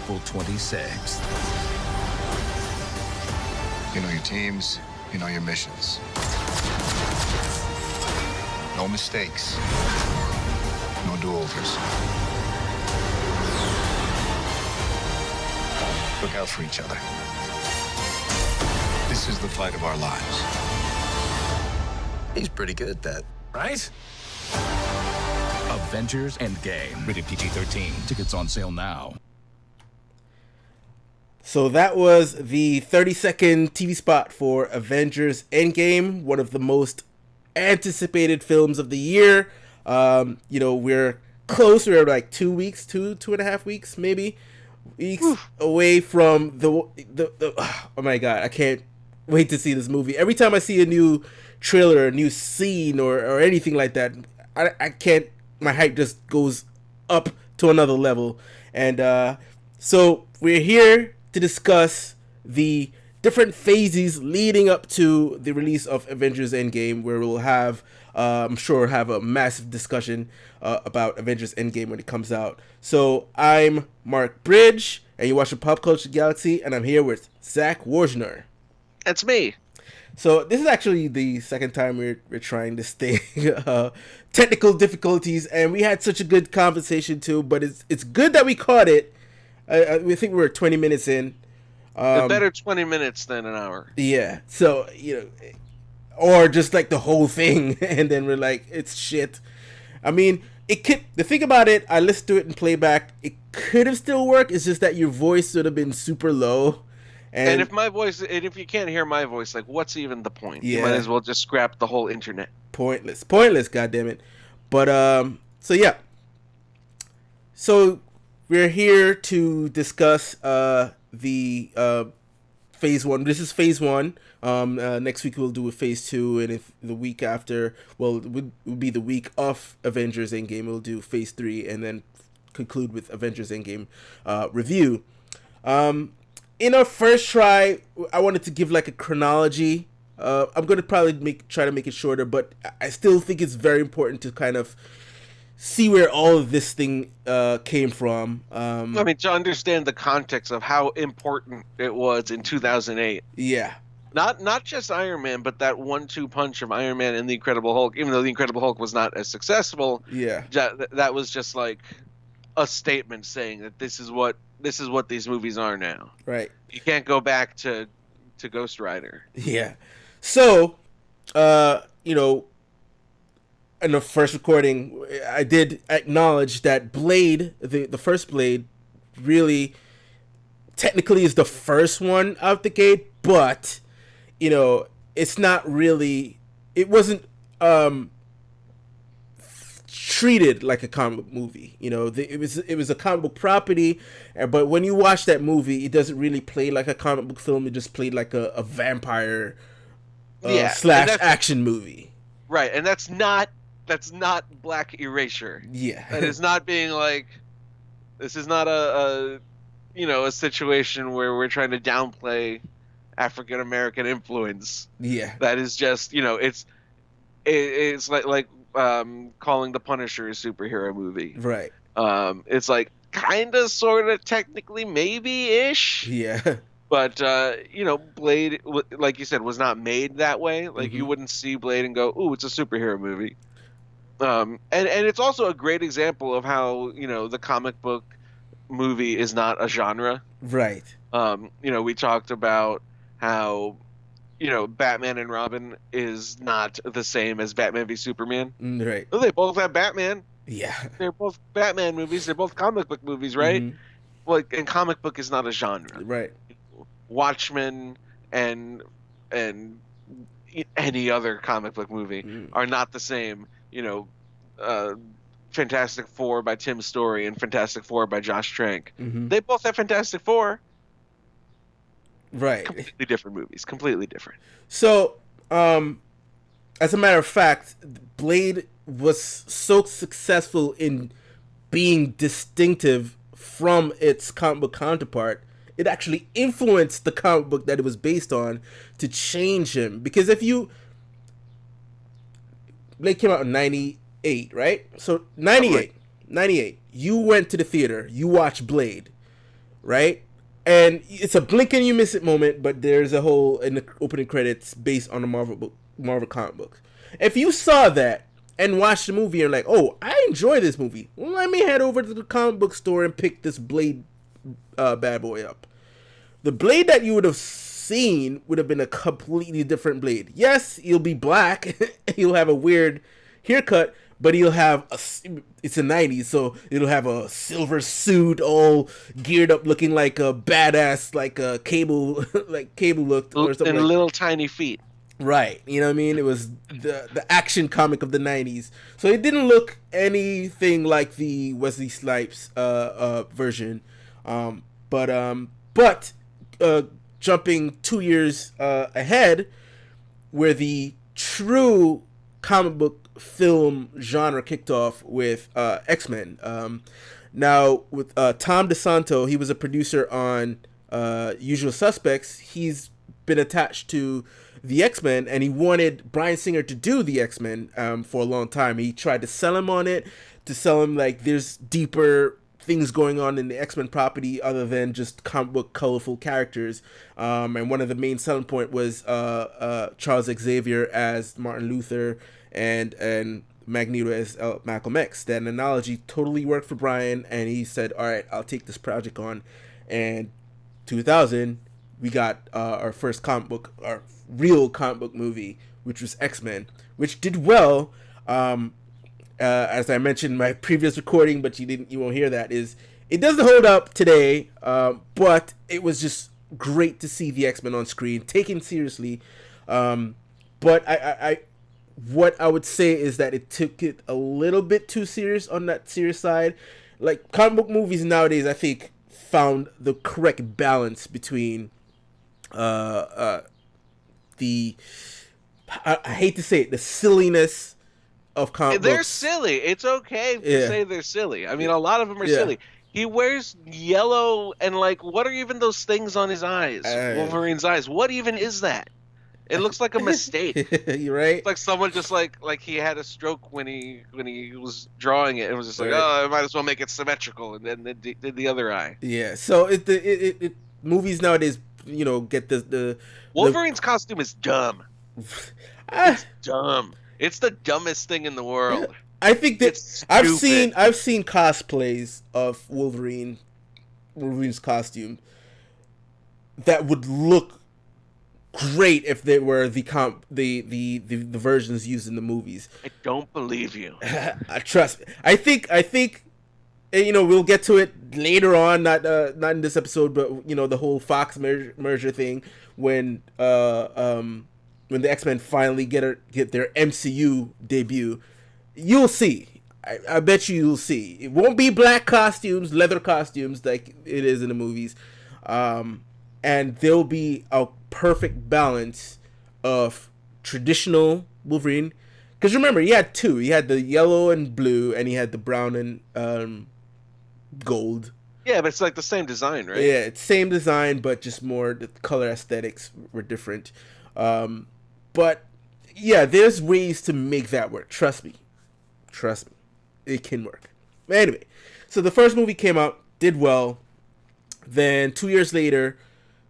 April 26th. You know your teams, you know your missions. No mistakes. No do-overs. Look out for each other. This is the fight of our lives. He's pretty good at that, right? Avengers Endgame. Rated PG-13. Tickets on sale now. So that was the 30-second TV spot for Avengers Endgame, one of the most anticipated films of the year. We're close. We're like 2 weeks, two and a half weeks, maybe weeks away from the oh my god, I can't wait to see this movie. Every time I see a new trailer, a new scene, or anything like that, I can't. My hype just goes up to another level. And so we're here to discuss the different phases leading up to the release of Avengers Endgame, where we'll have, I'm sure, have a massive discussion about Avengers Endgame when it comes out. So I'm Mark Bridge, and you're watching Pop Culture Galaxy, and I'm here with Zach Wojner. That's me. So this is actually the second time we're trying this thing. Technical difficulties, and we had such a good conversation too, but it's good that we caught it. We think we're 20 minutes in. Better 20 minutes than an hour. Yeah. So, or just like the whole thing, and then we're like, it's shit. I mean, it could. The thing about it, I listened to it in playback. It could have still worked. It's just that your voice would have been super low. And if you can't hear my voice, like, what's even the point? Yeah. You might as well just scrap the whole internet. Pointless, goddammit. But so yeah. So we're here to discuss the phase 1. This is phase 1. Next week we'll do a phase 2, and if the week after, well, it would be the week of Avengers Endgame, we'll do phase 3, and then conclude with Avengers Endgame review. In our first try, I wanted to give like a chronology. I'm gonna probably try to make it shorter, but I still think it's very important to kind of see where all of this thing came from. I mean, to understand the context of how important it was in 2008. Yeah. Not just Iron Man, but that 1-2 punch of Iron Man and the Incredible Hulk. Even though the Incredible Hulk was not as successful, yeah, that was just like a statement saying that this is what these movies are now. Right. You can't go back to Ghost Rider. Yeah. So, in the first recording, I did acknowledge that Blade, the first Blade, really technically is the first one out the gate, but it's not really. It wasn't treated like a comic book movie. It was a comic book property, but when you watch that movie, it doesn't really play like a comic book film. It just played like a vampire slash action movie. Right, and that's not Black Erasure. Yeah. That is not being like, this is not a situation where we're trying to downplay African American influence. Yeah. That is just, it's like calling The Punisher a superhero movie. Right. It's like kind of, sort of, technically, maybe-ish. Yeah. But, Blade, like you said, was not made that way. Like, you wouldn't see Blade and go, ooh, it's a superhero movie. And it's also a great example of how, the comic book movie is not a genre. Right. We talked about how, Batman and Robin is not the same as Batman v Superman. Right. Well, they both have Batman. Yeah. They're both Batman movies. They're both comic book movies, right? Mm-hmm. Well, and comic book is not a genre. Right. Watchmen and any other comic book movie are not the same. Fantastic Four by Tim Story and Fantastic Four by Josh Trank. Mm-hmm. They both have Fantastic Four. Right. Completely different movies. Completely different. So, as a matter of fact, Blade was so successful in being distinctive from its comic book counterpart, it actually influenced the comic book that it was based on to change him. Because Blade came out in 98, right? So 98, you went to the theater, you watched Blade. right? And it's a blink and you miss it moment, but there's a whole in the opening credits based on the Marvel comic books. If you saw that and watched the movie and like, oh, I enjoy this movie, well, let me head over to the comic book store and pick this Blade bad boy up. The Blade that you would have seen would have been a completely different Blade. Yes, he'll be black. He'll have a weird haircut, but he'll have it's the 90s, so it'll have a silver suit, all geared up, looking like a badass, like a cable, like Cable looked or something. And little tiny feet. Right, you know what I mean? It was the action comic of the 90s. So it didn't look anything like the Wesley Snipes version. But jumping 2 years ahead, where the true comic book film genre kicked off with X-Men. Now, with Tom DeSanto, he was a producer on Usual Suspects. He's been attached to the X-Men, and he wanted Bryan Singer to do the X-Men for a long time. He tried to sell him on it, to sell him like there's deeper things going on in the X-Men property other than just comic book colorful characters. And one of the main selling point was Charles Xavier as Martin Luther and Magneto as Malcolm X. That analogy totally worked for Bryan, and he said, all right, I'll take this project on. And 2000, we got our first comic book, our real comic book movie, which was X-Men, which did well. As I mentioned in my previous recording, but you won't hear that, is it doesn't hold up today, but it was just great to see the X-Men on screen, taken seriously. But what I would say is that it took it a little bit too serious on that serious side. Like, comic book movies nowadays, I think, found the correct balance between I hate to say it, the silliness of comic books. They're silly. It's okay to say they're silly. I mean, a lot of them are silly. He wears yellow, and like, what are even those things on his eyes? Wolverine's eyes. What even is that? It looks like a mistake. You're right. It's like someone just like he had a stroke when he was drawing it. It was just like, oh, I might as well make it symmetrical, and then did the other eye. Yeah. So it movies nowadays, get the Wolverine's costume is dumb. It's dumb. It's the dumbest thing in the world. I think that I've seen cosplays of Wolverine's costume that would look great if they were the versions used in the movies. I don't believe you. Trust me. I think we'll get to it later on, not in this episode, but the whole Fox merger thing when the X-Men finally get their MCU debut. You'll see. I bet you'll see. It won't be black costumes, leather costumes like it is in the movies. And there'll be a perfect balance of traditional Wolverine. Because remember, he had two. He had the yellow and blue, and he had the brown and gold. Yeah, but it's like the same design, right? Yeah, it's same design, but just more the color aesthetics were different. But yeah, there's ways to make that work. Trust me. It can work. Anyway, so the first movie came out, did well. Then 2 years later,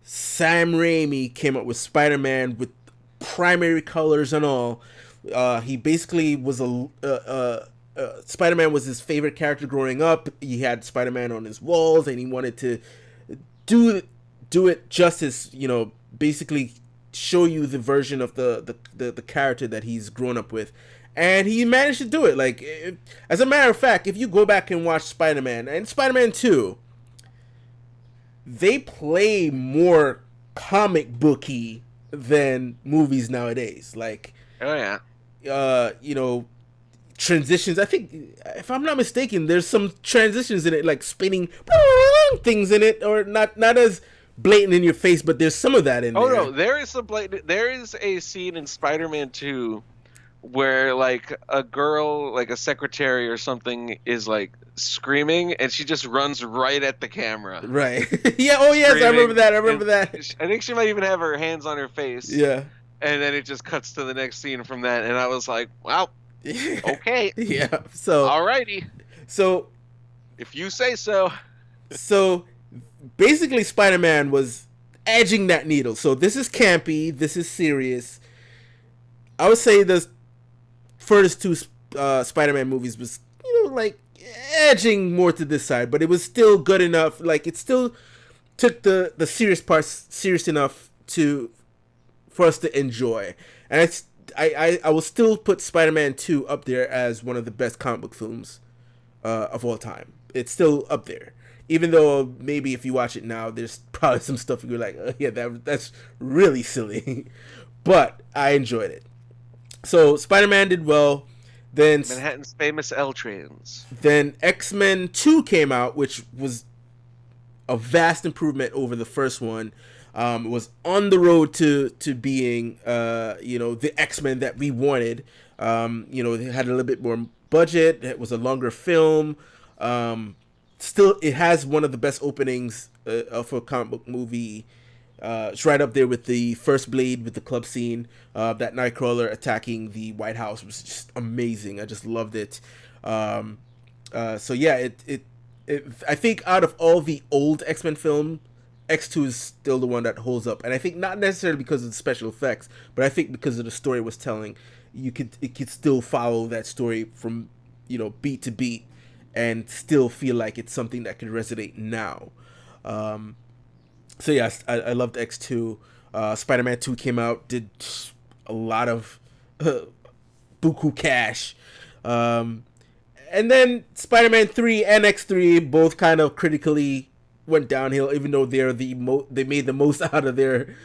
Sam Raimi came up with Spider-Man with primary colors and all. He basically was Spider-Man was his favorite character growing up. He had Spider-Man on his walls, and he wanted to do it justice. Basically show you the version of the character that he's grown up with. And he managed to do it. Like, as a matter of fact, if you go back and watch Spider-Man and Spider-Man 2, they play more comic booky than movies nowadays. Like, oh yeah, transitions. I think, if I'm not mistaken, there's some transitions in it, like spinning things in it, or not as blatant in your face, but there's some of that in there. Oh no, there is some blatant. There is a scene in Spider-Man 2 where like a girl, like a secretary or something, is like screaming, and she just runs right at the camera. Right. Yeah. Oh yes, screaming. I remember that. I think she might even have her hands on her face. Yeah. And then it just cuts to the next scene from that, and I was like, wow. Okay. Yeah. So. Alrighty. So. If you say so. So basically Spider-Man was edging that needle. So this is campy, this is serious. I would say the first two Spider-Man movies was, like edging more to this side, but it was still good enough. Like it still took the serious parts serious enough for us to enjoy. And I will still put Spider-Man 2 up there as one of the best comic book films of all time. It's still up there. Even though maybe if you watch it now, there's probably some stuff you're like, oh, yeah, that's really silly. But I enjoyed it. So Spider-Man did well. Then Manhattan's famous L trains. Then X-Men 2 came out, which was a vast improvement over the first one. It was on the road to being, the X-Men that we wanted. They had a little bit more budget. It was a longer film. Still, it has one of the best openings of a comic book movie. It's right up there with the first Blade with the club scene. That Nightcrawler attacking the White House was just amazing. I just loved it. So yeah, I think out of all the old X-Men film, X2 is still the one that holds up, and I think not necessarily because of the special effects, but I think because of the story it was telling. It could still follow that story from beat to beat, and still feel like it's something that could resonate now. So yes, I loved X2. Spider-Man 2 came out, did a lot of buku cash. And then Spider-Man 3 and X3 both kind of critically went downhill, even though they made the most out of their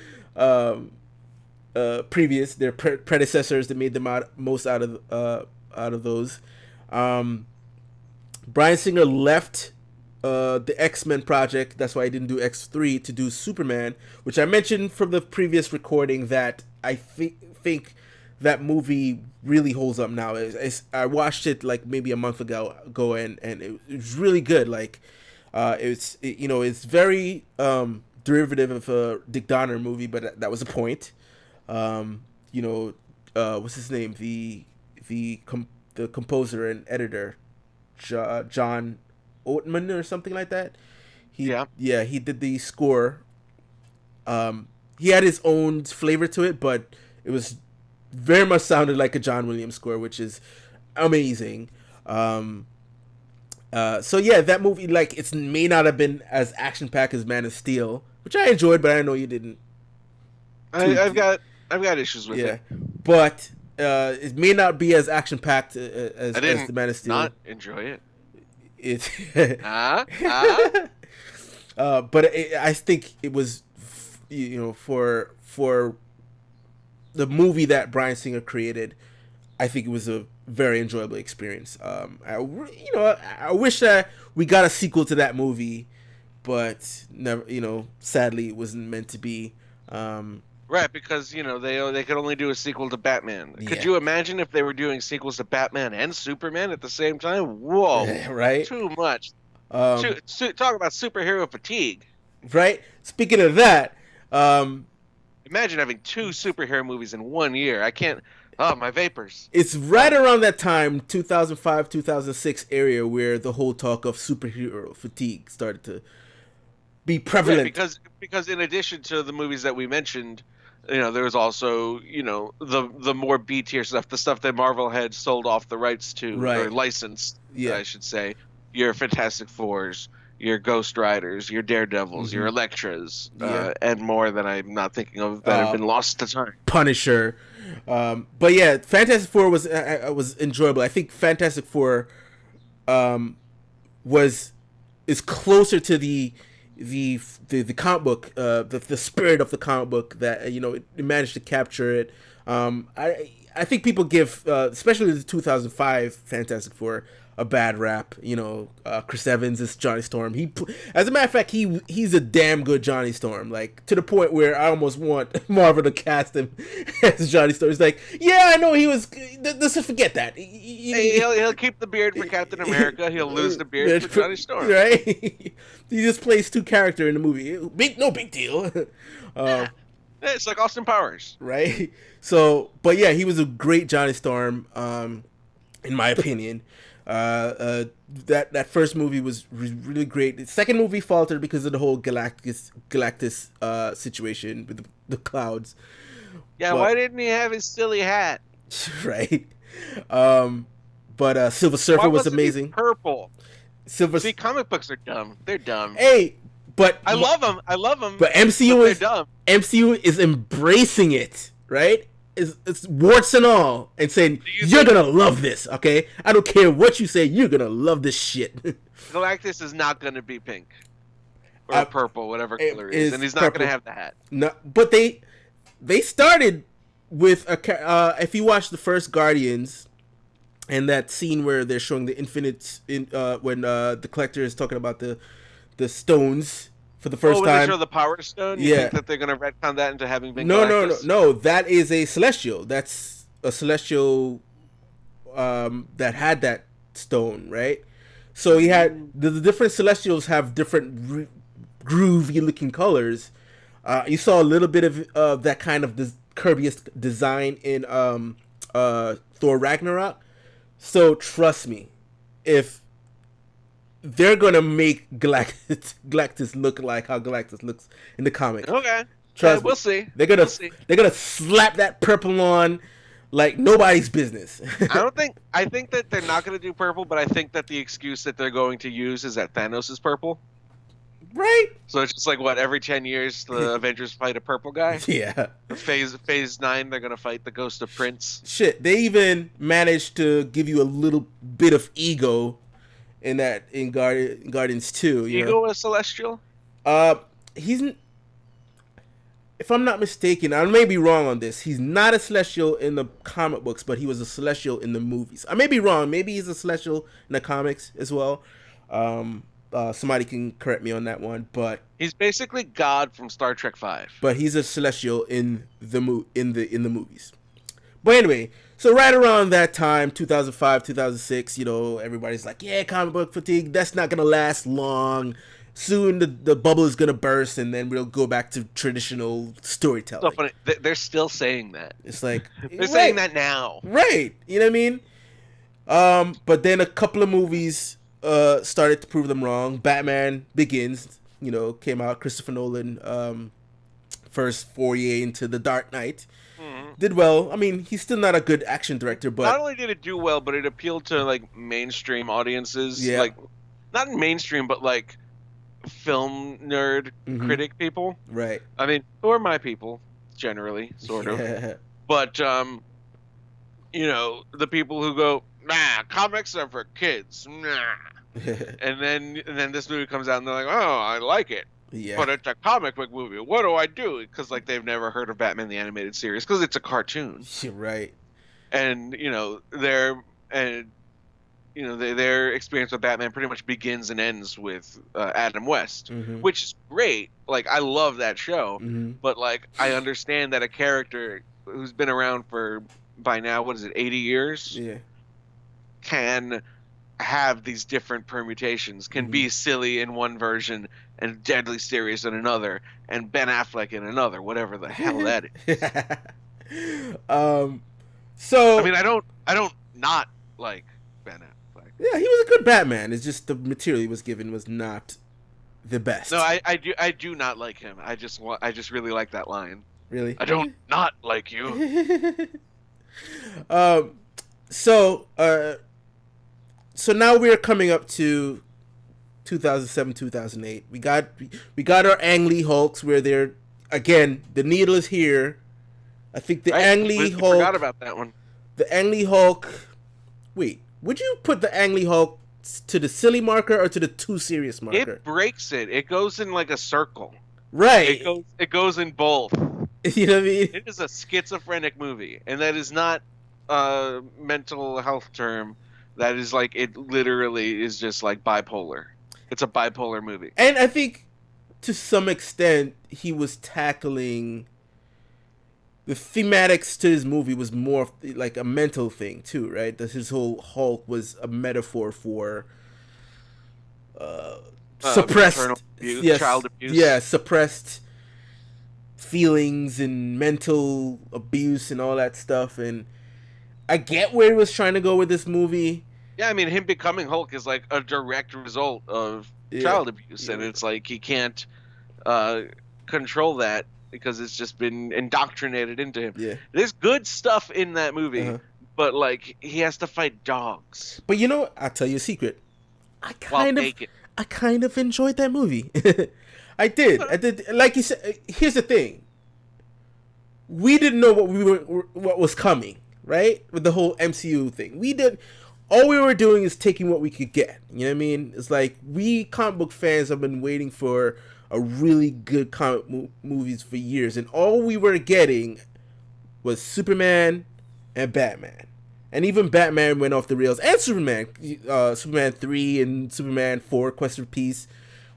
predecessors. They made the most out of those. Bryan Singer left the X-Men project. That's why I didn't do X3 to do Superman, which I mentioned from the previous recording that I think that movie really holds up now. I watched it like maybe a month ago and it was really good. Like it's very derivative of a Dick Donner movie, but that was the point. What's his name? The composer and editor, John Oatman or something like that. He did the score. He had his own flavor to it, but it was very much sounded like a John Williams score, which is amazing. So yeah, that movie, like, it may not have been as action packed as Man of Steel, which I enjoyed, but I know you didn't. I've got issues with it. But it may not be as action packed as the Man of Steel. Not enjoy it. It's but I think it was, for the movie that Bryan Singer created, I think it was a very enjoyable experience. I wish that we got a sequel to that movie, but never. Sadly, it wasn't meant to be. Right, because they could only do a sequel to Batman. Could you imagine if they were doing sequels to Batman and Superman at the same time? Whoa, right? Too much. Talk about superhero fatigue. Right. Speaking of that, imagine having two superhero movies in 1 year. I can't. Oh, my vapors. It's right around that time, 2005, 2006 area, where the whole talk of superhero fatigue started to be prevalent. Yeah, because in addition to the movies that we mentioned, there was also, the more B tier stuff, the stuff that Marvel had sold off the rights to, or licensed, I should say. Your Fantastic Fours, your Ghost Riders, your Daredevils, your Electras, and more that I'm not thinking of that have been lost to time. Punisher. But yeah, Fantastic Four was enjoyable. I think Fantastic Four is closer to the comic book, the spirit of the comic book that it managed to capture it. I think people give, especially the 2005 Fantastic Four, a bad rap. Chris Evans is Johnny Storm. As a matter of fact, he's a damn good Johnny Storm. Like, to the point where I almost want Marvel to cast him as Johnny Storm. He's like, yeah, I know he was. Let's just forget that. He'll keep the beard for Captain America. He'll lose the beard for Johnny Storm. Right? He just plays two characters in the movie. No big deal. It's like Austin Powers, right? So, but yeah, he was a great Johnny Storm, in my opinion. That first movie was really great. The second movie faltered because of the whole Galactus situation with the clouds. Yeah, But- why didn't he have his silly hat? Right. But Silver Why Surfer was wasn't he amazing. purple? Silver. See, comic books are dumb. They're dumb. Hey, but I love them. I love them. But MCU they're is dumb. MCU is embracing it, right? It's warts and all, and saying you're gonna love this. Okay, I don't care what you say. You're gonna love this shit. Galactus is not going to be pink or purple, whatever color it is is, and he's not purple. going to have the hat. No, but they started with a. If you watch the first Guardians, and that scene where they're showing the infinite when the Collector is talking about the stones for the first when time. they show the Power Stone, you think that they're going to retcon that into having been Galactus? No. That is a Celestial. That's a Celestial that had that stone, right? So he had the different Celestials have different groovy looking colors. You saw a little bit of that kind of Kirby-esque design in Thor Ragnarok. So trust me, if they're gonna make Galactus look like how Galactus looks in the comic. Okay. Trust me. We'll see. They're gonna slap that purple on like nobody's business. I think that they're not going to do purple, but I think that the excuse that they're going to use is that Thanos is purple. Right? So it's just like every 10 years the Avengers fight a purple guy. Yeah. Phase 9 they're going to fight the Ghost of Prince. Shit, they even managed to give you a little bit of ego in Guardians 2. Ego is celestial? He's, if I'm not mistaken, I may be wrong on this. He's not a Celestial in the comic books, but he was a Celestial in the movies. I may be wrong. Maybe he's a Celestial in the comics as well. Somebody can correct me on that one, but he's basically God from Star Trek V. But he's a Celestial in the movies. But anyway, so right around that time, 2005, 2006, everybody's like, yeah, comic book fatigue, that's not gonna last long. Soon the bubble is gonna burst, and then we'll go back to traditional storytelling. So funny. They're still saying that. It's like they're saying that now, right? You know what I mean? But then a couple of movies started to prove them wrong. Batman Begins, came out. Christopher Nolan, first foray into the Dark Knight, did well. I mean, he's still not a good action director, but not only did it do well, but it appealed to like mainstream audiences. Yeah. Like not mainstream, but like film nerd critic people. Right. I mean, who are my people generally, sort of. Yeah. But the people who go, nah, comics are for kids, nah. and then this movie comes out and they're like, oh, I like it. Yeah. But it's a comic book movie. What do I do? Because like they've never heard of Batman the Animated Series because it's a cartoon. Right. And their experience with Batman pretty much begins and ends with Adam West, which is great. Like I love that show, but like I understand that a character who's been around for by now 80 years, can have these different permutations, can be silly in one version and deadly serious in another, and Ben Affleck in another, whatever the hell that is. So I mean, I don't not like Ben Affleck. Yeah, he was a good Batman. It's just the material he was given was not the best. No, I do not like him. I just really like that line. Really? I don't not like you. So now we're coming up to 2007, 2008. We got our Ang Lee Hulks where they're again the needle is here. I think the Ang Lee Hulk. Forgot about that one. The Ang Lee Hulk. Wait, would you put the Ang Lee Hulk to the silly marker or to the too serious marker? It breaks it. It goes in like a circle. Right. It goes in both. You know what I mean? It is a schizophrenic movie, and that is not a mental health term. That is like it literally is just like bipolar. It's a bipolar movie. And I think to some extent he was tackling the thematics to his movie was more like a mental thing too, right? That his whole Hulk was a metaphor for suppressed abuse, child abuse. Yeah, suppressed feelings and mental abuse and all that stuff. And I get where he was trying to go with this movie, Yeah, I mean, him becoming Hulk is like a direct result of Yeah. child abuse, and Yeah. it's like he can't uh, control that because it's just been indoctrinated into him. Yeah. There's good stuff in that movie, Uh-huh. but like he has to fight dogs But you know what? I'll tell you a secret. while naked. I kind of enjoyed that movie. I did. I did. Like you said, here's the thing. We didn't know what was coming, right? With the whole MCU thing. All we were doing is taking what we could get. You know what I mean? It's like we comic book fans have been waiting for a really good comic movies for years, and all we were getting was Superman and Batman. And even Batman went off the rails, and Superman 3 and Superman 4, Quest for Peace,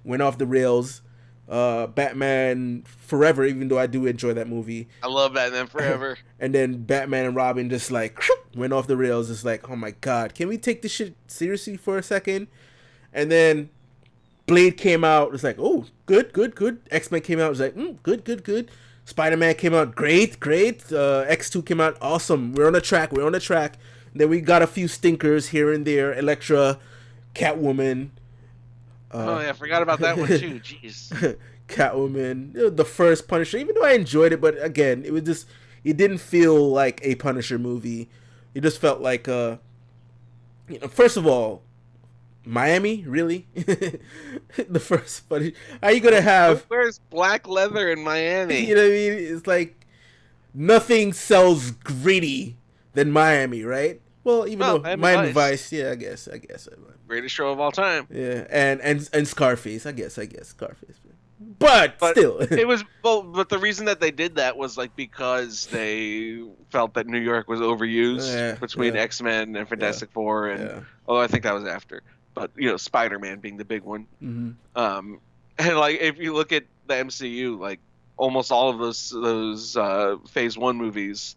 went off the rails. Batman Forever, even though I do enjoy that movie. I love Batman Forever. And then Batman and Robin just like went off the rails. It's like, oh my god, can we take this shit seriously for a second? And then Blade came out. It's like, oh, good. X-Men came out. It's like, good. Spider-Man came out, great. X2 came out, awesome. We're on the track. Then we got a few stinkers here and there. Elektra, Catwoman. Oh yeah, I forgot about that one too. Jeez. Catwoman, the first Punisher. Even though I enjoyed it, but again, it didn't feel like a Punisher movie. It just felt like, first of all, Miami, really? The first Punisher. Are you gonna have? Where's black leather in Miami? You know what I mean? It's like nothing sells gritty than Miami, right? Well, even though Miami Vice, yeah, I guess. Greatest show of all time. Yeah, and Scarface, I guess Scarface. But still, but the reason that they did that was like because they felt that New York was overused between X-Men and Fantastic Four, and although I think that was after, but Spider-Man being the big one. Mm-hmm. And like if you look at the MCU, like almost all of those Phase 1 movies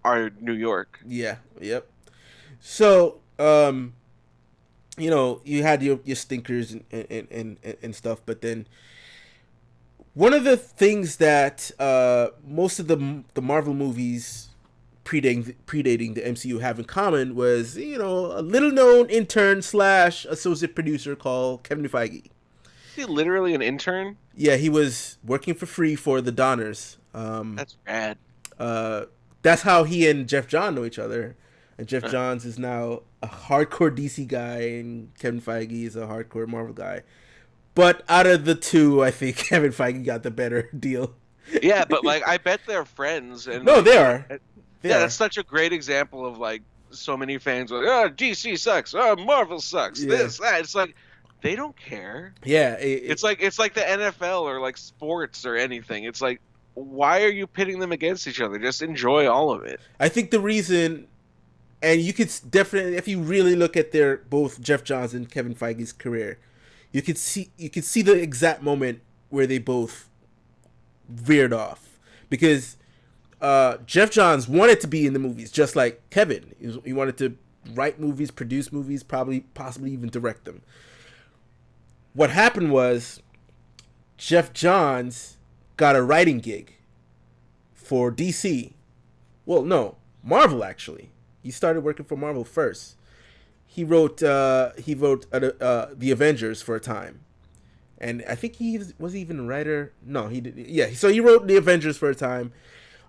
are New York. Yeah. Yep. So, you had your stinkers and stuff, but then one of the things that most of the Marvel movies predating the MCU have in common was, a little known intern / associate producer called Kevin Feige. Is he literally an intern? Yeah, he was working for free for the Donners. That's rad. That's how he and Jeff Johns know each other. And Jeff Johns is now a hardcore DC guy, and Kevin Feige is a hardcore Marvel guy. But out of the two, I think Kevin Feige got the better deal. Yeah, but like I bet they're friends. And no, like, they are. That's such a great example of like so many fans are like, oh, DC sucks, oh, Marvel sucks, this, that. It's like they don't care. Yeah, it's like the NFL or like sports or anything. It's like, why are you pitting them against each other? Just enjoy all of it. I think the reason, and you could definitely, if you really look at both Jeff Johns and Kevin Feige's career, you could see the exact moment where they both veered off, because Jeff Johns wanted to be in the movies just like Kevin. He wanted to write movies, produce movies, possibly even direct them. What happened was Jeff Johns got a writing gig for DC. Well, no, Marvel actually. He started working for Marvel first. He wrote the Avengers for a time, and I think he was even a writer. No, he did. Yeah, so he wrote the Avengers for a time,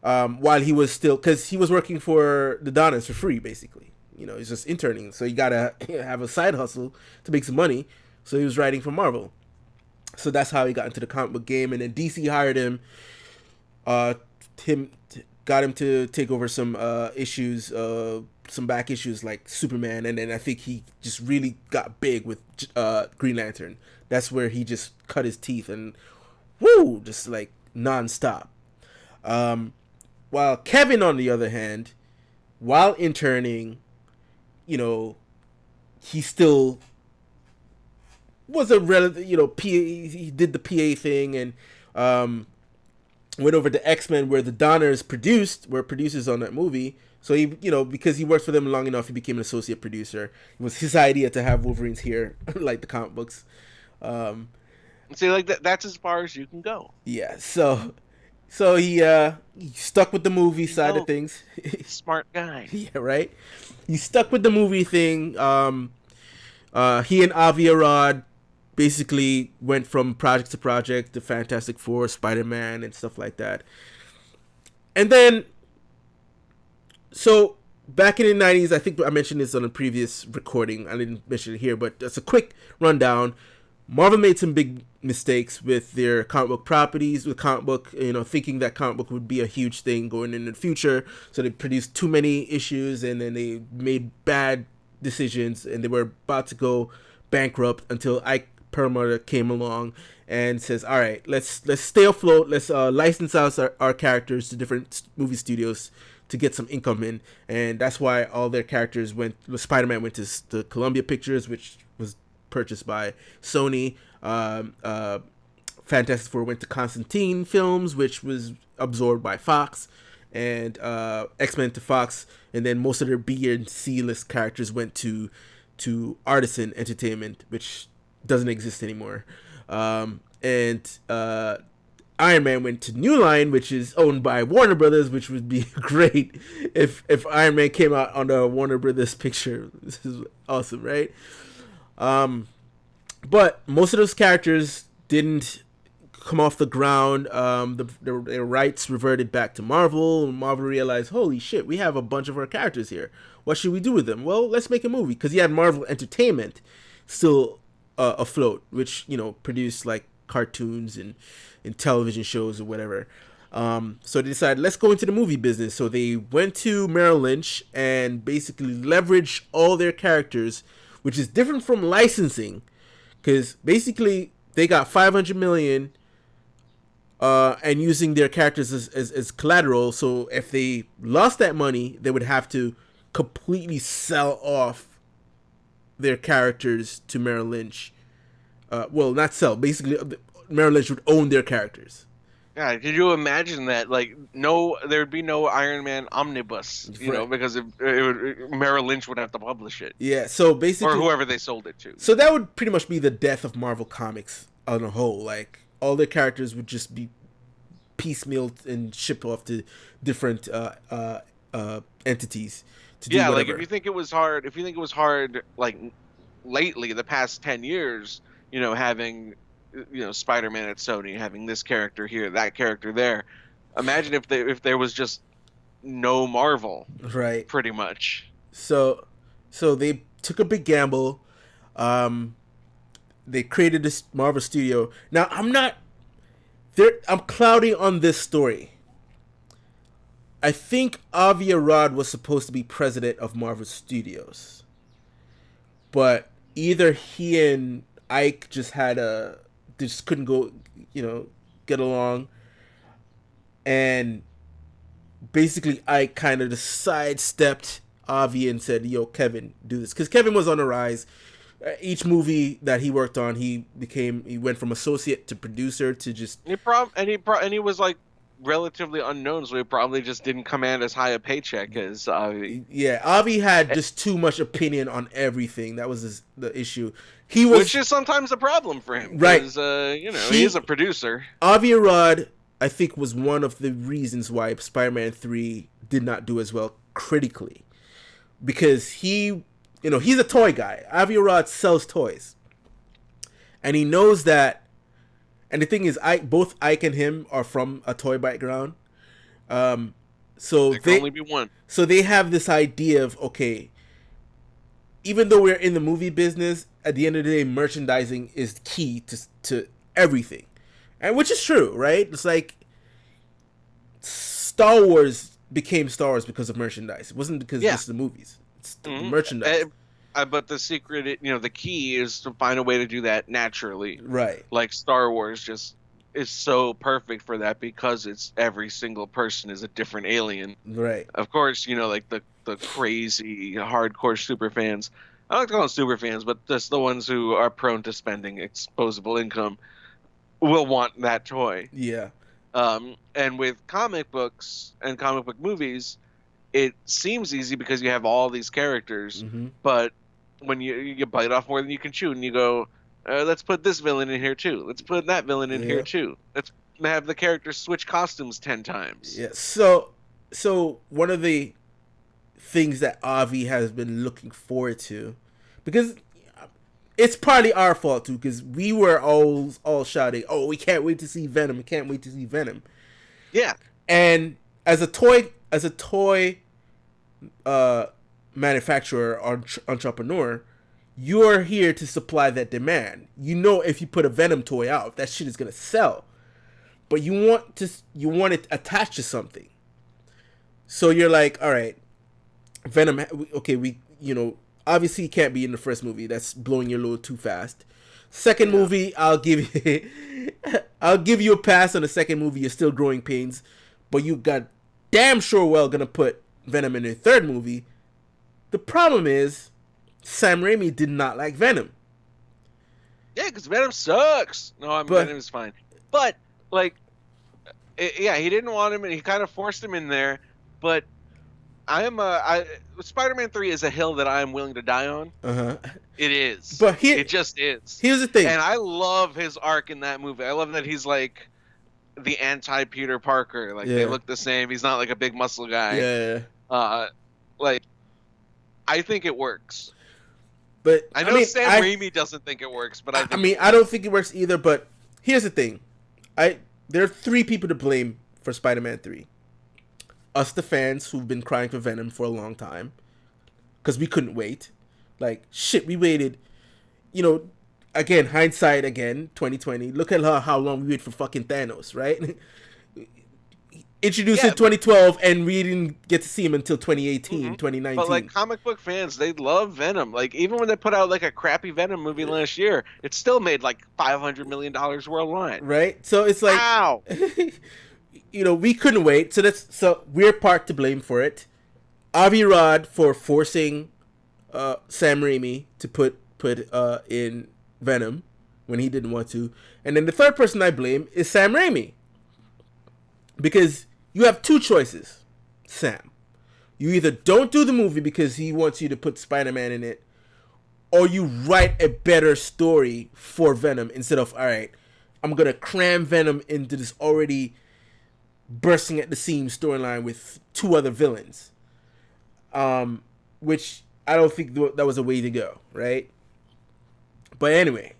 while he was still, because he was working for the Donners for free, basically. He's just interning, so you gotta have a side hustle to make some money. So he was writing for Marvel. So that's how he got into the comic book game, and then DC hired him. Got him to take over some issues, some back issues like Superman, and then I think he just really got big with Green Lantern. That's where he just cut his teeth and just like nonstop. While Kevin, on the other hand, while interning, he still was a relative, PA. He did the PA thing and went over to X-Men, where the Donners were producers on that movie. So he, because he worked for them long enough, he became an associate producer. It was his idea to have Wolverines here, like the comic books. See, like that's as far as you can go. Yeah. So So he stuck with the movie side of things. Smart guy. Yeah, right. He stuck with the movie thing. He and Avi Arad basically went from project to project, the Fantastic Four, Spider-Man, and stuff like that. And then, so back in the 90s, I think I mentioned this on a previous recording. I didn't mention it here, but that's a quick rundown. Marvel made some big mistakes with their comic book properties, with comic book, thinking that comic book would be a huge thing going in the future. So they produced too many issues, and then they made bad decisions, and they were about to go bankrupt until Ike Perlmutter came along and says, all right, let's stay afloat. Let's license out our characters to different movie studios to get some income in. And that's why all their characters Spider-Man went to Columbia Pictures, which was purchased by Sony. Fantastic Four went to Constantine Films, which was absorbed by Fox, and X-Men to Fox. And then most of their B and C list characters went to Artisan Entertainment, which doesn't exist anymore. And Iron Man went to New Line, which is owned by Warner Brothers, which would be great if Iron Man came out on a Warner Brothers picture. This is awesome, right? But most of those characters didn't come off the ground. Their rights reverted back to Marvel. Marvel realized, holy shit, we have a bunch of our characters here. What should we do with them? Well, let's make a movie, because you had Marvel Entertainment still afloat, which produced like cartoons and television shows or whatever. So they decided, let's go into the movie business. So they went to Merrill Lynch and basically leveraged all their characters, which is different from licensing, because basically they got $500 million and using their characters as collateral. So if they lost that money, they would have to completely sell off their characters to Merrill Lynch. Well, not sell. Basically, Merrill Lynch would own their characters. Yeah, could you imagine that? Like, there'd be no Iron Man omnibus, because Merrill Lynch would have to publish it. Yeah, so basically, or whoever they sold it to. So that would pretty much be the death of Marvel Comics on a whole. Like, all their characters would just be piecemealed and shipped off to different entities to do whatever. Like if you think it was hard, like lately, the past 10 years, having Spider-Man at Sony, having this character here, that character there. Imagine if there was just no Marvel, right? Pretty much. So they took a big gamble. They created this Marvel studio. Now I'm clouding on this story. I think Avi Arad was supposed to be president of Marvel Studios, but either he and Ike just couldn't go, get along, and basically Ike kind of just sidestepped Avi and said, "Yo, Kevin, do this," because Kevin was on the rise. Each movie that he worked on, he went from associate to producer to just. He was like relatively unknown, so he probably just didn't command as high a paycheck as Avi. Yeah, Avi had just too much opinion on everything. That was the issue. Which is sometimes a problem for him, right? He is a producer. Avi Arad, I think, was one of the reasons why Spider-Man 3 did not do as well critically, because he's a toy guy. Avi Arad sells toys, and he knows that. And the thing is, both Ike and him are from a toy background. So there can only be one. So they have this idea of, okay, even though we're in the movie business, at the end of the day, merchandising is key to everything. And which is true, right? It's like Star Wars became Star Wars because of merchandise. It wasn't because it's the movies. It's the merchandise. But the secret, the key is to find a way to do that naturally. Right. Like Star Wars just is so perfect for that because it's every single person is a different alien. Right. Of course, like the crazy hardcore super fans. I don't like to call them super fans, but just the ones who are prone to spending exposable income will want that toy. Yeah. And with comic books and comic book movies, it seems easy because you have all these characters, but when you bite off more than you can chew, and you go, let's put this villain in here too. Let's put that villain in here too. Let's have the characters switch costumes 10 times. Yeah. So one of the things that Avi has been looking forward to, because it's partly our fault too, because we were all shouting, "Oh, we can't wait to see Venom! We can't wait to see Venom!" Yeah. And as a toy manufacturer or entrepreneur, you're here to supply that demand. You know, if you put a Venom toy out, that shit is gonna sell. But you want it attached to something. So you're like, all right, Venom. Okay, obviously it can't be in the first movie. That's blowing your load too fast. Second movie, I'll give you a pass on the second movie. You're still growing pains, but you got damn sure well gonna put Venom in the third movie. The problem is, Sam Raimi did not like Venom. Yeah, because Venom sucks. No, Venom is fine. But like, he didn't want him, and he kind of forced him in there. But Spider-Man 3 is a hill that I am willing to die on. It is. But it just is. Here's the thing. And I love his arc in that movie. I love that he's like the anti-Peter Parker. Like, they look the same. He's not like a big muscle guy. Yeah. Like, I think it works. But I know Sam Raimi doesn't think it works, but I don't think it works either. But here's the thing. There are three people to blame for Spider-Man 3. Us, the fans, who've been crying for Venom for a long time, because we couldn't wait. Like, shit, we waited. Again, hindsight again, 2020. Look at how long we waited for fucking Thanos, right? Introduced in 2012, and we didn't get to see him until 2018, 2019. But, like, comic book fans, they love Venom. Like, even when they put out, like, a crappy Venom movie last year, it still made, like, $500 million worldwide. Right? So it's like... Ow! We couldn't wait. So we're part to blame for it. Avi Rod for forcing Sam Raimi to put in Venom when he didn't want to. And then the third person I blame is Sam Raimi. Because you have two choices, Sam. You either don't do the movie because he wants you to put Spider-Man in it, or you write a better story for Venom instead of, all right, I'm going to cram Venom into this already bursting at the seams storyline with two other villains. Which I don't think that was a way to go, right? But anyway,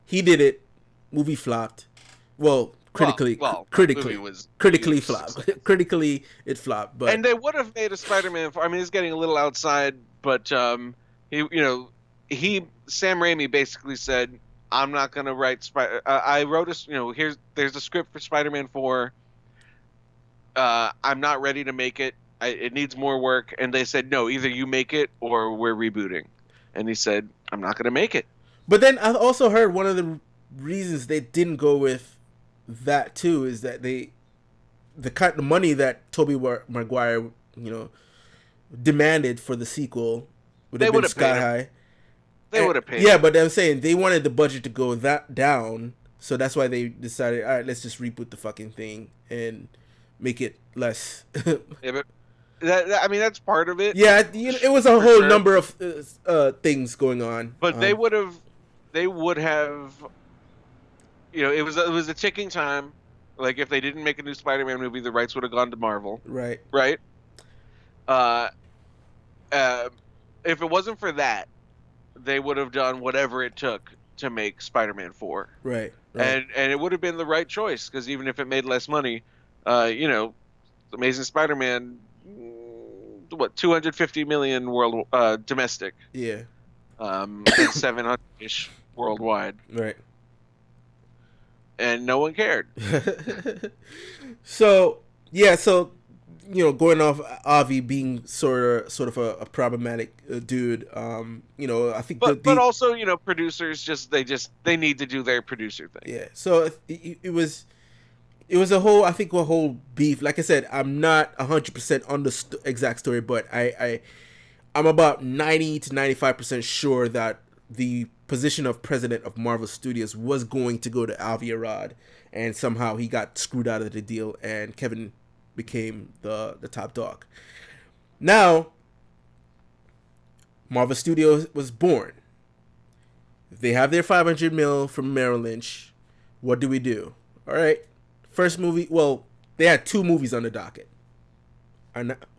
he did it. Movie flopped. Well, critically flopped. Critically, it flopped. But and they would have made a Spider-Man. I mean, it's getting a little outside, but Sam Raimi basically said, "I'm not gonna write I wrote there's a script for Spider-Man 4. I'm not ready to make it. It needs more work." And they said, "No, either you make it or we're rebooting." And he said, "I'm not gonna make it." But then I also heard one of the reasons they didn't go with that too is that the money that Tobey Maguire demanded for the sequel would have been sky high. They would have paid. Yeah, but I'm saying they wanted the budget to go that down, so that's why they decided, all right, let's just reboot the fucking thing and make it less. Yeah, but that's part of it. Yeah, it was a whole number of things going on. But they would have. It was a ticking time. Like, if they didn't make a new Spider-Man movie, the rights would have gone to Marvel. Right. Right. If it wasn't for that, they would have done whatever it took to make Spider-Man 4. Right. And it would have been the right choice, because even if it made less money, Amazing Spider-Man, $250 million world domestic. Yeah. And 700-ish worldwide. Right. And no one cared. So going off Avi being sort of a problematic dude, I think but also, producers they need to do their producer thing. Yeah. So it was a whole beef. Like I said, I'm not 100% on the exact story, but I'm about 90 to 95% sure that the position of president of Marvel Studios was going to go to Avi Arad, and somehow he got screwed out of the deal, and Kevin became the top dog. Now, Marvel Studios was born. They have their $500 million from Merrill Lynch. What do we do? All right, first movie. Well, they had 2 movies on the docket.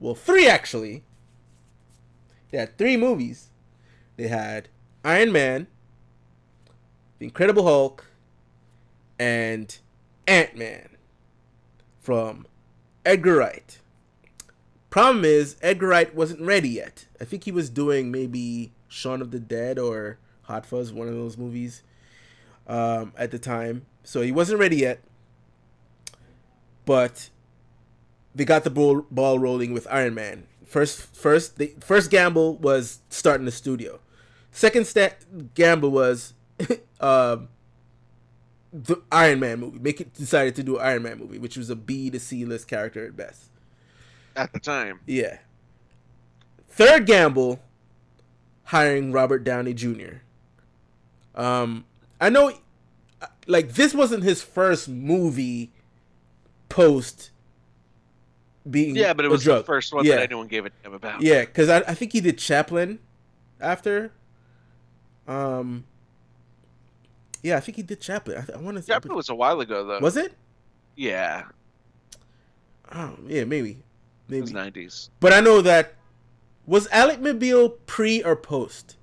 Well, 3 actually. They had 3 movies. They had Iron Man, The Incredible Hulk, and Ant-Man from Edgar Wright. Problem is, Edgar Wright wasn't ready yet. I think he was doing maybe Shaun of the Dead or Hot Fuzz, one of those movies, at the time. So he wasn't ready yet. But they got the ball rolling with Iron Man. First gamble was starting the studio. Second gamble was the Iron Man movie. Decided to do an Iron Man movie, which was a B to C list character at best. At the time. Yeah. Third gamble, hiring Robert Downey Jr. I know, like, this wasn't his first movie post being but it was the first one that anyone gave a damn about. Yeah, because I think he did Chaplin after. Yeah, I think he did Chaplin. I want to. Chaplin was a while ago, though. Was it? Yeah. Oh, yeah, maybe. It was 90s. But I know that was Alec Mobile pre or post?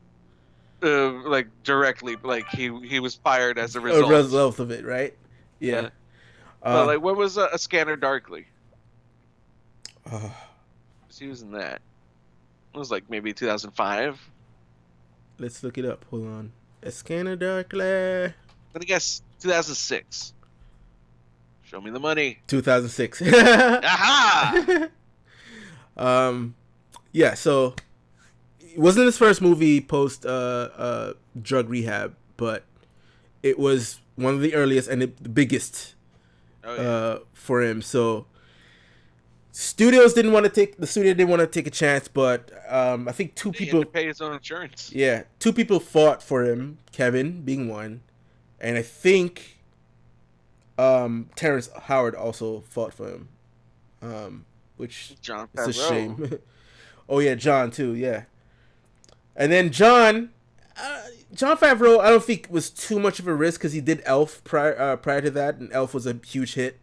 Like directly, like he was fired as a result. A result of it, right? Yeah. Like, what was a Scanner Darkly? He was in that. It was like maybe 2005. Let's look it up. Hold on. A Scanner Darkly. I'm gonna guess 2006. Show me the money. 2006. Aha! Yeah, so it wasn't his first movie post drug rehab, but it was one of the earliest and the biggest for him. So the studio didn't want to take a chance, but I think 2 people had to pay his own insurance. Yeah, 2 people fought for him, Kevin being one, and I think Terrence Howard also fought for him, which John is a Favreau. shame. Oh yeah, John too. Yeah, and then John Favreau, I don't think was too much of a risk because he did Elf prior to that, and Elf was a huge hit.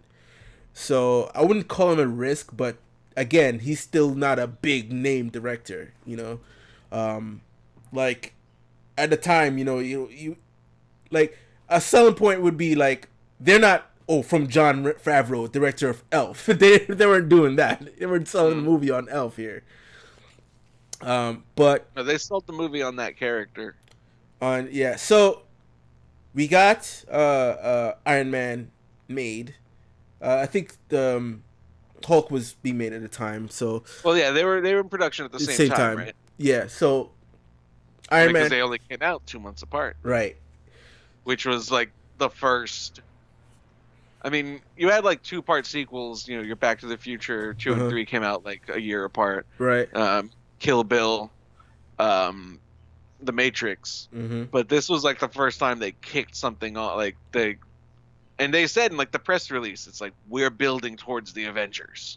So I wouldn't call him a risk, but again, he's still not a big name director. You know, like at the time, you like a selling point would be like they're not from John Favreau, director of Elf. they weren't doing that. They weren't selling the movie on Elf here. But No, they sold the movie on that character. So we got Iron Man made. I think the Hulk was being made at the time. So Well, yeah, they were in production at the same time, right? Yeah. So Iron Man, because they only came out 2 months apart, right? Which was like the first. I mean, you had like 2-part sequels. You know, your Back to the Future 2 and 3 came out like a year apart. Right. Kill Bill, The Matrix. Mm-hmm. But this was like the first time they kicked something on. Like they said in like the press release, it's like we're building towards the Avengers.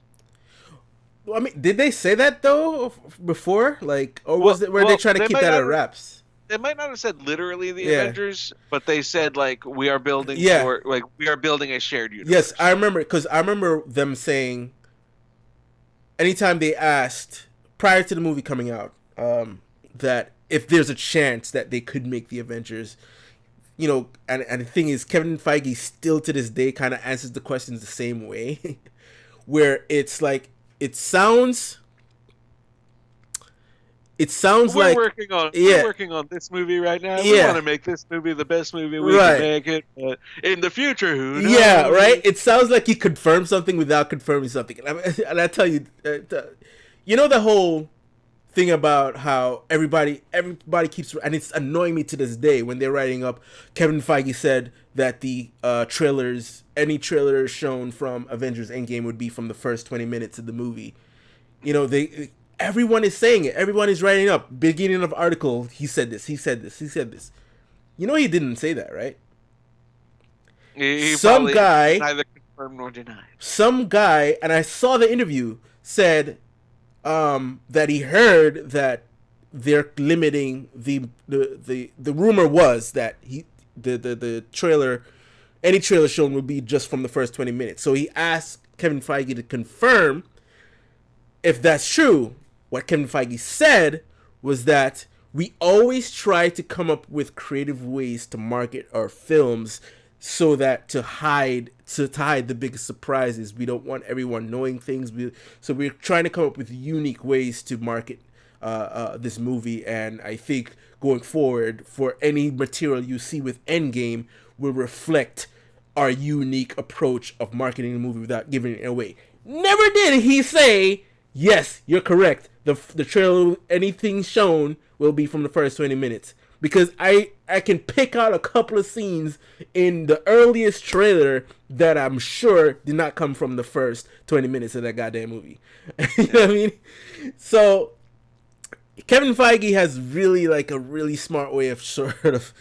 Well, I mean, did they say that though before? Like, or was it where they trying to keep that at wraps? They might not have said literally the Avengers, but they said like we are building we are building a shared universe. Yes, I remember them saying anytime they asked prior to the movie coming out that if there's a chance that they could make the Avengers, and the thing is, Kevin Feige still to this day kind of answers the questions the same way, where it's like it sounds we're like working on this movie right now. We want to make this movie the best movie we can make it, but in the future, who knows? Yeah, right. It sounds like he confirmed something without confirming something, and I tell you, the whole thing about how everybody keeps, and it's annoying me to this day when they're writing up. Kevin Feige said that the any trailer shown from Avengers Endgame would be from the first 20 minutes of the movie. Everyone is saying it. Everyone is writing up. Beginning of article, he said this, he said this, he said this. He didn't say that, right? Some guy neither confirmed nor denied. Some guy, and I saw the interview, said that he heard that they're limiting the rumor was that the trailer any trailer shown will be just from the first 20 minutes. So he asked Kevin Feige to confirm if that's true. What Kevin Feige said was that we always try to come up with creative ways to market our films so that to hide the biggest surprises. We don't want everyone knowing things. So we're trying to come up with unique ways to market this movie. And I think going forward, for any material you see with Endgame, will reflect our unique approach of marketing the movie without giving it away. Never did he say, yes, you're correct. The trailer, anything shown will be from the first 20 minutes. Because I can pick out a couple of scenes in the earliest trailer that I'm sure did not come from the first 20 minutes of that goddamn movie. You know what I mean? So Kevin Feige has really like a really smart way of sort of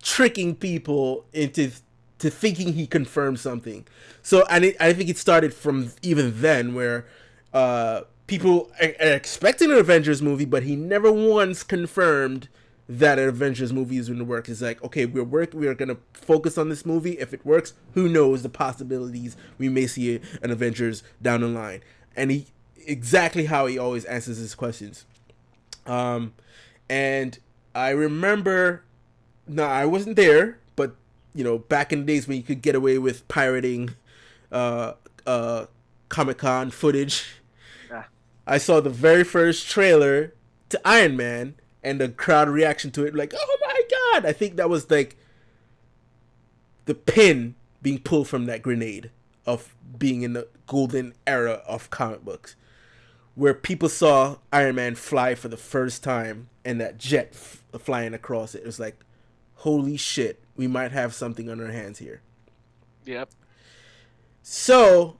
tricking people into thinking he confirmed something. So I think it started from even then where people are expecting an Avengers movie, but he never once confirmed that an Avengers movie is going to work. It's like, okay, we are going to focus on this movie. If it works, who knows the possibilities we may see an Avengers down the line. And he exactly how he always answers his questions. And I remember, no, I wasn't there, but you know, back in the days when you could get away with pirating Comic-Con footage. I saw the very first trailer to Iron Man and the crowd reaction to it, like, oh my god! I think that was like the pin being pulled from that grenade of being in the golden era of comic books, where people saw Iron Man fly for the first time and that jet flying across it. It was like, holy shit, we might have something on our hands here. Yep. So,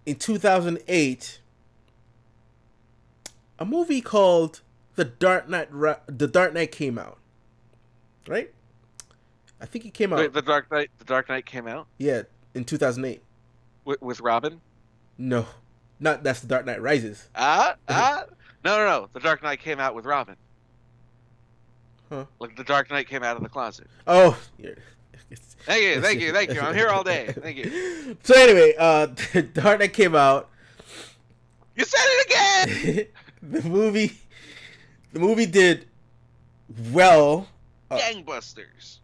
in 2008, a movie called The Dark Knight came out, right? I think it came out. Wait, The Dark Knight came out? Yeah, in 2008. With Robin? No, that's The Dark Knight Rises. No. The Dark Knight came out with Robin. Huh? Like The Dark Knight came out of the closet. Oh, yeah. Thank you. I'm here all day. Thank you. So anyway, The Dark Knight came out. You said it again. The movie did well. Gangbusters.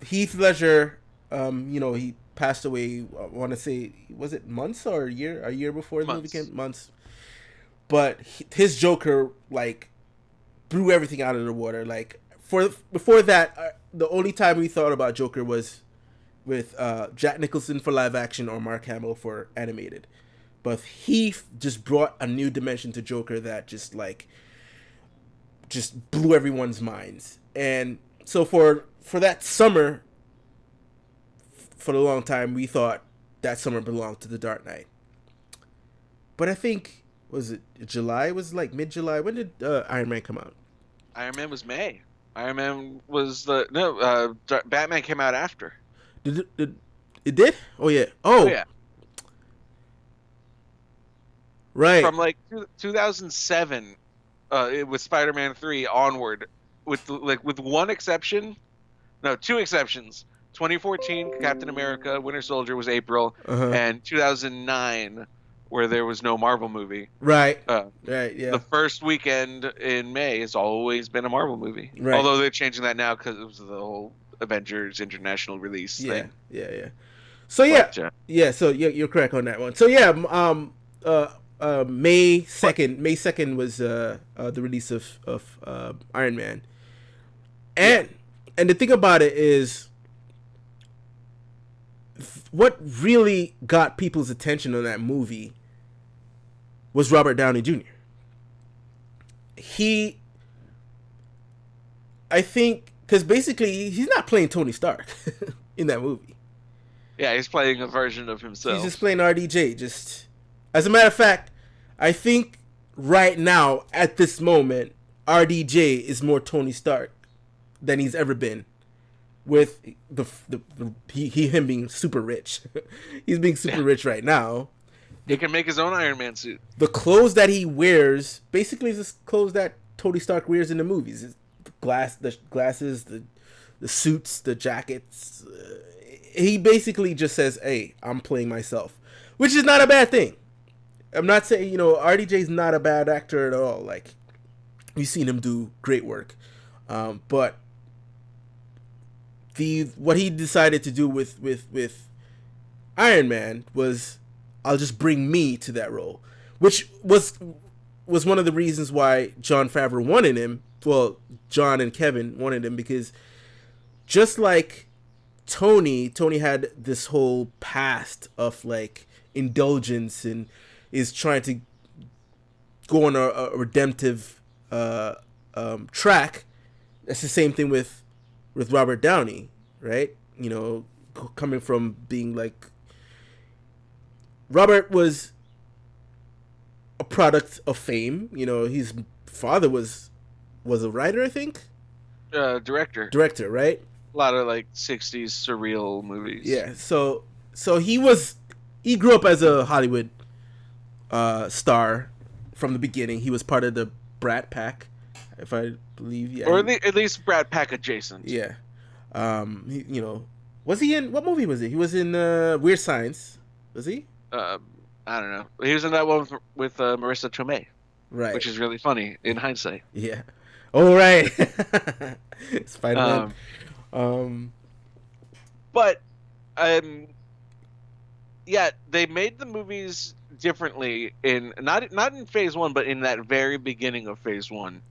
Heath Ledger, he passed away. I want to say, was it months or a year? A year before the movie came, months. But his Joker like blew everything out of the water. Like before that, the only time we thought about Joker was with Jack Nicholson for live action or Mark Hamill for animated. But he just brought a new dimension to Joker that just blew everyone's minds. And so for that summer, for a long time, we thought that summer belonged to The Dark Knight. But I think, was it July? It was like mid-July. When did Iron Man come out? Iron Man was May. Iron Man was Batman came out after. It did? Oh, yeah. Oh yeah. Right. From like 2007, with Spider-Man 3 onward, with one exception, no, two exceptions. 2014, Captain America: Winter Soldier was April, and 2009, where there was no Marvel movie. Right. Right. Yeah. The first weekend in May has always been a Marvel movie. Right. Although they're changing that now because it was the whole Avengers international release thing. Yeah. So yeah. So you're correct on that one. So yeah. May 2nd was the release of Iron Man. And the thing about it is, what really got people's attention on that movie was Robert Downey Jr. I think, because basically he's not playing Tony Stark in that movie. Yeah, he's playing a version of himself. He's just playing RDJ. As a matter of fact, I think right now, at this moment, RDJ is more Tony Stark than he's ever been. With him being super rich. He's being super rich right now. He can make his own Iron Man suit. The clothes that he wears basically is the clothes that Tony Stark wears in the movies. The glasses, the suits, the jackets. He basically just says, "Hey, I'm playing myself," which is not a bad thing. I'm not saying, RDJ's not a bad actor at all. Like, we've seen him do great work, but what he decided to do with Iron Man was, I'll just bring me to that role, which was one of the reasons why Jon Favreau wanted him. Well, John and Kevin wanted him because just like Tony had this whole past of like indulgence and is trying to go on a redemptive track. That's the same thing with Robert Downey, right? Coming from being like, Robert was a product of fame. His father was a writer, I think. Director, right? A lot of like 60s surreal movies. Yeah. So he grew up as a Hollywood star from the beginning. He was part of the Brat Pack, if I believe. Yeah. Or at least Brat Pack adjacent. Yeah. Was he in, what movie was he? He was in Weird Science. Was he? I don't know. He was in that one with Marissa Tomei. Right. Which is really funny in hindsight. Yeah. Oh, right. Spider-Man. But, yeah, they made the movies differently in not in Phase 1, but in that very beginning of Phase 1,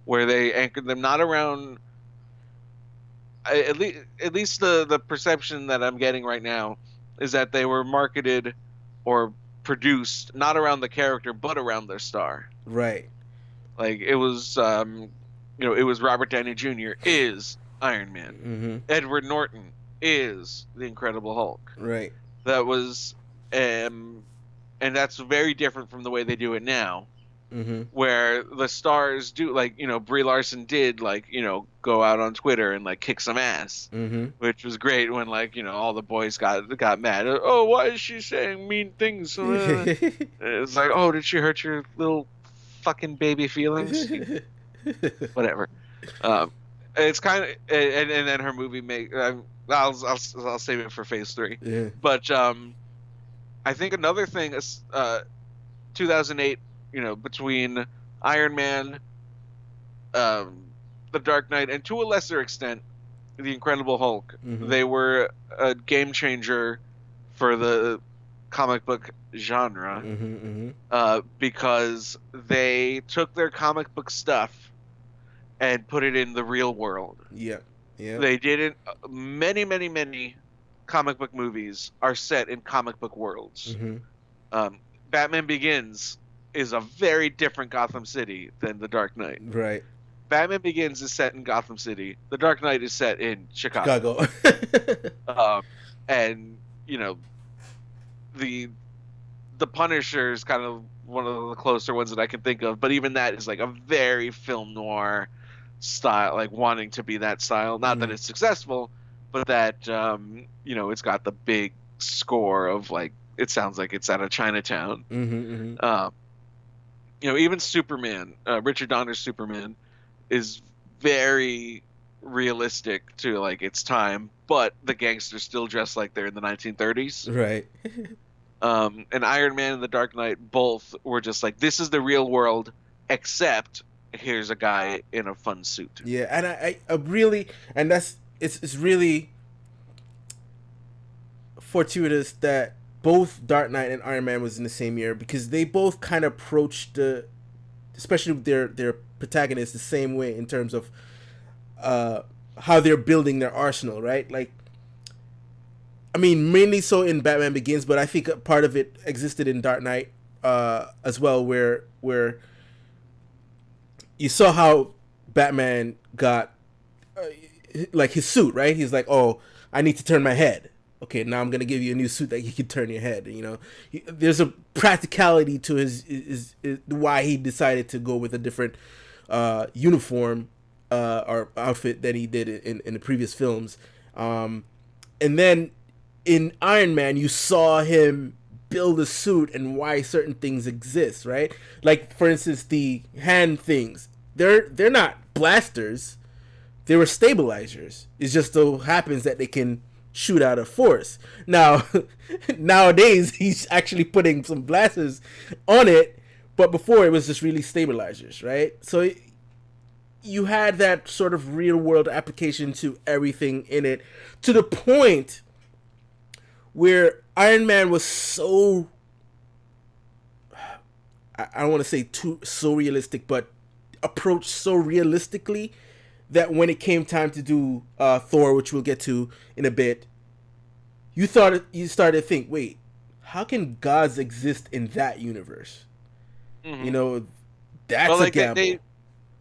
where they anchored them not around. At least the perception that I'm getting right now is that they were marketed or produced not around the character but around their star. Right. Like it was, it was Robert Downey Jr. is Iron Man. Mm-hmm. Edward Norton is the Incredible Hulk. Right. That was, and that's very different from the way they do it now. Mm-hmm. Where the stars do, like, Brie Larson did, like, go out on Twitter and like kick some ass, mm-hmm. which was great when, like, all the boys got mad. Oh, why is she saying mean things? It's like, oh, did she hurt your little fucking baby feelings? Whatever. It's kind of, and then her movie I'll save it for Phase 3. Yeah. But I think another thing is 2008. Between Iron Man, The Dark Knight, and to a lesser extent, The Incredible Hulk, mm-hmm. they were a game changer for the comic book genre, mm-hmm. Because they took their comic book stuff and put it in the real world. Yeah, yeah. They didn't. Many comic book movies are set in comic book worlds. Mm-hmm. Batman Begins is a very different Gotham City than The Dark Knight. Right. Batman Begins is set in Gotham City. The Dark Knight is set in Chicago. And the Punisher is kind of one of the closer ones that I can think of, but even that is like a very film noir style, like wanting to be that style. Not that it's successful, but that it's got the big score of like, it sounds like it's out of Chinatown. Mm-hmm, mm-hmm. Even Superman, Richard Donner's Superman, is very realistic to like its time, but the gangsters still dress like they're in the 1930s. Right. And Iron Man and The Dark Knight both were just like, this is the real world, except here's a guy in a fun suit. Yeah, and I really, and it's really fortuitous that both Dark Knight and Iron Man was in the same year, because they both kind of approached especially their protagonists, the same way in terms of how they're building their arsenal, right? Like, I mean, mainly so in Batman Begins, but I think a part of it existed in Dark Knight as well, where you saw how Batman got like his suit, right? He's like, oh, I need to turn my head. Okay, now I'm gonna give you a new suit that you can turn your head. There's a practicality to his why he decided to go with a different uniform or outfit than he did in the previous films. And then in Iron Man, you saw him build a suit and why certain things exist, right? Like, for instance, the hand things. They're not blasters. they were stabilizers. It just so happens that they can shoot out of force. Now, nowadays, he's actually putting some blasters on it, but before it was just really stabilizers, right? So you had that sort of real world application to everything in it, to the point where Iron Man was so, I don't want to say so realistic, but approached so realistically that when it came time to do Thor, which we'll get to in a bit, you started to think, wait, how can gods exist in that universe? Mm-hmm. You know, that's a gamble.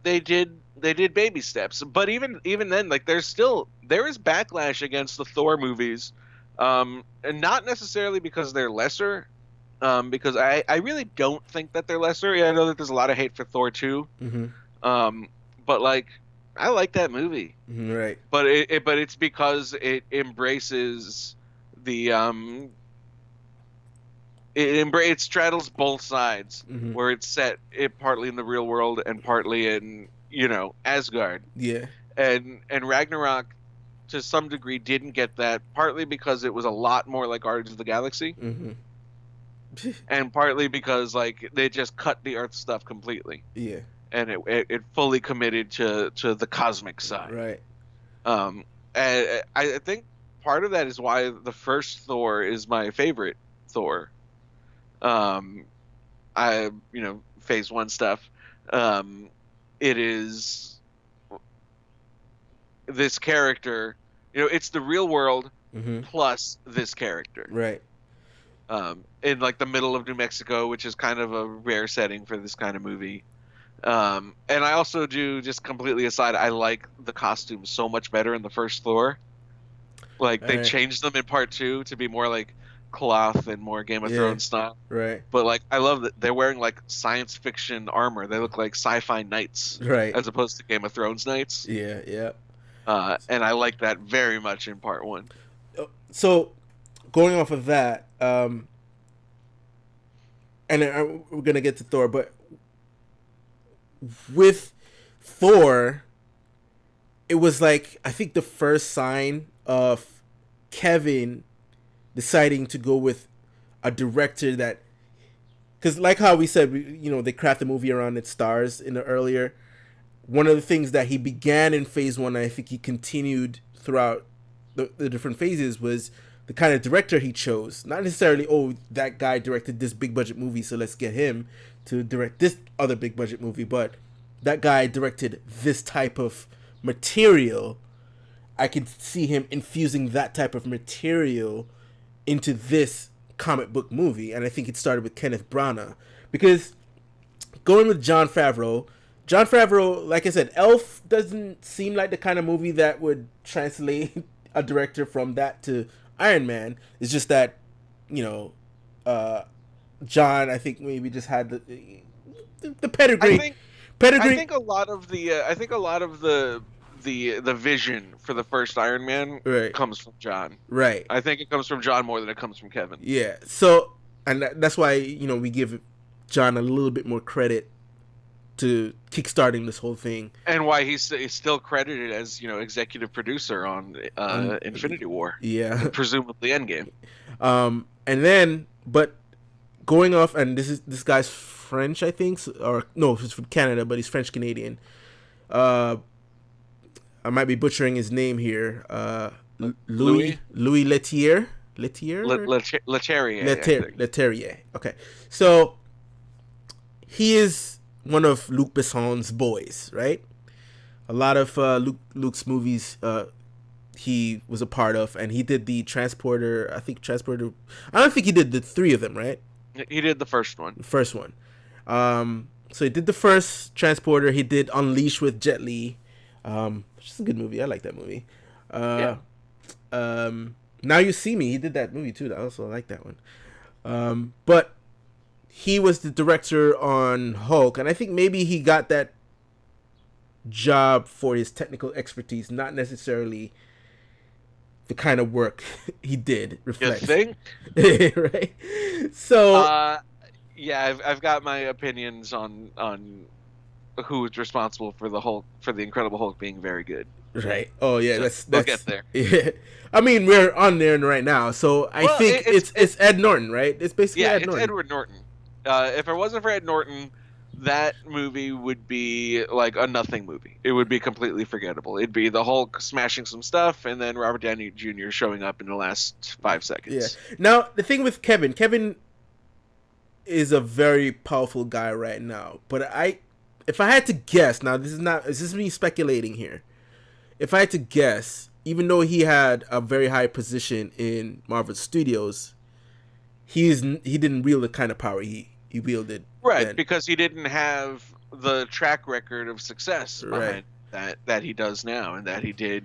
They did baby steps, but even then, like there is backlash against the Thor movies, and not necessarily because they're lesser, because I really don't think that they're lesser. Yeah, I know that there's a lot of hate for Thor 2, but like I like that movie, right? But it's because it embraces the it straddles both sides, where it's set partly in the real world and partly in Asgard. Yeah, and Ragnarok to some degree didn't get that, partly because it was a lot more like Guardians of the Galaxy, and partly because like they just cut the Earth stuff completely. Yeah, and it fully committed to the cosmic side. Right. And I think part of that is why the first Thor is my favorite Thor. Phase 1 stuff. It is this character, it's the real world plus this character. Right. In like the middle of New Mexico, which is kind of a rare setting for this kind of movie. And I also do, just completely aside, I like the costumes so much better in the first Thor. Like they changed them in part 2 to be more like cloth and more Game of Thrones style. Right. But like I love that they're wearing like science fiction armor. They look like sci-fi knights, right, as opposed to Game of Thrones knights. Yeah. And I like that very much in part 1. So, going off of that, and we're gonna get to Thor, but with Thor, it was like, I think the first sign of Kevin deciding to go with a director that, because like how we said, they craft the movie around its stars in the earlier. One of the things that he began in phase 1, and I think he continued throughout the different phases, was the kind of director he chose. Not necessarily, that guy directed this big budget movie, so let's get him to direct this other big budget movie, but that guy directed this type of material. I could see him infusing that type of material into this comic book movie, and I think it started with Kenneth Branagh, because going with Jon Favreau, like I said, Elf doesn't seem like the kind of movie that would translate a director from that to Iron Man. It's just that, John, I think, maybe just had the pedigree. I think a lot of the vision for the first Iron Man comes from John. Right. I think it comes from John more than it comes from Kevin. Yeah. So, and that's why, we give John a little bit more credit to kickstarting this whole thing. And why he's still credited as, executive producer on Infinity War. Yeah. Presumably Endgame. And then, but going off, and this guy's French, I think, or no, he's from Canada, but he's French Canadian. I might be butchering his name here. Louis Leterrier. Leterrier. Okay, so he is one of Luc Besson's boys, right? A lot of Luc's movies he was a part of, and he did the Transporter. I don't think he did the 3 of them, right? He did the first one. So he did the first Transporter. He did Unleash with Jet Li, which is a good movie. I like that movie. Now You See Me. He did that movie too. I also like that one. But he was the director on Hulk, and I think maybe he got that job for his technical expertise, not necessarily the kind of work he did reflects. You think? Right? So yeah, I've got my opinions on who's responsible for the Incredible Hulk being very good. Right. Oh yeah, So that's we'll get there. Yeah. I mean, we're on there right now, so I think it's Ed Norton, right? It's basically Yeah, Ed it's Norton. Edward Norton. If it wasn't for Ed Norton, that movie would be like a nothing movie. It would be completely forgettable. It'd be the Hulk smashing some stuff, and then Robert Downey Jr. showing up in the last 5 seconds. Yeah. Now the thing with Kevin is a very powerful guy right now, but if I had to guess, now this is me speculating here. If I had to guess, even though he had a very high position in Marvel Studios, he didn't wield the kind of power he wielded. Right, then. because he didn't have the track record of success behind that he does now, and that he did,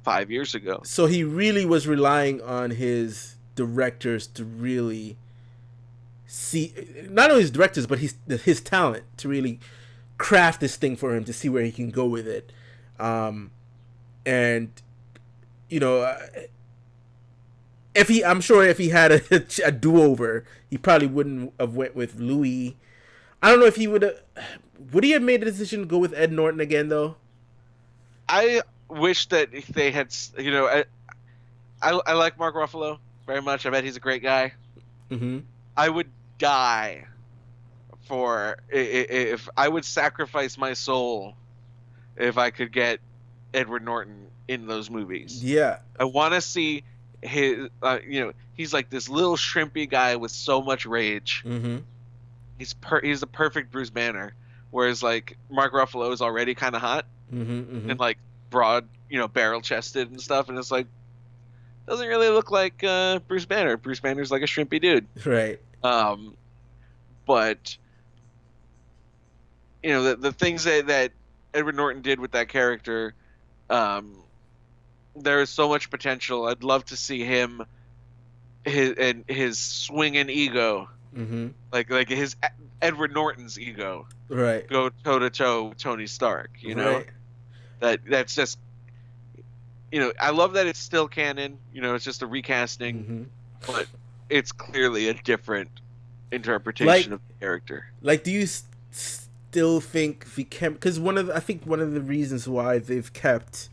5 years ago. So he really was relying on his directors to really see, not only his directors, but his talent to really craft this thing for him to see where he can go with it. And I'm sure if he had a do-over, he probably wouldn't have went with Louis. I don't know if he would he have made the decision to go with Ed Norton again, though? I wish that if they had, I like Mark Ruffalo very much. I bet he's a great guy. Mm-hmm. I would die if I would sacrifice my soul if I could get Edward Norton in those movies. Yeah. I want to see his, he's like this little shrimpy guy with so much rage. Mm-hmm. He's the perfect Bruce Banner, whereas like Mark Ruffalo is already kind of hot and like broad, barrel chested and stuff, and it's like doesn't really look like Bruce Banner. Bruce Banner's like a shrimpy dude, right? But the things that Edward Norton did with that character, there is so much potential. I'd love to see him, his swinging ego. Mm-hmm. Like his Edward Norton's ego, right? Go toe to toe Tony Stark. Right. That's just, I love that it's still canon. It's just a recasting, but it's clearly a different interpretation of the character. Like, do you still think because I think one of the reasons why they've kept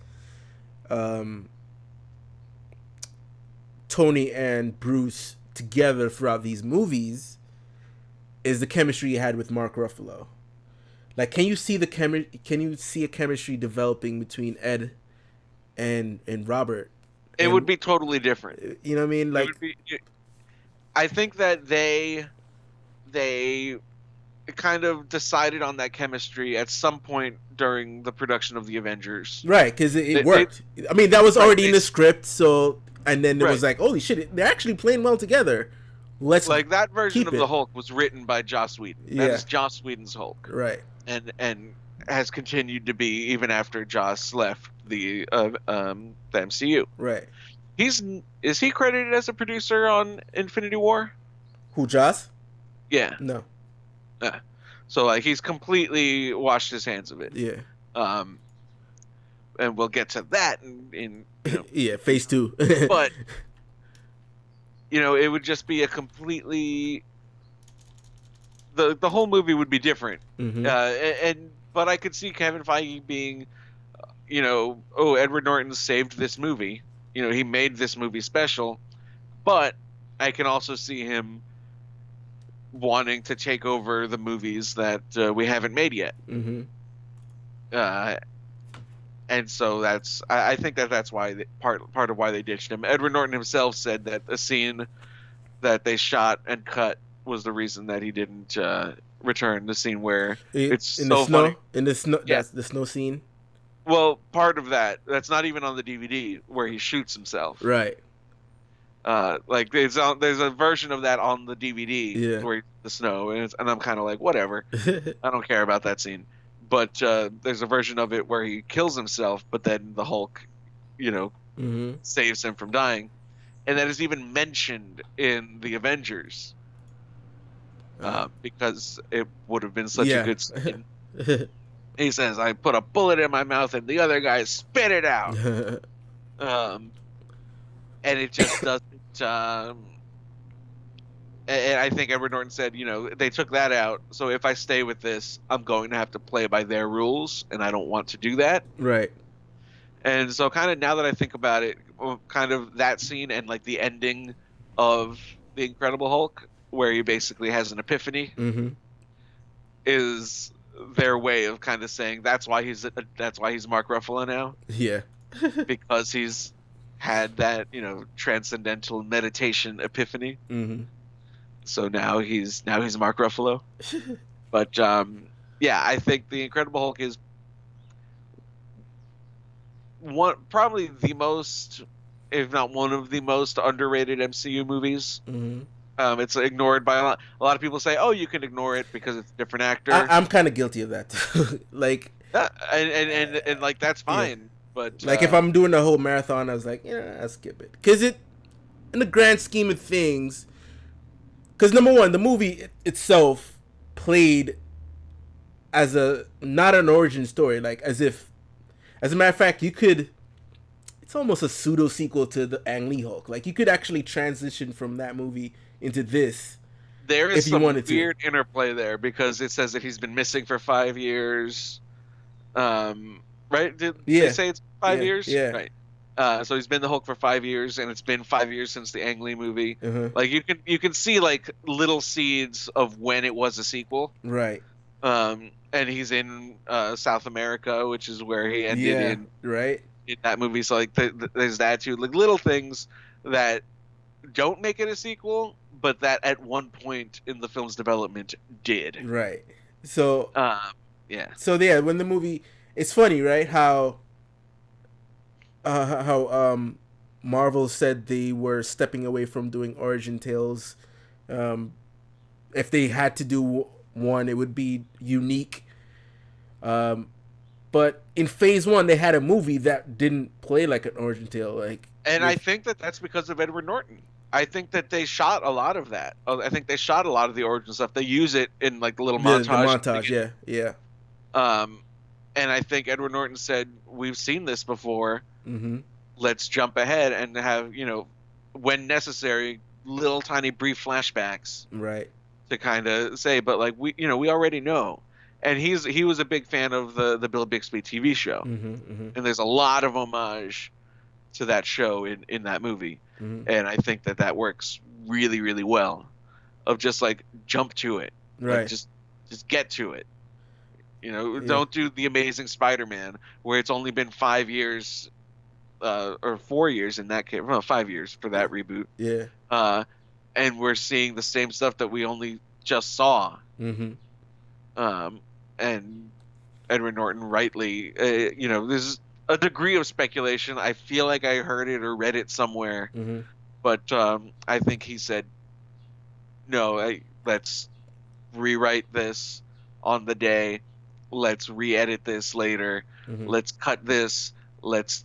Tony and Bruce together throughout these movies is the chemistry he had with Mark Ruffalo. Like, can you see a chemistry developing between Ed and Robert? It would be totally different. You know what I mean? Like, I think that they kind of decided on that chemistry at some point during the production of the Avengers. Right, because it worked. I mean, that was already in the script, so, and then it was like, holy shit, they're actually playing well together. Let's like that version of it. the Hulk was written by Joss Whedon. That is Joss Whedon's Hulk. Right. And has continued to be even after Joss left the MCU. Right. Is he credited as a producer on Infinity War? Who, Joss? Yeah. No. So like he's completely washed his hands of it. Yeah. And we'll get to that in yeah, phase 2. But it would just be a completely the whole movie would be different. Mm-hmm. But I could see Kevin Feige being Edward Norton saved this movie. He made this movie special, but I can also see him wanting to take over the movies that we haven't made yet. Mm-hmm. And so I think that's why part of why they ditched him. Edward Norton himself said that the scene that they shot and cut was the reason that he didn't return. The scene where it's in so the snow, funny. in the snow, Yeah. that's the snow scene. Well, part of that's not even on the DVD where he shoots himself. Right. Like there's a version of that on the DVD where the snow, and I'm kind of like, whatever, I don't care about that scene. But there's a version of it where he kills himself, but then the Hulk, saves him from dying, and that is even mentioned in the Avengers, because it would have been such a good scene. He says, "I put a bullet in my mouth, and the other guy spit it out." And it just doesn't. and I think Edward Norton said, they took that out. So if I stay with this, I'm going to have to play by their rules, and I don't want to do that. Right. And so kind of now that I think about it, kind of that scene and like the ending of The Incredible Hulk, where he basically has an epiphany, is their way of kind of saying that's why he's Mark Ruffalo now, Yeah. because he's had that transcendental meditation epiphany. So now he's Mark Ruffalo. But yeah, I think The Incredible Hulk is probably the most, if not one of the most underrated MCU movies. It's ignored by a lot of people. Say, oh, you can ignore it because it's a different actor. I'm kind of guilty of that too. Like, and like that's fine. Yeah. But like if I'm doing a whole marathon, I was like, yeah, I'll skip it because it, in the grand scheme of things, because number one, the movie itself played as not an origin story, like as a matter of fact, it's almost a pseudo sequel to the Ang Lee Hulk. Like you could actually transition from that movie into this. There is if some you wanted weird interplay there because it says that he's been missing for 5 years. Right? Did they say it's 5 years? Yeah. Right. So he's been the Hulk for 5 years, and it's been 5 years since the Ang Lee movie. Like you can see like little seeds of when it was a sequel. Right. And he's in South America, which is where he ended in that movie. So like there's that too, like little things that don't make it a sequel, but that at one point in the film's development did. Right. So yeah. So yeah, when the movie, it's funny, right? How Marvel said they were stepping away from doing origin tales. If they had to do one, it would be unique. But in Phase 1, they had a movie that didn't play like an origin tale, I think that's because of Edward Norton. I think that they shot a lot of that. I think they shot a lot of the origin stuff. They use it in like the little montage. The montage, yeah. And I think Edward Norton said, "We've seen this before. Let's jump ahead and have when necessary, little tiny brief flashbacks, right, to kind of say, but like we already know." And he was a big fan of the Bill Bixby TV show, and there's a lot of homage to that show in that movie, and I think that works really, really well. Of just like jump to it, right? Like, just get to it. Don't do the Amazing Spider-Man where it's only been 5 years, or 4 years in that case. Well, 5 years for that reboot. Yeah. And we're seeing the same stuff that we only just saw. And Edward Norton rightly, there's a degree of speculation. I feel like I heard it or read it somewhere, but I think he said, "No, let's rewrite this on the day. Let's re-edit this later. Let's cut this. Let's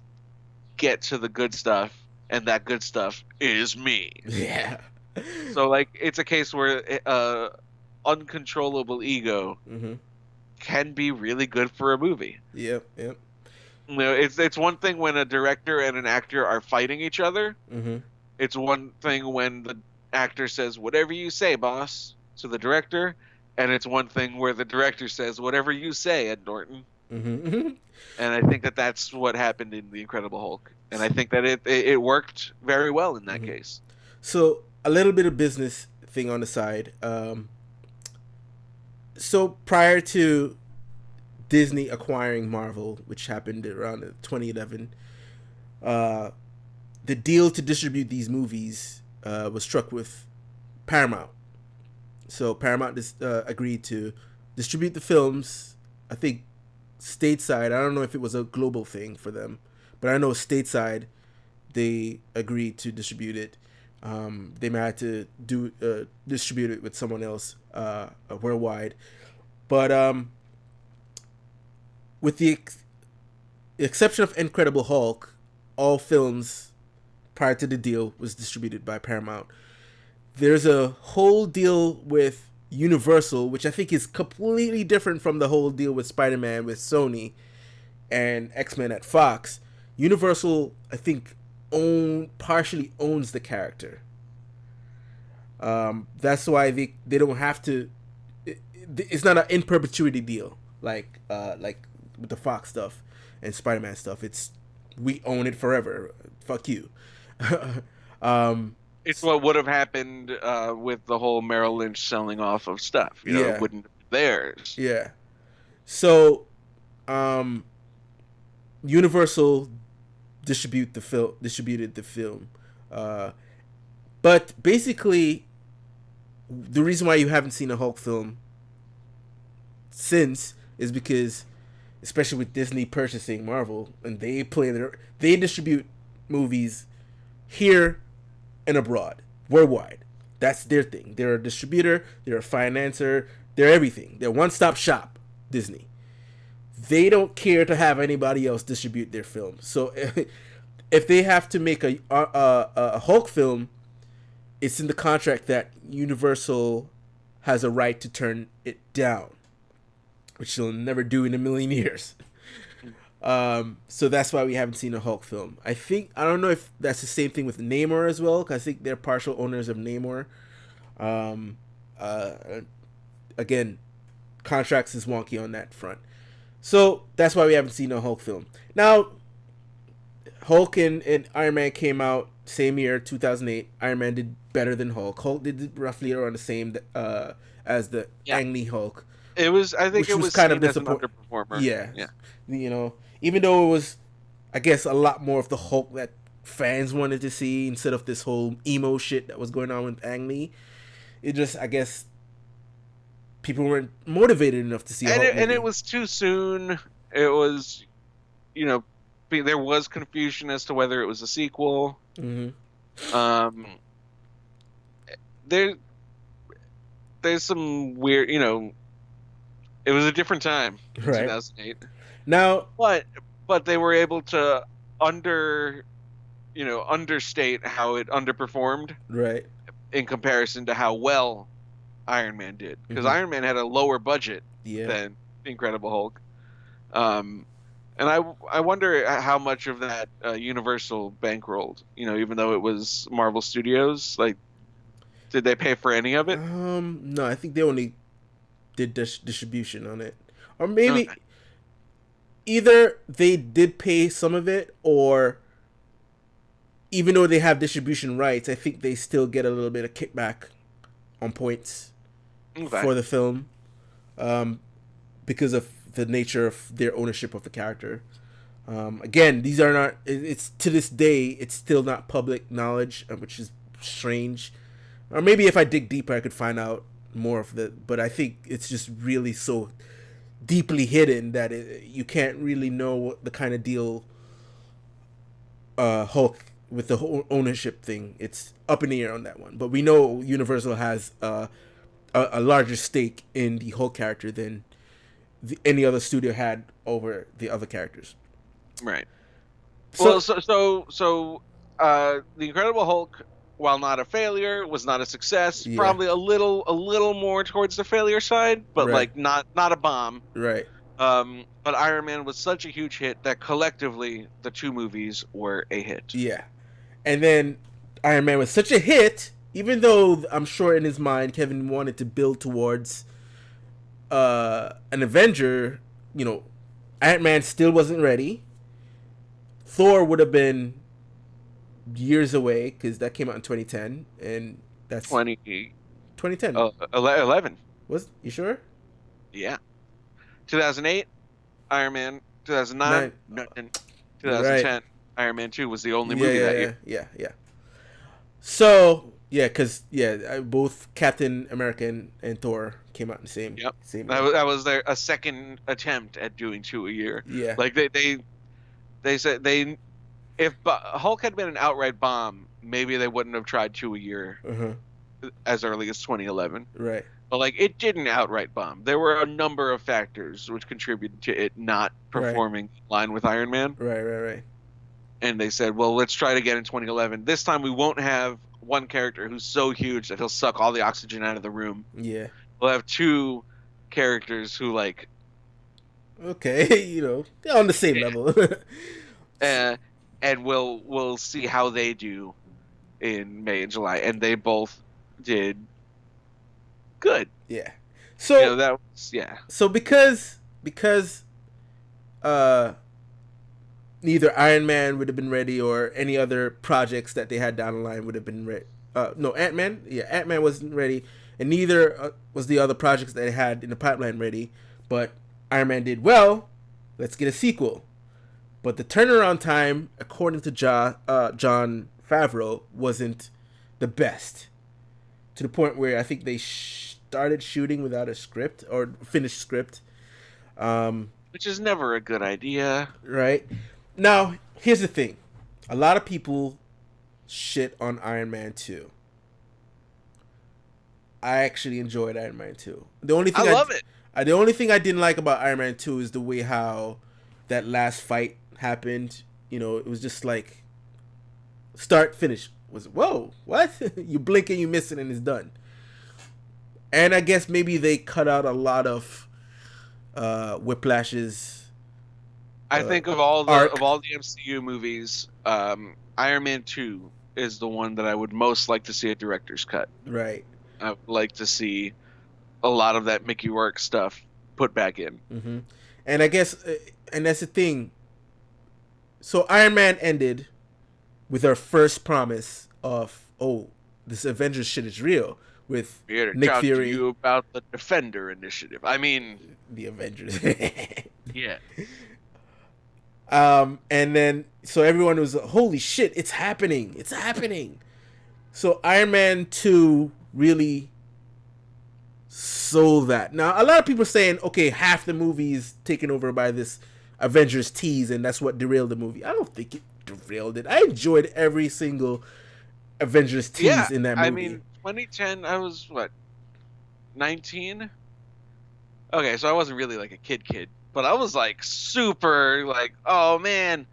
get to the good stuff, and that good stuff is me." Yeah. So like it's a case where uncontrollable ego can be really good for a movie. Yep. It's one thing when a director and an actor are fighting each other. It's one thing when the actor says, "Whatever you say, boss," to the director, and it's one thing where the director says, "Whatever you say, Ed Norton." And I think that's what happened in The Incredible Hulk, and I think that it worked very well in that case. So a little bit of business thing on the side. So prior to Disney acquiring Marvel, which happened around 2011, the deal to distribute these movies was struck with Paramount. So Paramount agreed to distribute the films, I think stateside. I don't know if it was a global thing for them, but I know stateside they agreed to distribute it. They might have to distribute it with someone else worldwide. But with the exception of Incredible Hulk, all films prior to the deal was distributed by Paramount. There's a whole deal with Universal, which I think is completely different from the whole deal with Spider-Man with Sony and X-Men at Fox. Universal, I think, partially owns the character. That's why they don't have to. It's not an in perpetuity deal like with the Fox stuff and Spider-Man stuff. It's we own it forever. Fuck you. It's what would have happened with the whole Merrill Lynch selling off of stuff. You know, Yeah. it wouldn't have been theirs. Yeah. So, Universal distributed the film, but basically, the reason why you haven't seen a Hulk film since is because, especially with Disney purchasing Marvel, and they distribute movies here and abroad, worldwide. That's their thing. They're a distributor. They're a financer. They're everything. They're one-stop shop. Disney. They don't care to have anybody else distribute their film. So if they have to make a Hulk film, it's in the contract that Universal has a right to turn it down, which they'll never do in a million years. So that's why we haven't seen a Hulk film. I don't know if that's the same thing with Namor as well, because I think they're partial owners of Namor. Again, contracts is wonky on that front. So that's why we haven't seen a Hulk film. Now, Hulk and Iron Man came out same year, 2008. Iron Man did better than Hulk. Hulk did roughly around the same as the Ang Lee Hulk. I think it was kind of as an underperformer. Yeah. You know, even though it was, I guess, a lot more of the Hulk that fans wanted to see instead of this whole emo shit that was going on with Ang Lee. It just, I guess, people weren't motivated enough to see Hulk movie. And it was too soon. It was, you know, there was confusion as to whether it was a sequel. Mm-hmm. There's some weird, you know, it was a different time in Right. 2008. Now, But they were able to understate how it underperformed right. in comparison to how well Iron Man did, because Iron Man had a lower budget than Incredible Hulk. And I wonder how much of that Universal bankrolled. You know, even though it was Marvel Studios, like, did they pay for any of it? No, I think they only did distribution on it, or maybe either they did pay some of it, or even though they have distribution rights, I think they still get a little bit of kickback on points for the film, because of the nature of their ownership of the character. Again, these are not. It's to this day, it's still not public knowledge, which is strange. Or maybe if I dig deeper, I could find out more of the. But I think it's just really so deeply hidden that you can't really know what the kind of deal Hulk with the whole ownership thing. It's up in the air on that one. But we know Universal has a larger stake in the Hulk character than any other studio had over the other characters. Right. So, So the Incredible Hulk, while not a failure, was not a success. Yeah. Probably a little more towards the failure side, but Right. like not a bomb. right. But Iron Man was such a huge hit that collectively the two movies were a hit. Yeah. And then Iron Man was such a hit, even though I'm sure in his mind Kevin wanted to build towards an Avenger, you know, Ant Man still wasn't ready. Thor would have been years away because that came out in 2010, and that's 2010. 11. Was you sure? Yeah. 2008, Iron Man. 2009, nothing. 2010, Right. Iron Man 2 was the only movie that year. Yeah. So because both Captain America and Thor came out in the same. Yep. Same. That was a second attempt at doing 2 a year. Yeah. Like they said if Hulk had been an outright bomb, maybe they wouldn't have tried 2 a year as early as 2011. Right. But like it didn't outright bomb. There were a number of factors which contributed to it not performing in line with Iron Man. Right. And they said, well, let's try it again in 2011. This time we won't have one character who's so huge that he'll suck all the oxygen out of the room. Yeah. We'll have two characters who like Okay, you know, they're on the same level. and we'll see how they do in May and July. And they both did good. Yeah. So You know, that was so because uh neither Iron Man would have been ready or any other projects that they had down the line would have been ready. No, Ant-Man. Yeah, Ant-Man wasn't ready, and neither was the other projects that they had in the pipeline ready. But Iron Man did well. Let's get a sequel. But the turnaround time, according to John Favreau, wasn't the best. To the point where I think they started shooting without a script or finished script. which is never a good idea. Right? Now, here's the thing. A lot of people shit on Iron Man 2. I actually enjoyed Iron Man 2. The only thing I love it. The only thing I didn't like about Iron Man 2 is the way how that last fight happened. You know, it was just like start finish. Was whoa, what? You blink and you miss it and it's done. And I guess maybe they cut out a lot of Whiplash's I think of all the arc. MCU movies, Iron Man 2 is the one that I would most like to see a director's cut. Right. I would like to see a lot of that Mickey Rourke stuff put back in. Mm-hmm. And I guess, and that's the thing. So Iron Man ended with our first promise of, oh, this Avengers shit is real with Here to Nick talk Fury. to you about the Defender Initiative. I mean, The Avengers. yeah. And then, so everyone was, holy shit, it's happening. It's happening. So Iron Man 2 really sold that. Now, a lot of people are saying, okay, half the movie is taken over by this Avengers tease, and that's what derailed the movie. I don't think it derailed it. I enjoyed every single Avengers tease in that movie. I mean, 2010, I was, 19? Okay, so I wasn't really like a kid, but I was like super like, oh man,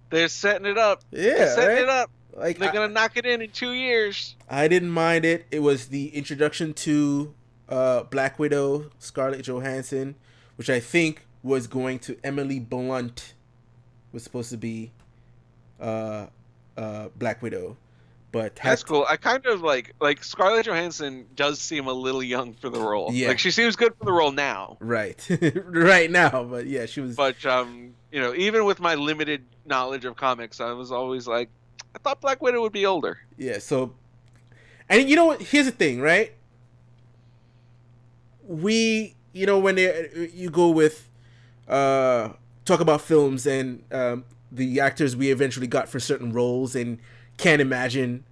they're setting it up. Yeah, they're setting right? it up. Like, They're gonna knock it in 2 years. I didn't mind it. It was the introduction to Black Widow, Scarlett Johansson, which I think was going to Emily Blunt, was supposed to be Black Widow, but That's cool. I kind of like Scarlett Johansson does seem a little young for the role. Yeah. Like she seems good for the role now. Right, right now, but yeah, she was. But you know, even with my limited knowledge of comics, I was always like, I thought Black Widow would be older. Yeah, so, and you know what? Here's the thing, right? We, you know, when you go with talk about films and the actors we eventually got for certain roles, and can't imagine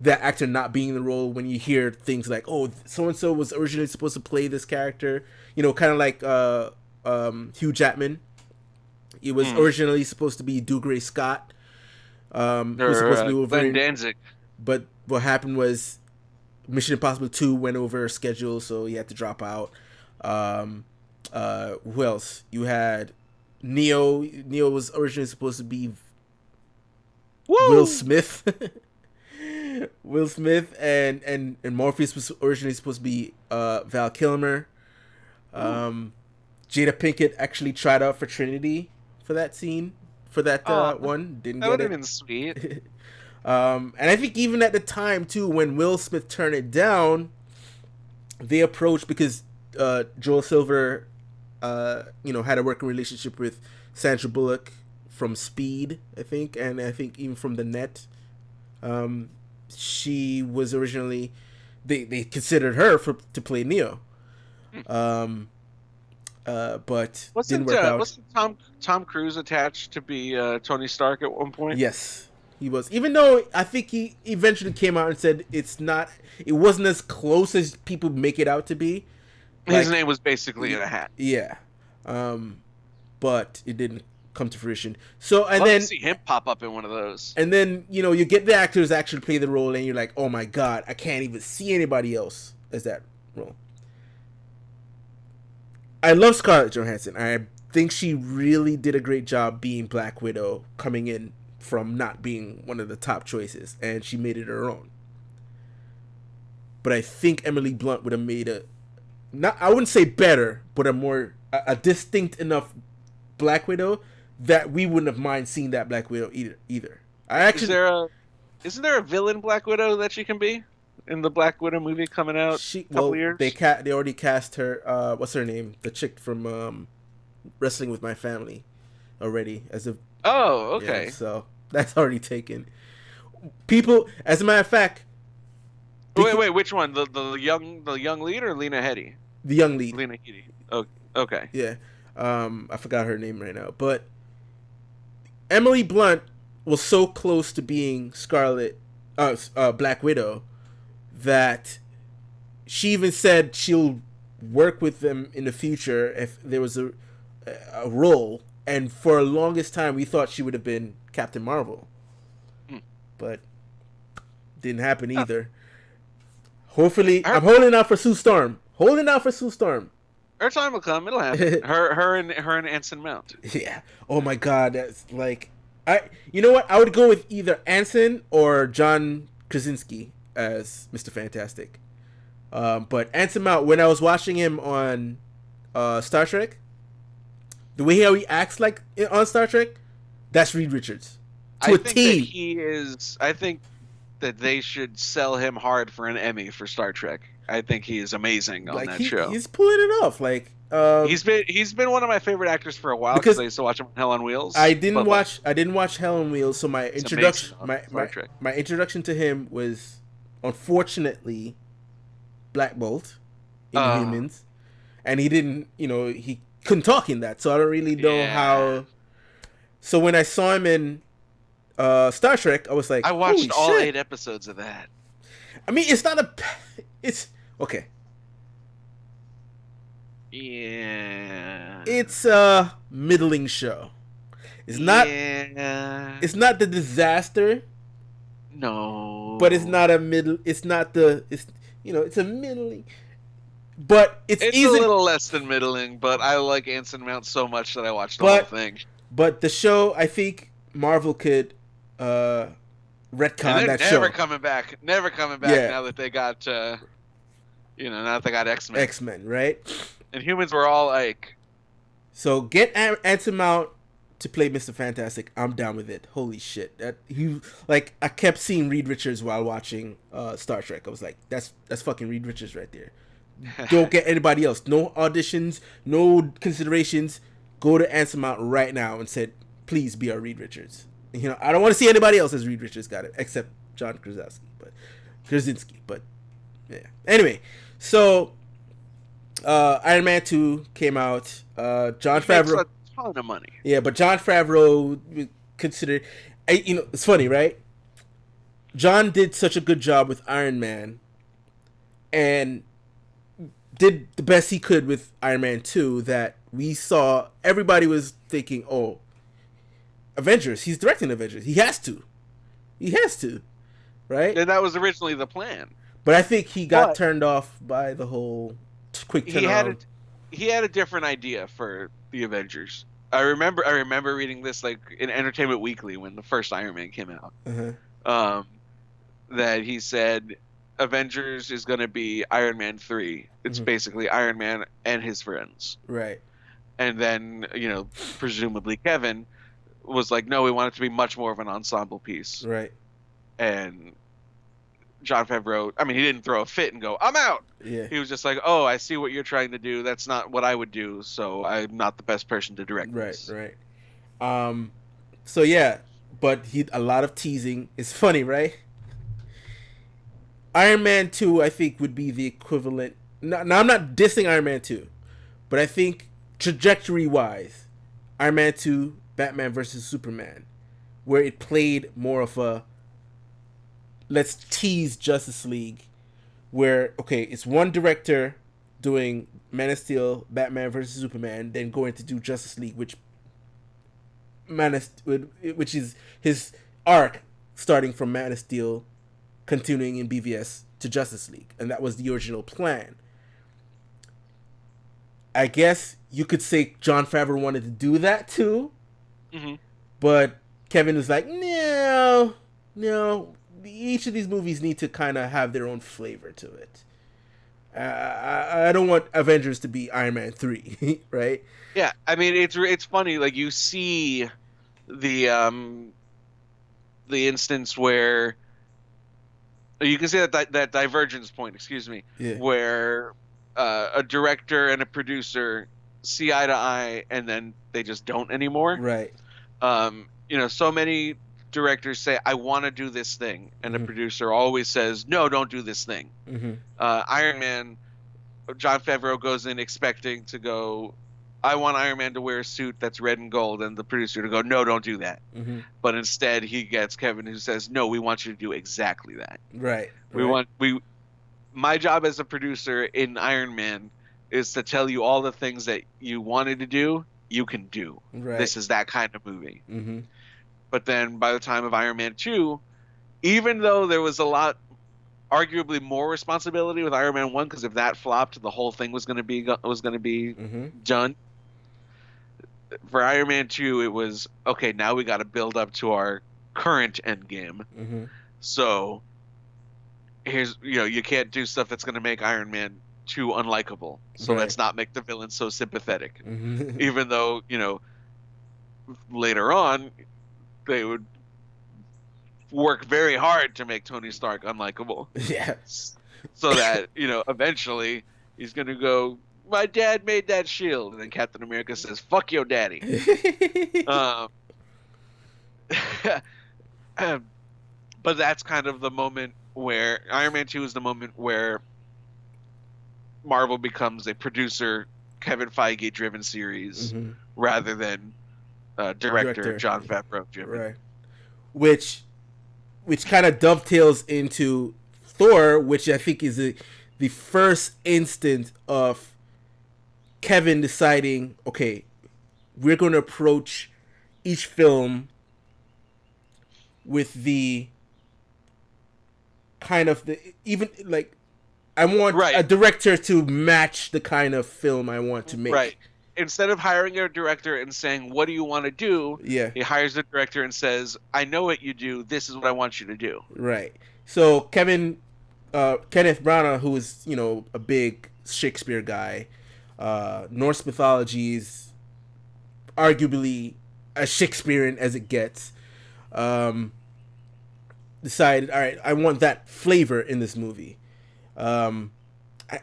that actor not being in the role when you hear things like, oh, so and so was originally supposed to play this character, you know, kind of like Hugh Jackman. It was originally supposed to be Dougray Scott, who was supposed to be Wolverine. Glenn Danzig. But what happened was Mission Impossible 2 went over schedule, so he had to drop out. Who else? You had Neo. Neo was originally supposed to be Will Smith. Will Smith and Morpheus was originally supposed to be Val Kilmer. Jada Pinkett actually tried out for Trinity for that scene. For that one. Didn't That get would it. have been sweet. And I think even at the time too, when Will Smith turned it down, they approached because Joel Silver, you know, had a working relationship with Sandra Bullock from Speed, I think, and I think even from The Net. She was originally they considered her to play Neo, but didn't work out. Wasn't Tom Cruise attached to be Tony Stark at one point? Yes, he was. Even though I think he eventually came out and said it wasn't as close as people make it out to be. His name was basically in a hat. Yeah, but it didn't come to fruition. So and Love then to see him pop up in one of those. and then you know you get the actors actually play the role, and you're like, oh my god, I can't even see anybody else as that role. I love Scarlett Johansson. I think she really did a great job being Black Widow, coming in from not being one of the top choices, and she made it her own. But I think Emily Blunt would have made I wouldn't say better, but a distinct enough Black Widow that we wouldn't have mind seeing that Black Widow either. I actually Isn't there a villain Black Widow that she can be? in the Black Widow movie coming out a couple years? They already cast her. What's her name? The chick from Wrestling with My Family, already as a. Oh, okay. Yeah, so that's already taken. People, as a matter of fact. Wait, which one? The young lead or Lena Headey? The young lead. Lena Headey. Oh, okay. Yeah. I forgot her name right now, but Emily Blunt was so close to being Black Widow that she even said she'll work with them in the future if there was a role. And for the longest time, we thought she would have been Captain Marvel, but didn't happen either. Hopefully, I'm holding out for Sue Storm. Her time will come. It'll happen. her and Anson Mount. Yeah. Oh my God. That's like, you know what? I would go with either Anson or John Krasinski as Mr. Fantastic. But Anson Mount, when I was watching him on Star Trek, the way how he acts like on Star Trek, that's Reed Richards to a T. I think that they should sell him hard for an Emmy for Star Trek. I think he is amazing on that show. He's pulling it off. Like he's been one of my favorite actors for a while because I used to watch him on Hell on Wheels. I didn't watch Hell on Wheels, so my introduction to him was unfortunately Black Bolt in Humans, and he didn't, he couldn't talk in that, so I don't really know how. So when I saw him in Star Trek, I was like, I watched all 8 episodes of that. I mean, it's okay. Yeah. It's a middling show. It's not the disaster. No. But it's not a middle. It's not the. It's a middling. But it's a little less than middling. But I like Anson Mount so much that I watched the whole thing. But the show, I think Marvel could retcon that show. Never coming back. Now that they got now that they got X-Men. X-Men, right? And Humans were all like. So get Anson Mount to play Mr. Fantastic. I'm down with it. Holy shit! I kept seeing Reed Richards while watching Star Trek. I was like, that's fucking Reed Richards right there. Don't get anybody else. No auditions. No considerations. Go to Anson Mount right now and said, please be our Reed Richards. I don't want to see anybody else as Reed Richards got it, except John Krasinski. But yeah. Anyway, so Iron Man 2 came out. Jon Favreau. Makes a ton of money. Yeah, but Jon Favreau considered. It's funny, right? John did such a good job with Iron Man, and did the best he could with Iron Man 2 that we saw. Everybody was thinking, oh, Avengers. He's directing Avengers. He has to, right? And that was originally the plan. But I think he got turned off by the whole quick turnaround. He had a different idea for the Avengers. I remember reading this like in Entertainment Weekly when the first Iron Man came out. Uh-huh. That he said Avengers is going to be Iron Man 3. It's basically Iron Man and his friends. Right. And then, presumably Kevin was like, no, we want it to be much more of an ensemble piece. Right. And Jon Favreau, he didn't throw a fit and go, I'm out. Yeah. He was just like, oh, I see what you're trying to do. That's not what I would do, so I'm not the best person to direct this. Right. So yeah, but a lot of teasing. It's funny, right? Iron Man 2, I think, would be the equivalent. Now, I'm not dissing Iron Man 2, but I think trajectory-wise, Iron Man 2, Batman vs. Superman, where it played more of a let's tease Justice League, where, okay, it's one director doing Man of Steel, Batman vs. Superman, then going to do Justice League, which is his arc starting from Man of Steel, continuing in BVS to Justice League, and that was the original plan. I guess you could say Jon Favreau wanted to do that too, but Kevin was like, no, each of these movies need to kind of have their own flavor to it. I don't want Avengers to be Iron Man 3, right? Yeah, it's funny. Like, you see the instance where You can see that divergence point, excuse me, Yeah. where a director and a producer see eye to eye, and then they just don't anymore. Right. So many directors say, "I want to do this thing," and the producer always says, "No, don't do this thing." Iron Man, Jon Favreau goes in expecting to go, "I want Iron Man to wear a suit that's red and gold," and the producer to go, "No, don't do that." But instead, he gets Kevin, who says, "No, we want you to do exactly that." Right. My job as a producer in Iron Man is to tell you all the things that you wanted to do, you can do. Right. This is that kind of movie. But then by the time of Iron Man 2, even though there was a lot, arguably more responsibility with Iron Man 1, because if that flopped, the whole thing was going to be done. For Iron Man 2, it was, okay, now we got to build up to our current Endgame. So here's, you can't do stuff that's going to make Iron Man too unlikable. So let's not make the villain so sympathetic. Even though, later on, they would work very hard to make Tony Stark unlikable. Yeah. So that, eventually he's going to go, "My dad made that shield." And then Captain America says, "Fuck your daddy." But that's kind of the moment where Iron Man 2 is the moment where Marvel becomes a producer, Kevin Feige driven series rather than director Jon Favreau driven. Right. Which kind of dovetails into Thor, which I think is the first instance of Kevin deciding, okay, we're going to approach each film with the kind of I want a director to match the kind of film I want to make. Right. Instead of hiring a director and saying, "What do you want to do?" He hires the director and says, "I know what you do. This is what I want you to do." Right. So Kenneth Branagh, who is, a big Shakespeare guy, Norse mythology is arguably as Shakespearean as it gets, decided, all right, I want that flavor in this movie. And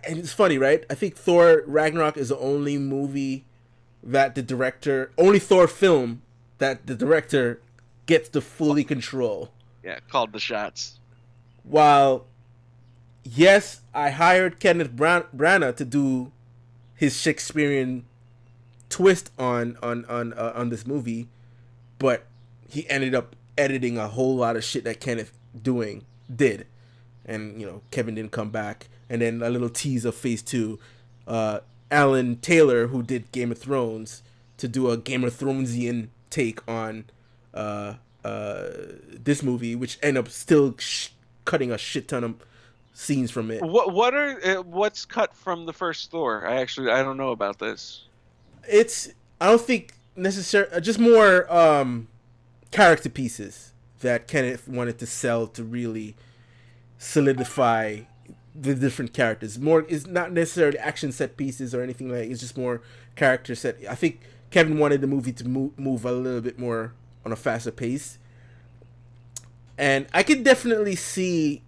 it's funny, right? I think Thor Ragnarok is the only only Thor film that the director gets to fully control. Yeah, called the shots. While, yes, I hired Kenneth Branagh to do his Shakespearean twist on this movie, but he ended up editing a whole lot of shit that Kenneth did. And, Kevin didn't come back. And then a little tease of Phase 2. Alan Taylor, who did Game of Thrones, to do a Game of Thronesian take on this movie, which ended up still cutting a shit ton of scenes from it. What's cut from the first Thor? I don't know about this. I don't think necessarily, just more character pieces that Kenneth wanted to sell to really solidify the different characters. More is not necessarily action set pieces or anything like. It's just more character set. I think Kevin wanted the movie to move a little bit more on a faster pace, and I could definitely see.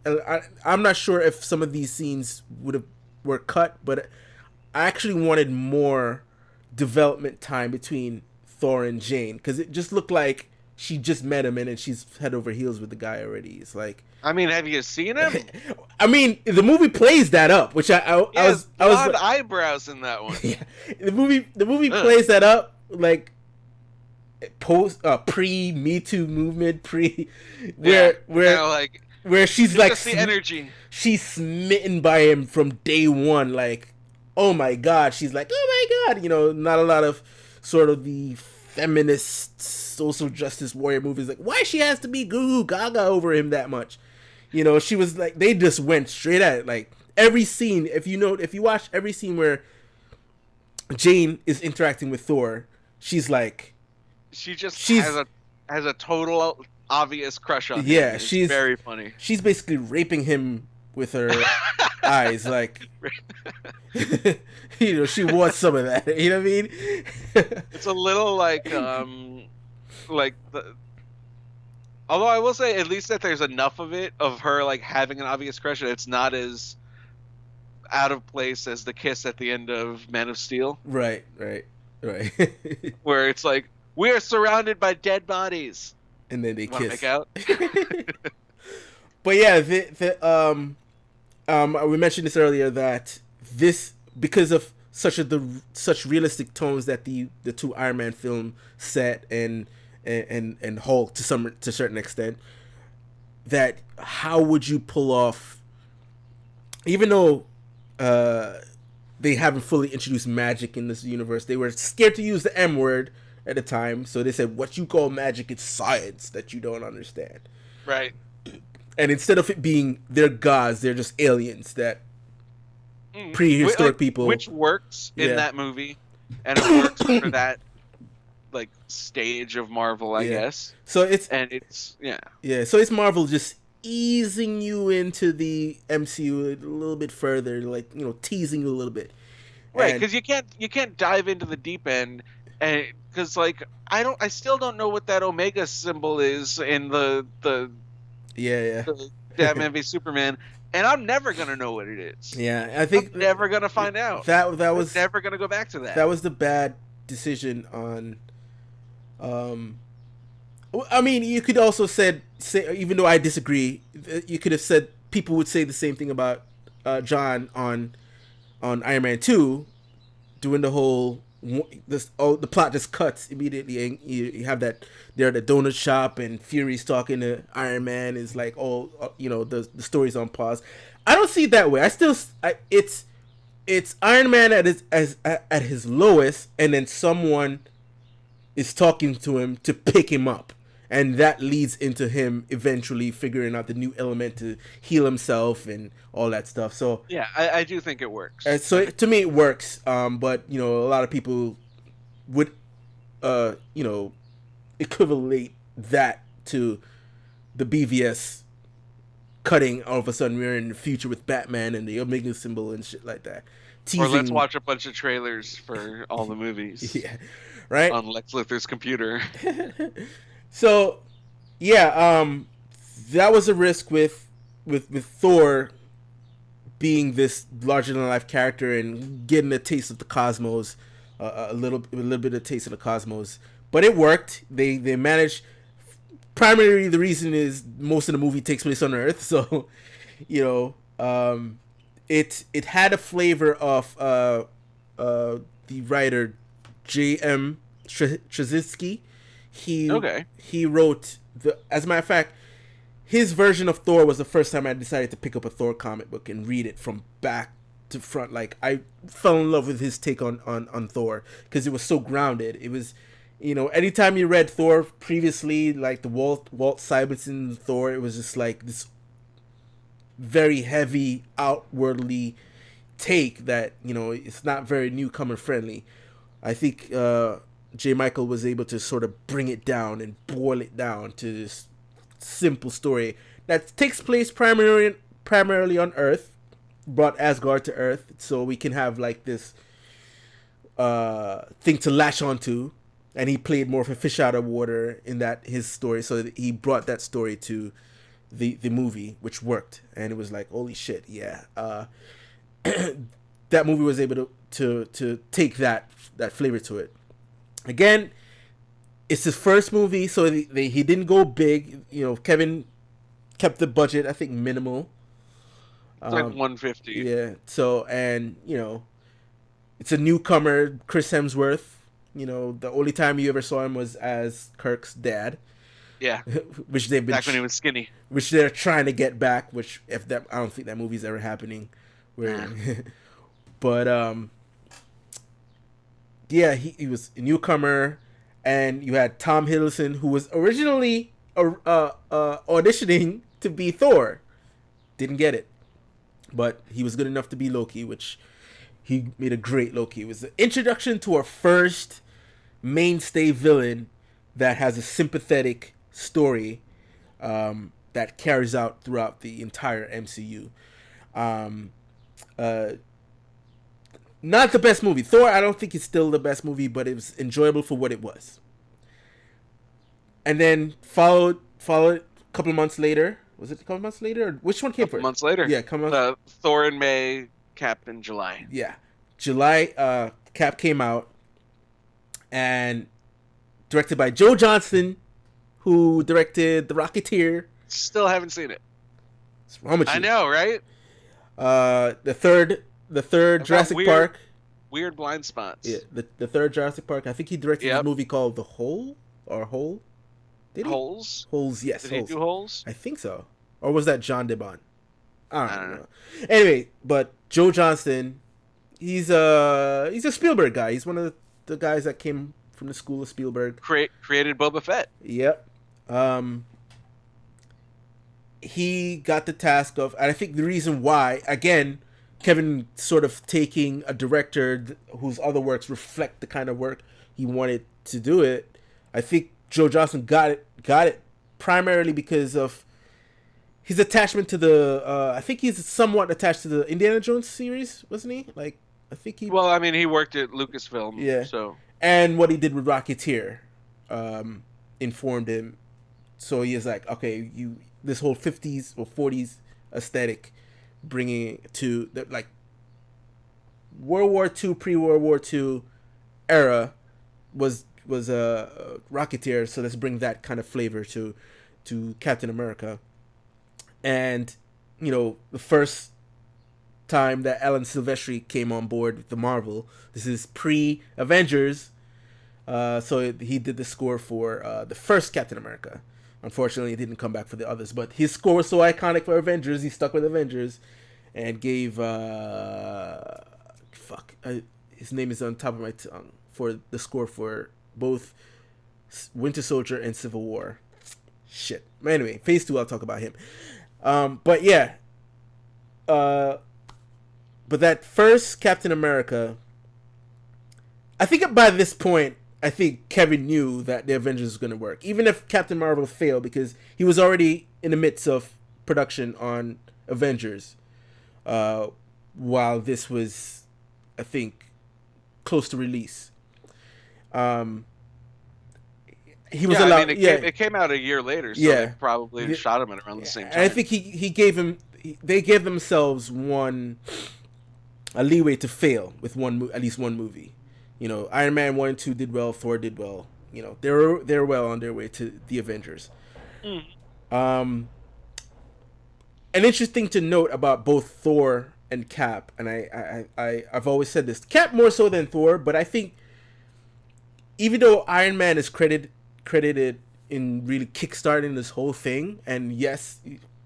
I'm not sure if some of these scenes were cut, but I actually wanted more development time between Thor and Jane, because it just looked like she just met him and then she's head over heels with the guy already. It's like, I mean, have you seen him? I mean, the movie plays that up, which I was eyebrows in that one. Yeah, the movie plays that up, like pre Me Too movement, where she's like just the energy. She's smitten by him from day one. Like, oh my god, she's like, oh my god, not a lot of sort of the feminist social justice warrior movies. Like, why she has to be goo gaga over him that much? She was like, they just went straight at it. Like, every scene, if you watch every scene where Jane is interacting with Thor, she's like, has a total obvious crush on him. Yeah, it's she's very funny. She's basically raping him with her eyes. Like, she wants some of that. You know what I mean? It's a little like Although I will say, at least that there's enough of it of her like having an obvious crush, and it's not as out of place as the kiss at the end of Man of Steel, Right, right, right. where it's like we are surrounded by dead bodies. And then they Want to kiss. make out? But yeah, we mentioned this earlier that this, because of such realistic tones that the two Iron Man film set and Hulk to a certain extent, that how would you pull off, even though they haven't fully introduced magic in this universe, they were scared to use the M word at the time, so they said, what you call magic is science that you don't understand. Right. And instead of it being they're gods, they're just aliens that prehistoric people, which works in Yeah. that movie, and it works for that like stage of Marvel, I Yeah. guess. So it's Yeah. So it's Marvel just easing you into the MCU a little bit further, like, teasing you a little bit. Right, And- because you can't dive into the deep end, and because like I still don't know what that Omega symbol is in the yeah, Batman v Superman, and I'm never gonna know what it is. yeah. I think I'm never gonna find out. that was I'm never gonna go back to that. that was the bad decision on. I mean, you could also say, even though I disagree, you could have said people would say the same thing about John on Iron Man 2, doing the whole the plot just cuts immediately, and you have that they're at the donut shop and Fury's talking to Iron Man, is like, the story's on pause. I don't see it that way. It's Iron Man at his lowest, and then someone is talking to him to pick him up, and that leads into him eventually figuring out the new element to heal himself and all that stuff. So Yeah, I do think it works. so to me it works, but a lot of people would equivalent that to the BVS cutting. All of a sudden we're in the future with Batman and the Omega symbol and shit like that. Or let's watch a bunch of trailers for all the movies. Yeah, right. On Lex Luthor's computer. So, yeah, that was a risk with Thor being this larger than life character and getting a taste of the cosmos, a little bit of taste of the cosmos. But it worked. They managed. Primarily, the reason is most of the movie takes place on Earth, so it had a flavor of the writer J.M. Straczynski. He wrote as a matter of fact, his version of Thor was the first time I decided to pick up a Thor comic book and read it from back to front. Like, I fell in love with his take on Thor because it was so grounded. It was, anytime you read Thor previously, like the Walt Simonson Thor, it was just like this very heavy, outwardly take that, it's not very newcomer friendly. I think J. Michael was able to sort of bring it down and boil it down to this simple story that takes place primarily on Earth, brought Asgard to Earth, so we can have like this thing to latch onto. And he played more of a fish out of water in his story, so he brought that story to the movie, which worked, and it was like, holy shit, yeah. That movie was able to take that flavor to it. Again, it's his first movie, so he didn't go big. Kevin kept the budget, I think, minimal. It's like 150. Yeah. So, and it's a newcomer, Chris Hemsworth. The only time you ever saw him was as Kirk's dad. Yeah. Which they've been back when he was skinny. Which they're trying to get back. Which I don't think that movie's ever happening. But yeah, he was a newcomer, and you had Tom Hiddleston, who was originally auditioning to be Thor, didn't get it, but he was good enough to be Loki, which he made a great Loki. It was the introduction to our first mainstay villain that has a sympathetic story that carries out throughout the entire MCU. Not the best movie. Thor, I don't think it's still the best movie, but it was enjoyable for what it was. And then followed followed a couple of months later. Was it a couple of months later? Or which one came Couple first? months later. Yeah, couple months. Thor in May, Cap in July. Yeah, July. Cap came out, and directed by Joe Johnston, who directed The Rocketeer. Still haven't seen it. What's wrong with you? I know, right? The third Jurassic Park. Weird blind spots. Yeah, the third Jurassic Park. I think he directed a movie called The Hole or Hole. Did he? Holes? Holes, yes. Did he do Holes? I think so. Or was that John DeBon? I don't know. Anyway, but Joe Johnston, he's a Spielberg guy. He's one of the guys that came from the school of Spielberg. Created Boba Fett. Yep. He got the task of, and I think the reason why, again, Kevin sort of taking a director whose other works reflect the kind of work he wanted to do it. I think Joe Johnston got it primarily because of his attachment to the. I think he's somewhat attached to the Indiana Jones series, wasn't he? Like, I think he. Well, I mean, he worked at Lucasfilm. Yeah. So. And what he did with Rocketeer, informed him. So he is like, okay, this whole 50s or 40s aesthetic, bringing it to the like World War II, pre-World War II era was Rocketeer. So let's bring that kind of flavor to Captain America. And the first time that Alan Silvestri came on board with the Marvel, this is pre-Avengers. So he did the score for the first Captain America. Unfortunately, he didn't come back for the others, but his score was so iconic for Avengers, he stuck with Avengers and gave his name is on top of my tongue for the score for both Winter Soldier and Civil War. Shit. Anyway, Phase 2, I'll talk about him. But yeah. But that first Captain America, I think by this point, I think Kevin knew that the Avengers was going to work. Even if Captain Marvel failed, because he was already in the midst of production on Avengers, while this was, I think, close to release. He was allowed. It came out a year later, so they probably shot him at around the same time. And I think they gave themselves a leeway to fail with at least one movie. Iron Man 1 and 2 did well, Thor did well. They're well on their way to the Avengers. An interesting to note about both Thor and Cap, and I've always said this, Cap more so than Thor, but I think even though Iron Man is credited in really kickstarting this whole thing, and yes,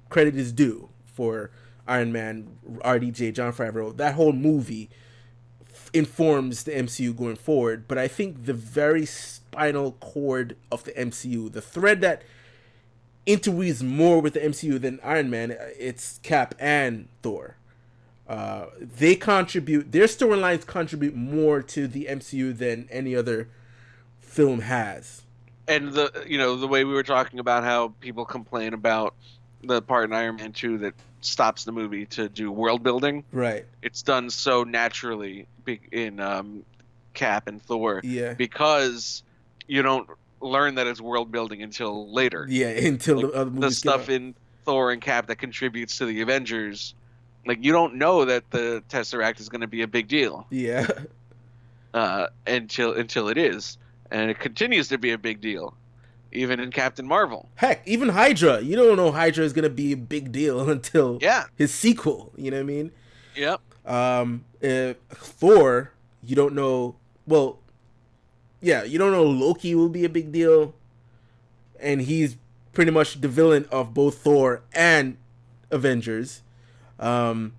credit is due for Iron Man, RDJ, Jon Favreau, that whole movie informs the MCU going forward. But I think the very spinal cord of the MCU, the thread that interweaves more with the MCU than Iron Man, it's Cap and Thor. They contribute, their storylines contribute more to the MCU than any other film has. And the way we were talking about how people complain about the part in Iron Man 2 that stops the movie to do world building. Right. It's done so naturally in Cap and Thor. Yeah. Because you don't learn that it's world building until later. Yeah, until the other movies the stuff in Thor and Cap that contributes to the Avengers. Like, you don't know that the Tesseract is going to be a big deal. Yeah. Until it is. And it continues to be a big deal. Even in Captain Marvel. Heck, even Hydra. You don't know Hydra is going to be a big deal until his sequel. You know what I mean? Yep. Thor, you don't know... Well, yeah, you don't know Loki will be a big deal. And he's pretty much the villain of both Thor and Avengers. Yeah,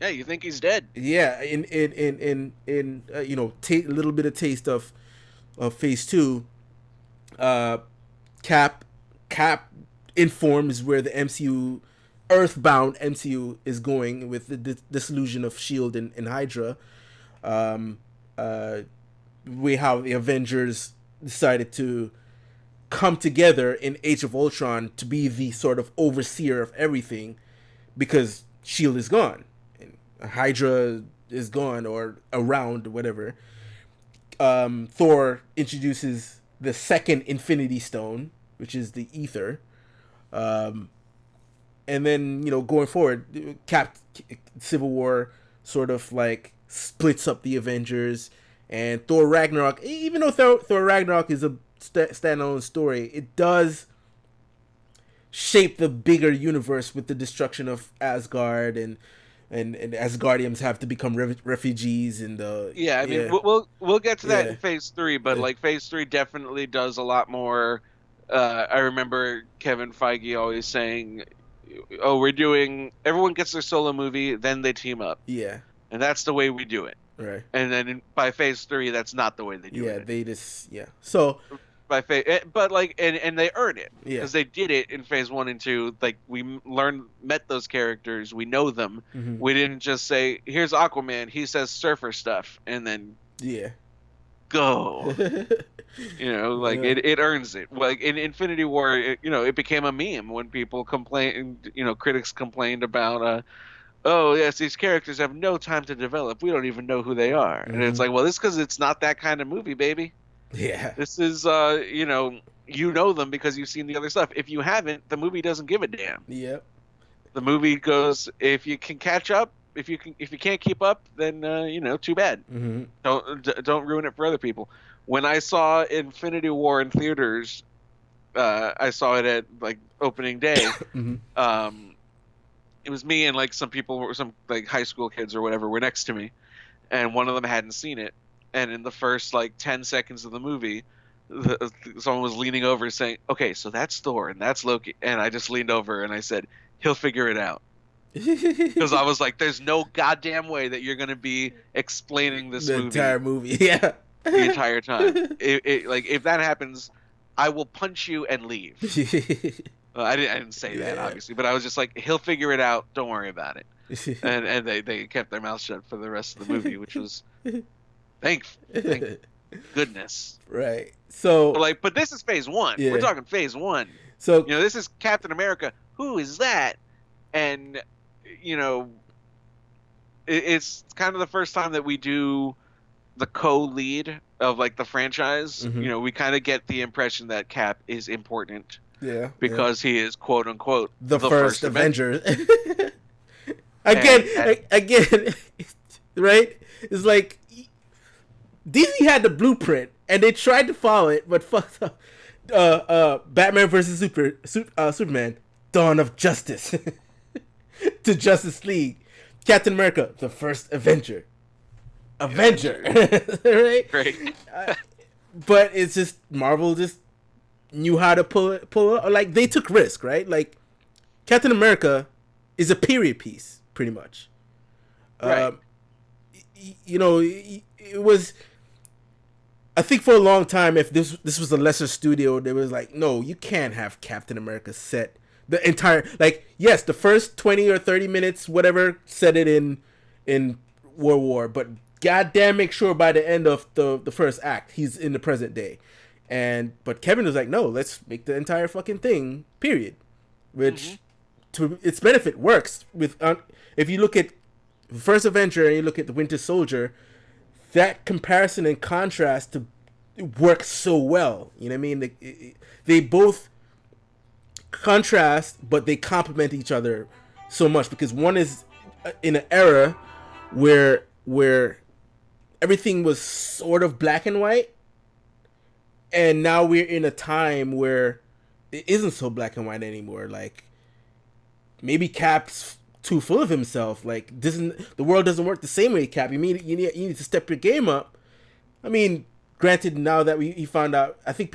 you think he's dead. Yeah, in a little bit of taste of Phase 2. Cap informs where the MCU, Earthbound MCU, is going with the dissolution of S.H.I.E.L.D. and Hydra. How the Avengers decided to come together in Age of Ultron to be the sort of overseer of everything, because S.H.I.E.L.D. is gone. And Hydra is gone, or around, whatever. Thor introduces the second Infinity Stone, which is the ether. And then, going forward, Civil War sort of like splits up the Avengers, and Thor Ragnarok, even though Thor Ragnarok is a standalone story, it does shape the bigger universe with the destruction of Asgard, and Asgardians have to become refugees in the I mean we'll get to that Yeah. in phase 3, but like phase 3 definitely does a lot more. I remember Kevin Feige always saying, "Oh, everyone gets their solo movie, then they team up, yeah, and that's the way we do it." right, And then by phase 3, that's not the way they do yeah, it. they just so But like, and they earn it Yeah. because they did it in phase 1 and 2. Like we met those characters, we know them. Mhm. We didn't just say, "Here's Aquaman, he says surfer stuff," and then yeah. go. Like Yeah. it earns it. Like in Infinity War, it became a meme when people complained. Critics complained about, "Oh yes, these characters have no time to develop. We don't even know who they are." And it's Mhm. like, well, this because it's not that kind of movie, baby. Yeah. This is, you know them because you've seen the other stuff. If you haven't, the movie doesn't give a damn. Yep. The movie goes, if you can catch up, if you can't keep up, then too bad. Mm-hmm. Don't ruin it for other people. When I saw Infinity War in theaters, I saw it at like opening day. Mm-hmm. It was me and like some people, some like high school kids or whatever, were next to me, and one of them hadn't seen it. And in the first like 10 seconds of the movie, someone was leaning over saying, "Okay, so that's Thor and that's Loki," and I just leaned over and I said, "He'll figure it out." Because I was like, "There's no goddamn way that you're gonna be explaining this The movie entire movie. Yeah. the entire time. Like if that happens, I will punch you and leave." I didn't say that Yeah. obviously, but I was just like, "He'll figure it out. Don't worry about it." And they kept their mouth shut for the rest of the movie, which was thank goodness. Right. So But this is phase 1. Yeah. We're talking phase 1. so This is Captain America. Who is that? And it's kind of the first time that we do the co-lead of like the franchise. Mhm. We kind of get the impression that Cap is important yeah. because he is quote unquote the first Avenger. Avenger. again, And- again, right? It's like DC had the blueprint and they tried to follow it, but fucked up. Batman versus Superman, Dawn of Justice, to Justice League, Captain America, the first Avenger, right? Great. But it's just Marvel just knew how to pull it. Like they took risk, right? Like Captain America is a period piece, pretty much. Right. It was. I think for a long time, if this was a lesser studio, they was like, no, you can't have Captain America set the entire, like, yes, the first 20 or 30 minutes, whatever, set it in World War, but goddamn, make sure by the end of the first act, he's in the present day. But Kevin was like, no, let's make the entire fucking thing period, which to its benefit works. With if you look at First Avenger and you look at the Winter Soldier, that comparison and contrast to works so well. You know what I mean? They both contrast, but they complement each other so much because one is in an era where everything was sort of black and white, and now we're in a time where it isn't so black and white anymore. Like maybe Cap's too full of himself. Like the world doesn't work the same way, Cap. You need to step your game up. I mean, granted, now that we found out, I think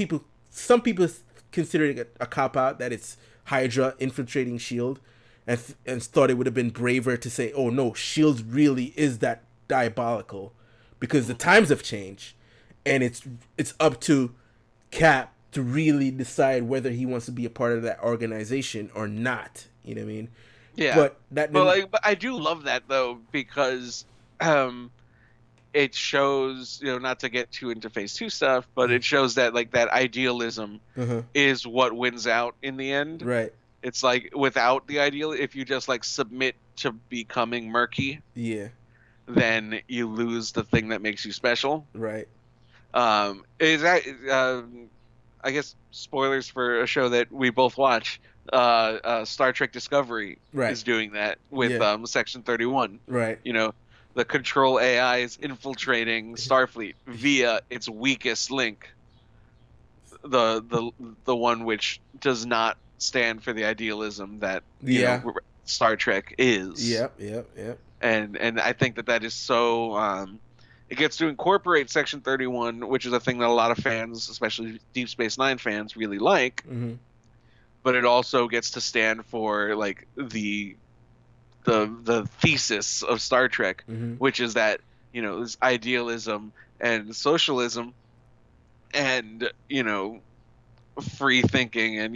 some people consider it a cop out that it's Hydra infiltrating Shield, and thought it would have been braver to say, "Oh no, Shield really is that diabolical," because the times have changed, and it's up to Cap to really decide whether he wants to be a part of that organization or not. You know what I mean? Yeah. But But I do love that though because it shows, not to get too into phase 2 stuff, but it shows that like that idealism is what wins out in the end. Right. It's like without the ideal, if you just like submit to becoming murky, Yeah. then you lose the thing that makes you special. Right. I I guess spoilers for a show that we both watch. Star Trek Discovery Right. is doing that with Yeah. Section 31. Right. You know, the Control AI is infiltrating Starfleet via its weakest link, the one which does not stand for the idealism that Star Trek is. Yep. And I think that is so. It gets to incorporate Section 31, which is a thing that a lot of fans, especially Deep Space Nine fans, really like. Mm-hmm. But it also gets to stand for like the thesis of Star Trek, Mm-hmm. which is that this idealism and socialism, and free thinking, and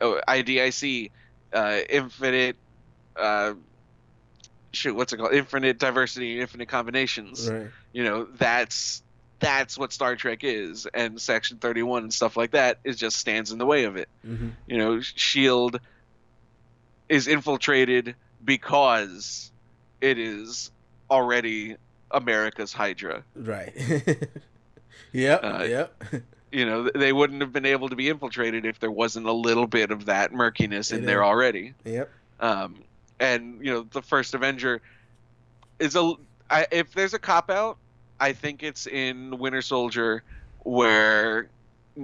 IDIC, infinite. What's it called? Infinite diversity, infinite combinations. Right. That's what Star Trek is, and Section 31 and stuff like that just stands in the way of it. Mm-hmm. Shield is infiltrated because it is already America's Hydra. Right. Yep. They wouldn't have been able to be infiltrated if there wasn't a little bit of that murkiness in there already. Yep. And the first Avenger is if there's a cop out, I think it's in Winter Soldier, where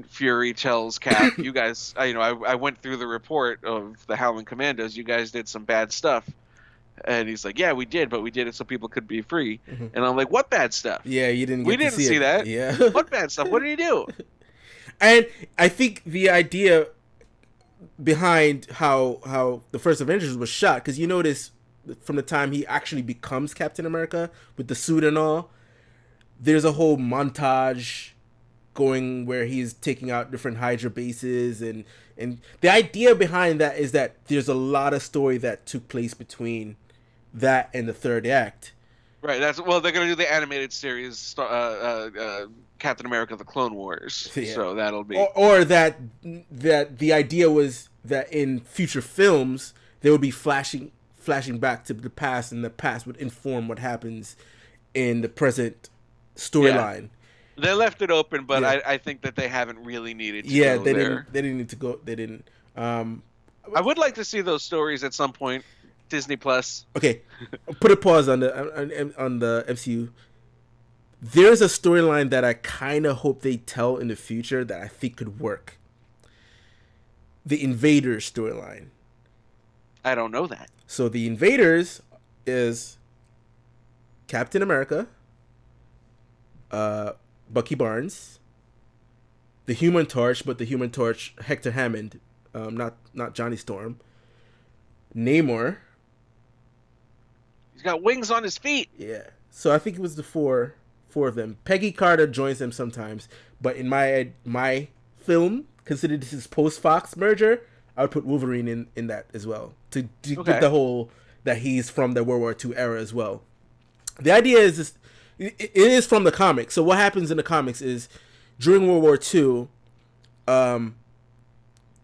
Fury tells Cap, "You guys, I went through the report of the Howling Commandos. You guys did some bad stuff." And he's like, "Yeah, we did, but we did it so people could be free." Mm-hmm. And I'm like, "What bad stuff?" Yeah, you didn't. We didn't see that. Yeah. What bad stuff? What did he do? And I think the idea behind how the first Avengers was shot, because you notice from the time he actually becomes Captain America with the suit and all, there's a whole montage going where he's taking out different Hydra bases, and the idea behind that is that there's a lot of story that took place between that and the third act. Right. They're gonna do the animated series, Captain America: The Clone Wars. Yeah. So that'll be or that the idea was that in future films they would be flashing back to the past, and the past would inform what happens in the present storyline. Yeah. They left it open, but Yeah. I think that they haven't really needed to go they there. didn't need to go. They didn't. I would like to see those stories at some point. Disney Plus. Okay, put a pause on the MCU. There's a storyline that I kind of hope they tell in the future that I think could work. The Invaders storyline. I don't know that. So the Invaders is Captain America, Bucky Barnes, the Human Torch, but the Human Torch Hector Hammond, not Johnny Storm, Namor. He's got wings on his feet. Yeah. So I think it was the four of them. Peggy Carter joins them sometimes, but in my film, considered this is post-Fox merger, I would put Wolverine in that as well to Okay. get the whole that he's from the World War II era as well. The idea is this, it is from the comics. So what happens in the comics is during World War II,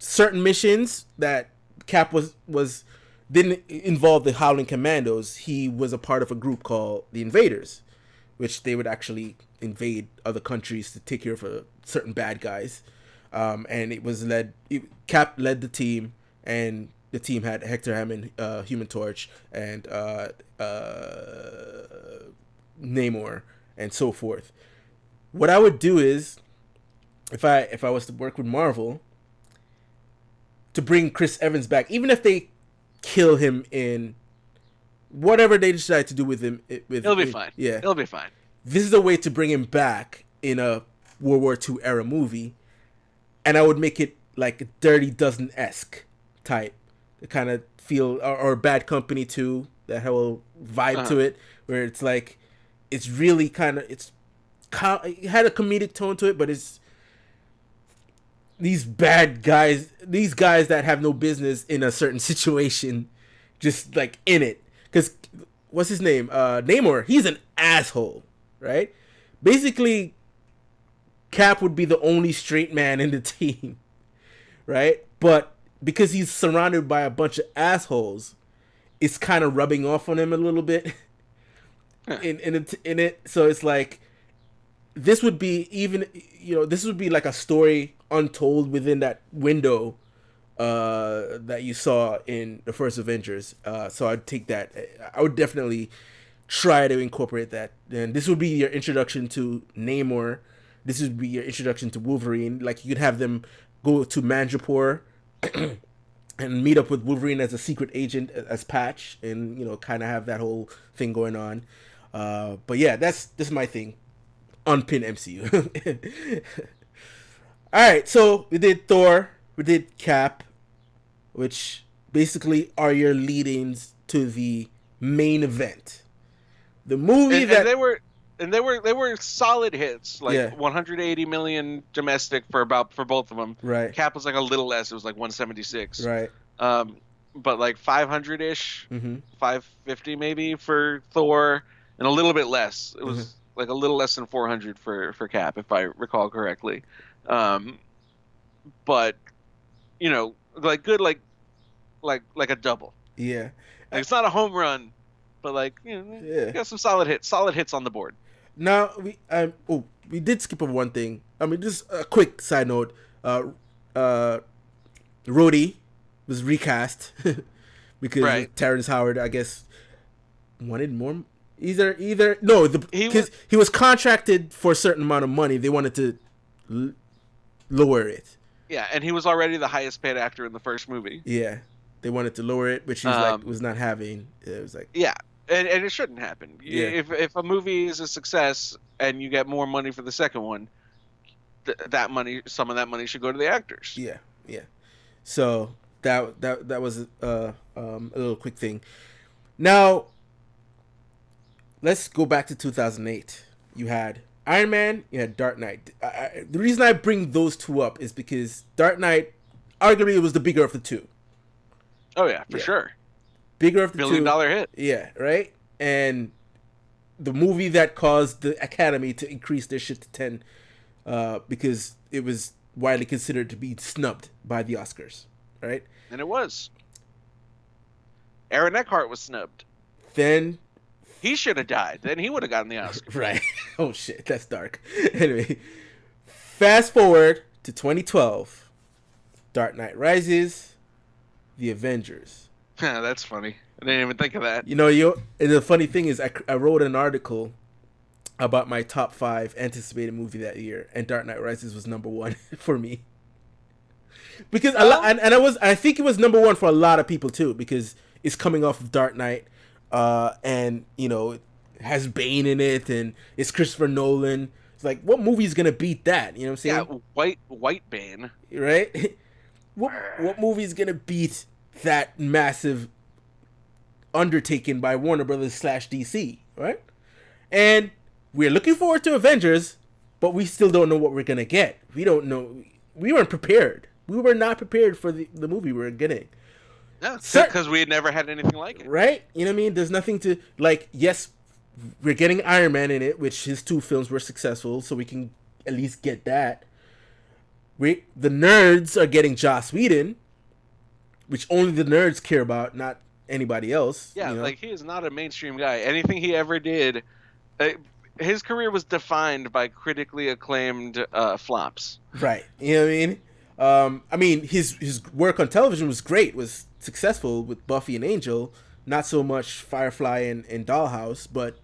certain missions that Cap was didn't involve the Howling Commandos. He was a part of a group called the Invaders, which they would actually invade other countries to take care of certain bad guys. And it was Cap led the team, and the team had Hector Hammond, Human Torch, and Namor, and so forth. What I would do is, if I was to work with Marvel, to bring Chris Evans back, even if they kill him in whatever they decide to do with him, It'll be fine. Yeah, It'll be fine. this is a way to bring him back in a World War II era movie, and I would make it like a Dirty Dozen-esque type, to kind of feel, or Bad Company 2, that whole vibe to it, where it's like, it's really kind of, it had a comedic tone to it, but it's these bad guys, these guys that have no business in a certain situation, just like in it. Because what's his name? Namor. He's an asshole, right? Basically, Cap would be the only straight man in the team, right? But because he's surrounded by a bunch of assholes, it's kind of rubbing off on him a little bit in it. So it's like this would be even, this would be like a story untold within that window that you saw in the first Avengers. So I'd take that. I would definitely try to incorporate that. And this would be your introduction to Namor. This would be your introduction to Wolverine. Like, you could have them go to Mandrapore and meet up with Wolverine as a secret agent, as Patch, and kind of have that whole thing going on. But yeah, this is my thing. Unpin MCU. All right, so we did Thor, we did Cap, which basically are your lead-ins to the main event. The movie and they were solid hits, like 180 million domestic for both of them. Right. Cap was like a little less; it was like 176. Right. But like 500-ish, 550 maybe for Thor, and a little bit less. It was like a little less than 400 for Cap, if I recall correctly. But like good, like a double. Yeah. Like, it's not a home run, but like got some solid hits on the board. Now we did skip over one thing. I mean, just a quick side note. Rhodey was recast because Terrence Howard, I guess, wanted more. Because he was contracted for a certain amount of money. They wanted to lower it. Yeah, and he was already the highest paid actor in the first movie. Yeah, they wanted to lower it, which he was not having. It was like, yeah, and it shouldn't happen. Yeah. If a movie is a success and you get more money for the second one, some of that money should go to the actors. Yeah, yeah. So that was a little quick thing. Now, let's go back to 2008. You had Iron Man, you had Dark Knight. The reason I bring those two up is because Dark Knight, arguably, it was the bigger of the two. Oh yeah, for sure. Bigger of the $1 billion hit. Yeah, right? And the movie that caused the Academy to increase their shit to 10 because it was widely considered to be snubbed by the Oscars, right? And it was. Aaron Eckhart was snubbed. Then he should have died. Then he would have gotten the Oscar. Right. Oh shit, that's dark. Anyway, fast forward to 2012. Dark Knight Rises, The Avengers. That's funny. I didn't even think of that. And the funny thing is, I wrote an article about my top 5 anticipated movie that year, and Dark Knight Rises was number 1 for me. Because I think it was number 1 for a lot of people too, because it's coming off of Dark Knight, and it has Bane in it, and it's Christopher Nolan. It's like, what movie is gonna beat that? You know what I'm saying? Yeah, white Bane. Right? What movie is gonna beat that massive undertaking by Warner Brothers / DC, right? And we're looking forward to Avengers, but we still don't know what we're gonna get. We don't know. We weren't prepared. We were not prepared for the movie we were getting. No, because we had never had anything like it. Right? You know what I mean? There's nothing to, like, yes, we're getting Iron Man in it, which his 2 films were successful, so we can at least get that. The nerds are getting Joss Whedon, which only the nerds care about, not anybody else. Yeah, like, he is not a mainstream guy. Anything he ever did, his career was defined by critically acclaimed flops. Right. You know what I mean? His work on television was great, was successful with Buffy and Angel, not so much Firefly and Dollhouse, but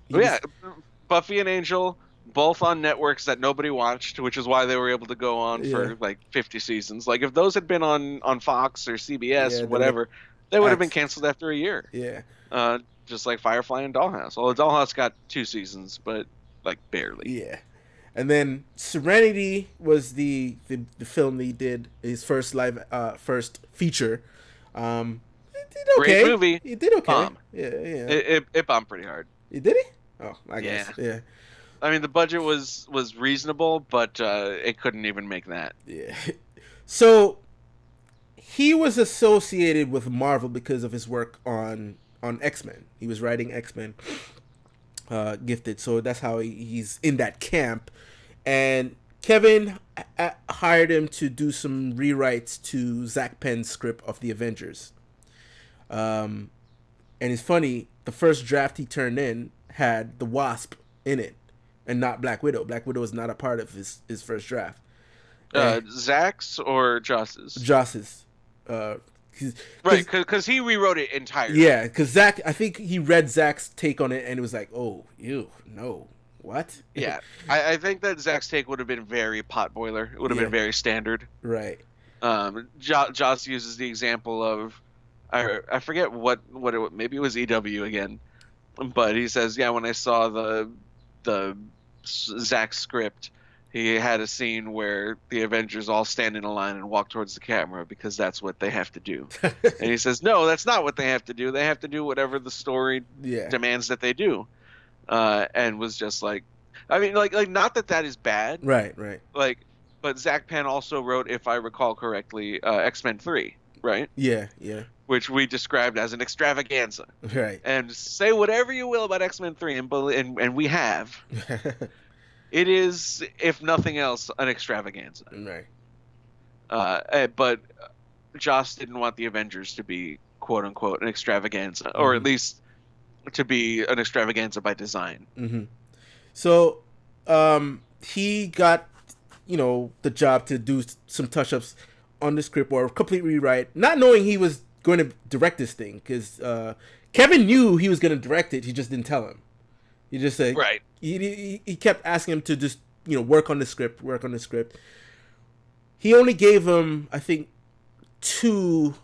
Buffy and Angel, both on networks that nobody watched, which is why they were able to go on for like 50 seasons. Like, if those had been on Fox or CBS, whatever, they would have been canceled after a year. Yeah. Just like Firefly and Dollhouse. Although Dollhouse got 2 seasons, but like barely. Yeah. And then Serenity was the film he did, his first feature. It did okay. Great movie. It did okay. Bomb. Yeah. It bombed pretty hard. Did he? Oh, I guess. Yeah. I mean, the budget was reasonable, but it couldn't even make that. Yeah. So he was associated with Marvel because of his work on X-Men. He was writing X-Men. Gifted, so that's how he's in that camp. And Kevin hired him to do some rewrites to Zak Penn's script of the Avengers. And it's funny, the first draft he turned in had the Wasp in it, and not Black Widow. Black Widow is not a part of his first draft. Zach's or Joss's? Joss's. Right, because he rewrote it entirely. Yeah, because Zach, I think he read Zach's take on it and it was like, oh, ew, no, what? Yeah, I think that Zach's take would have been very potboiler. It would have been very standard. Right. Joss uses the example of, I forget what it, maybe it was EW again, but he says, yeah, when I saw the Zach script, he had a scene where the Avengers all stand in a line and walk towards the camera because that's what they have to do. And he says, no, that's not what they have to do. They have to do whatever the story demands that they do. And was just like, I mean, like not that is bad. Right. Like, but Zach Penn also wrote, if I recall correctly, X-Men 3, right? Yeah. Which we described as an extravaganza. Right. And say whatever you will about X-Men 3, and we have. It is, if nothing else, an extravaganza. Right. But Joss didn't want the Avengers to be, quote unquote, an extravaganza, or at least to be an extravaganza by design. Mm-hmm. So he got, the job to do some touch-ups on the script or a complete rewrite, not knowing he was going to direct this thing, because Kevin knew he was going to direct it. He just didn't tell him. He just said, right. He kept asking him to just, work on the script. He only gave him, I think, 2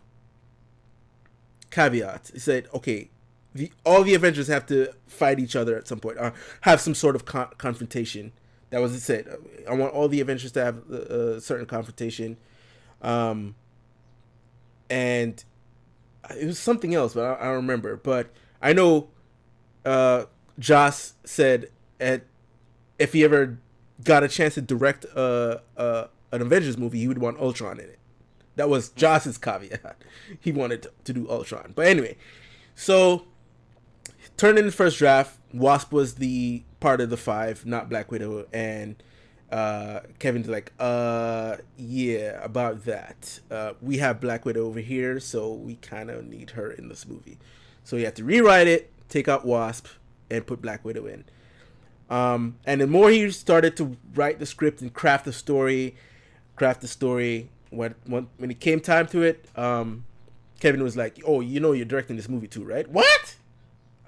caveats. He said, okay, all the Avengers have to fight each other at some point, or have some sort of confrontation. That was it said. I want all the Avengers to have a certain confrontation. And it was something else, but I don't remember. But I know Joss said if he ever got a chance to direct an Avengers movie, he would want Ultron in it. That was Joss's caveat. He wanted to do Ultron. But anyway, so turned in the first draft. Wasp was the part of the 5, not Black Widow. And Kevin's like, yeah, about that. We have Black Widow over here, so we kind of need her in this movie. So he had to rewrite it, take out Wasp, and put Black Widow in. And the more he started to write the script and craft the story, when it came time to it, Kevin was like, oh, you're directing this movie too, right? What?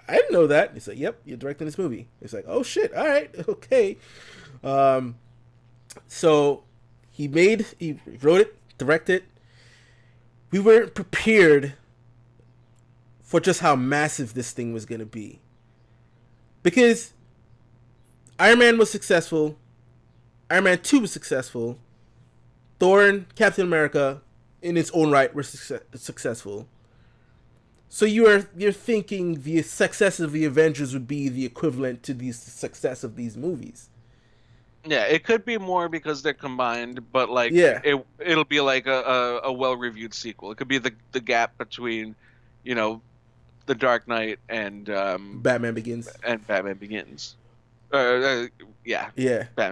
I didn't know that. He said, yep, you're directing this movie. It's like, oh shit, all right, okay. So he wrote it, directed. We weren't prepared for just how massive this thing was going to be. Because Iron Man was successful. Iron Man 2 was successful. Thor and Captain America, in its own right, were successful. So you're thinking the success of the Avengers would be the equivalent to the success of these movies. Yeah, it could be more because they're combined, but it'll be like a well-reviewed sequel. It could be the gap between, The Dark Knight and Batman Begins. Batman Begins. Batman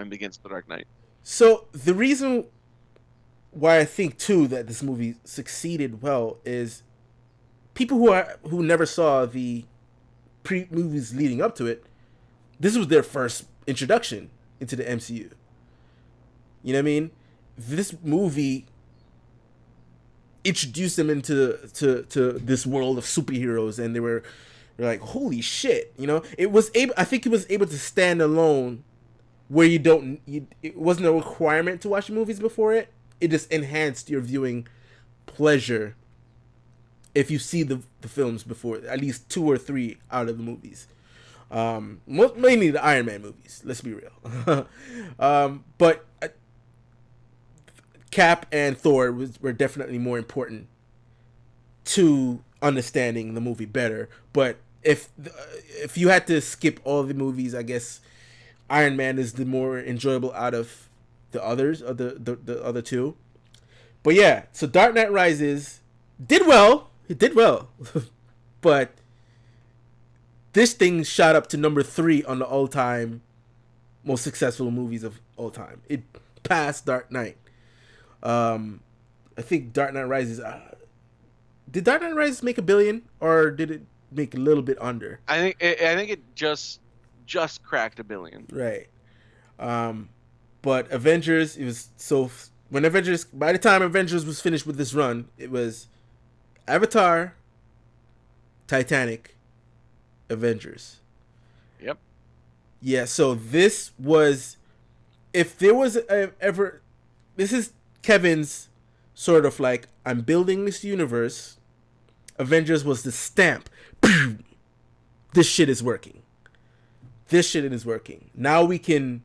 Begins, The Dark Knight. So the reason why I think too that this movie succeeded well is people who never saw the pre-movies leading up to it. This was their first introduction into the MCU. You know what I mean? This movie introduced them into this world of superheroes, and they're like, holy shit, I think it was able to stand alone, where it wasn't a requirement to watch movies before it. It just enhanced your viewing pleasure if you see the films before, at least 2 or 3 out of the movies. Mainly the Iron Man movies, let's be real. But Cap and Thor were definitely more important to understanding the movie better. But if you had to skip all the movies, I guess Iron Man is the more enjoyable out of the others, or the other 2. But yeah, so Dark Knight Rises did well. It did well. But this thing shot up to number 3 on the all-time most successful movies of all time. It passed Dark Knight. I think Dark Knight Rises. Did Dark Knight Rises make $1 billion, or did it make a little bit under? I think it just just cracked $1 billion. Right. But Avengers, it was when Avengers, by the time Avengers was finished with this run, it was Avatar, Titanic, Avengers. Yep. Yeah, so this was, if there was ever, this is Kevin's sort of like, I'm building this universe. Avengers was the stamp. This shit is working. This shit is working. Now we can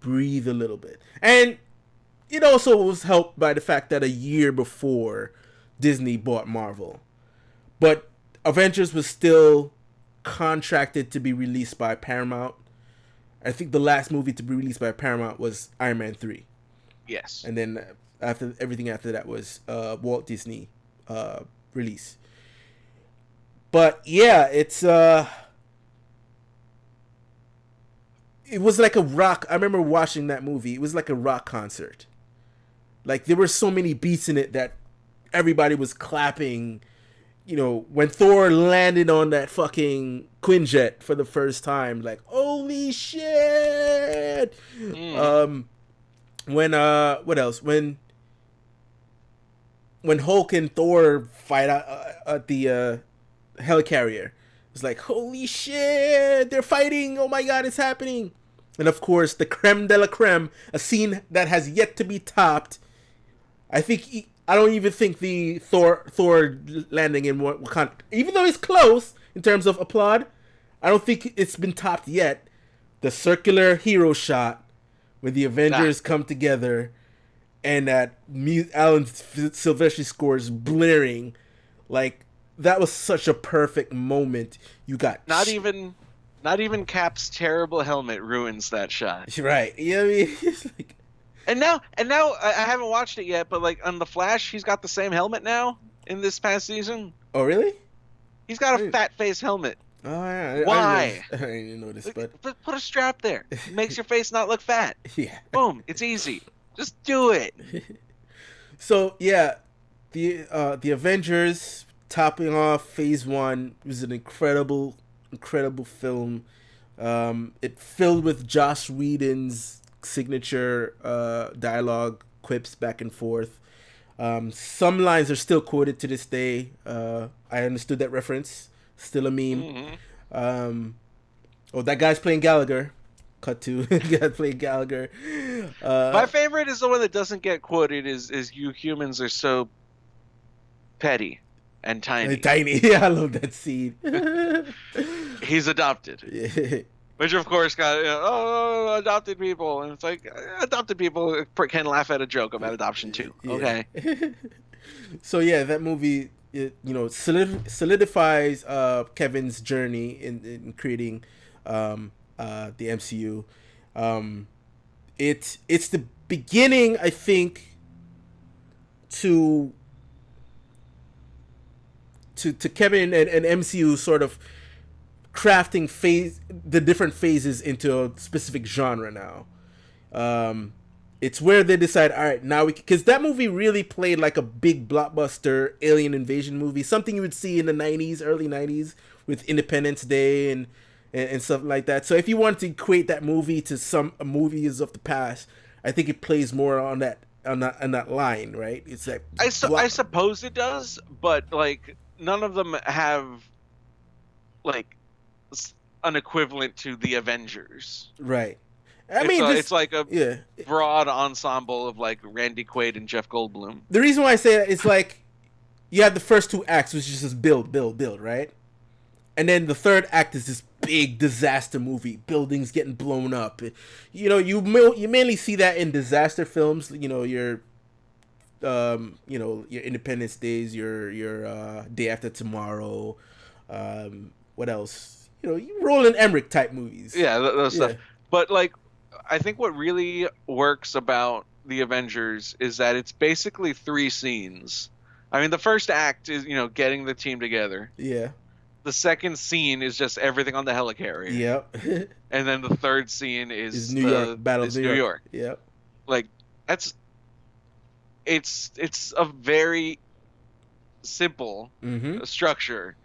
breathe a little bit. And it also was helped by the fact that a year before Disney bought Marvel. But Avengers was still contracted to be released by Paramount. I think the last movie to be released by Paramount was Iron Man 3. Yes. And then everything after that was Walt Disney release. But yeah, it was like a rock. I remember watching that movie. It was like a rock concert. Like, there were so many beats in it that everybody was clapping. You know, when Thor landed on that fucking Quinjet for the first time, like, holy shit. When what else? When Hulk and Thor fight at the helicarrier, it's like, holy shit, they're fighting. Oh my god, it's happening. And of course, the creme de la creme, a scene that has yet to be topped. I don't even think the Thor landing in Wakanda, even though it's close in terms of applaud, I don't think it's been topped yet. The circular hero shot when the Avengers come together and that Alan Silvestri scores blaring, like, that was such a perfect moment. You got not even Cap's terrible helmet ruins that shot. Right. You know what I mean? It's like, And now I haven't watched it yet, but like on The Flash, he's got the same helmet now in this past season. oh really? He's got a fat face helmet. Oh yeah. Why? I didn't notice, but Put a strap there. It makes your face not look fat. yeah. Boom. It's easy. Just do it. So yeah, the Avengers topping off Phase 1 was an incredible film. It filled with Joss Whedon's signature dialogue, quips back and forth. Some lines are still quoted to this day. I understood that reference. Still a meme. Mm-hmm. Oh, that guy's playing Gallagher. Cut to guy playing Gallagher. My favorite is the one that doesn't get quoted. Is you humans are so petty and tiny. Tiny. Yeah, I love that scene. He's adopted. Yeah. Which of course got adopted people, and it's like adopted people can laugh at a joke about adoption too. Yeah. Okay. So yeah, that movie, solidifies Kevin's journey in creating the MCU. It's the beginning, I think, to Kevin and MCU sort of crafting the different phases into a specific genre now. It's where they decide, all right, now because that movie really played like a big blockbuster alien invasion movie, something you would see in the 90s, early 90s with Independence Day and stuff like that. So if you wanted to equate that movie to some movies of the past, I think it plays more on that line, right? It's like I suppose it does, but like none of them have like an equivalent to the Avengers. Right. It's like a broad ensemble of like Randy Quaid and Jeff Goldblum. The reason why I say that is like you have the first two acts, which is just build, right? And then the third act is this big disaster movie, buildings getting blown up. You know, you mainly see that in disaster films. You know, your Independence Days, your Day After Tomorrow. What else? You know, you Roland Emmerich type movies. Yeah, those stuff. But like, I think what really works about the Avengers is that it's basically 3 scenes. I mean, the first act is, getting the team together. Yeah. The second scene is just everything on the helicarrier. Yep. And then the third scene is New York, Battle of New York. Yep. Like, it's a very simple structure.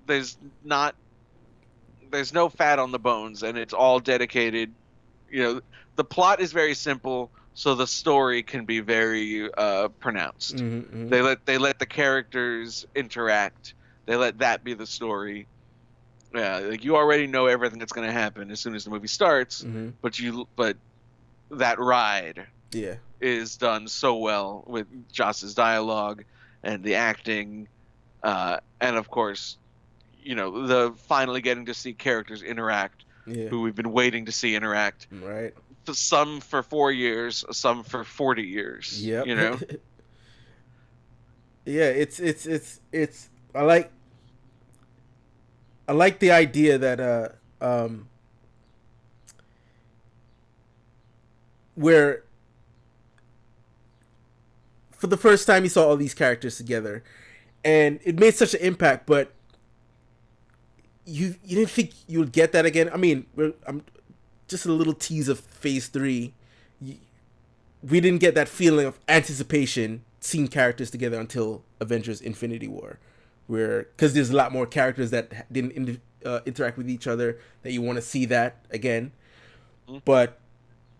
There's not there's no fat on the bones, and it's all dedicated. You know, the plot is very simple, so the story can be very pronounced. Mm-hmm. They let the characters interact. They let that be the story. Yeah, like you already know everything that's going to happen as soon as the movie starts, Mm-hmm. but that ride Yeah. is done so well with Joss's dialogue and the acting, and of course, you know, the finally getting to see characters interact Yeah. who we've been waiting to see interact. Right. Some for 4 years, some for 40 years. Yep. You know. Yeah. It's. I like the idea that where for the first time you saw all these characters together, and it made such an impact, but you didn't think you would get that again. I mean, I'm just a little tease of Phase 3. We didn't get that feeling of anticipation seeing characters together until Avengers Infinity War, where because there's a lot more characters that didn't interact with each other that you want to see that again. But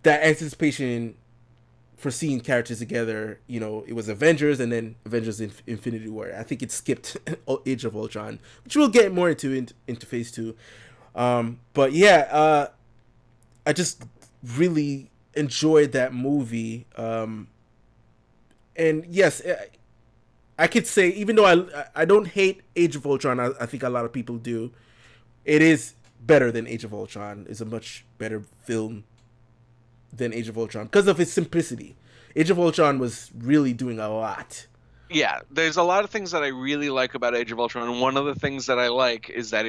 that anticipation for seeing characters together, you know, it was Avengers and then Avengers Infinity War. I think it skipped Age of Ultron, which we'll get more into Phase 2. But yeah, I just really enjoyed that movie. And yes, I could say, even though I don't hate Age of Ultron, I think a lot of people do. It is better than Age of Ultron. It's a much better film than Age of Ultron because of its simplicity. Age of Ultron was really doing a lot. Yeah, there's a lot of things that I really like about Age of Ultron, and one of the things that I like is that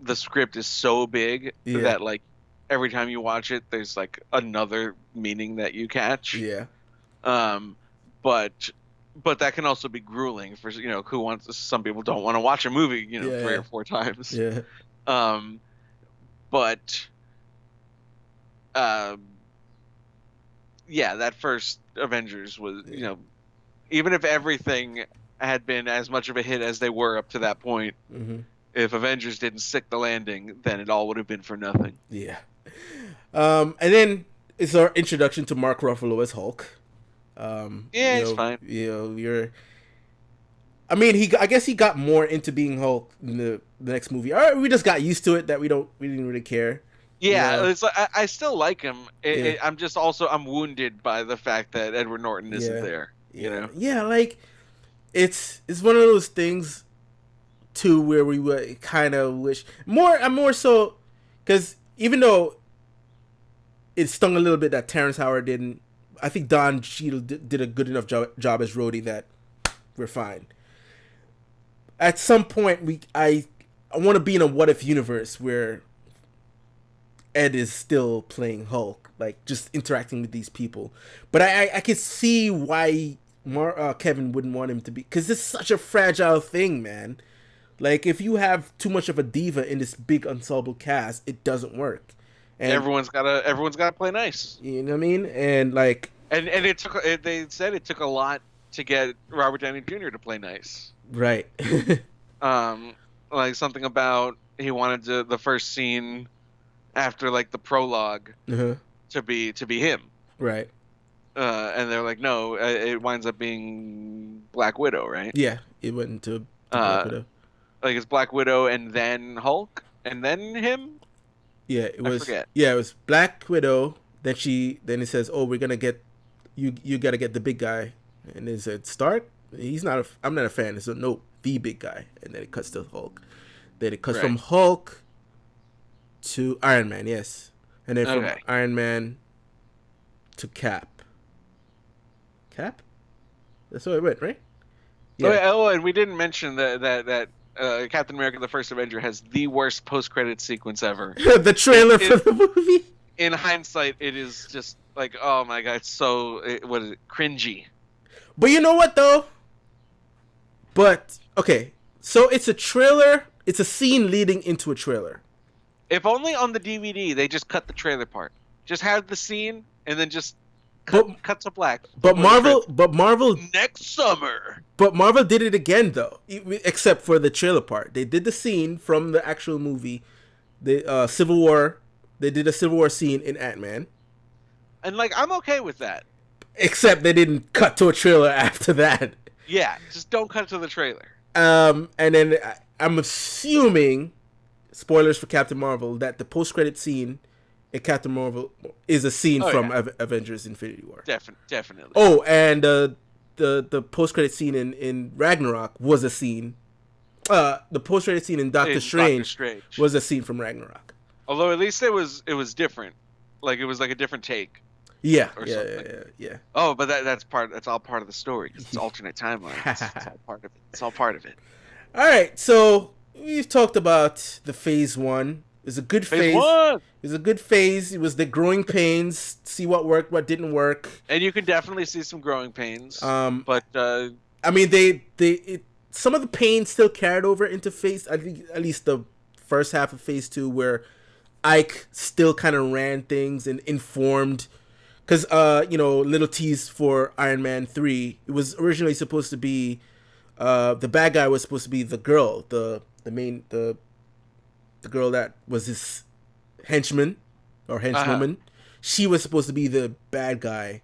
the script is so big that like every time you watch it, there's like another meaning that you catch. Yeah. But that can also be grueling for, you know, some people don't want to watch a movie, you know, 3 or 4 times. Yeah. But yeah, that first Avengers was, you know, even if everything had been as much of a hit as they were up to that point, if Avengers didn't stick the landing, then it all would have been for nothing. Yeah. And then it's our introduction to Mark Ruffalo as Hulk. It's fine. You know, I mean, I guess he got more into being Hulk in the next movie. All right, we just got used to it that we didn't really care. Yeah, you know? it's like, I still like him. I'm just I'm wounded by the fact that Edward Norton isn't there. You know? Yeah, like it's one of those things too where we would kind of wish more so because even though it stung a little bit that Terrence Howard didn't. I think Don Cheadle did a good enough job as Rhodey that we're fine. At some point, I want to be in a what if universe where Ed is still playing Hulk, like just interacting with these people. But I could see why Kevin wouldn't want him to be, because it's such a fragile thing, man. Like if you have too much of a diva in this big ensemble cast, it doesn't work. And everyone's gotta play nice. You know what I mean? And like, and they said it took a lot to get Robert Downey Jr. to play nice. Right. Like something about he wanted the first scene after like the prologue to be him. Right. And they're like, no, it winds up being Black Widow, right? Yeah, it went into Black Widow. Like it's Black Widow and then Hulk and then him. Yeah, it was. I forget. Yeah, it was Black Widow. Then it says, "Oh, we're gonna get you. You gotta get the big guy." And it said, "Stark." I'm not a fan. So no, the big guy. And then it cuts to Hulk. Then it cuts from Hulk to Iron Man. Yes, and then from Iron Man to Cap. Cap. That's how it went, right? Yeah. Oh, and we didn't mention that Captain America: The First Avenger has the worst post-credit sequence ever. The trailer for the movie. In hindsight, it is just like, oh my god, it's so what is it, cringy. But you know what though? But okay, so it's a trailer. It's a scene leading into a trailer. If only on the DVD they just cut the trailer part. Just have the scene and then just cut to black. But before the Marvel trip. Next summer. But Marvel did it again, though, except for the trailer part. They did the scene from the actual movie, the Civil War. They did a Civil War scene in Ant-Man. And, like, I'm okay with that. Except they didn't cut to a trailer after that. Yeah, just don't cut to the trailer. And then I'm assuming, spoilers for Captain Marvel, that the post-credit scene in Captain Marvel is a scene from Avengers Infinity War. Definitely. Oh, and the post-credit scene in Ragnarok was a scene. The post-credit scene in Doctor Strange was a scene from Ragnarok. Although at least it was different. Like, it was like a different take. Yeah. Oh, but that's all part of the story. It's alternate timeline. It's all part of it. All right, so we've talked about the phase 1. It was a good phase. It was a good phase. It was the growing pains. See what worked, what didn't work. And you can definitely see some growing pains. But I mean, some of the pain still carried over into phase. I think at least the first half of phase 2, where Ike still kind of ran things and informed. Because, little tease for Iron Man 3, it was originally supposed to be, the bad guy was supposed to be the girl, the girl that was his henchman, or henchwoman. She was supposed to be the bad guy,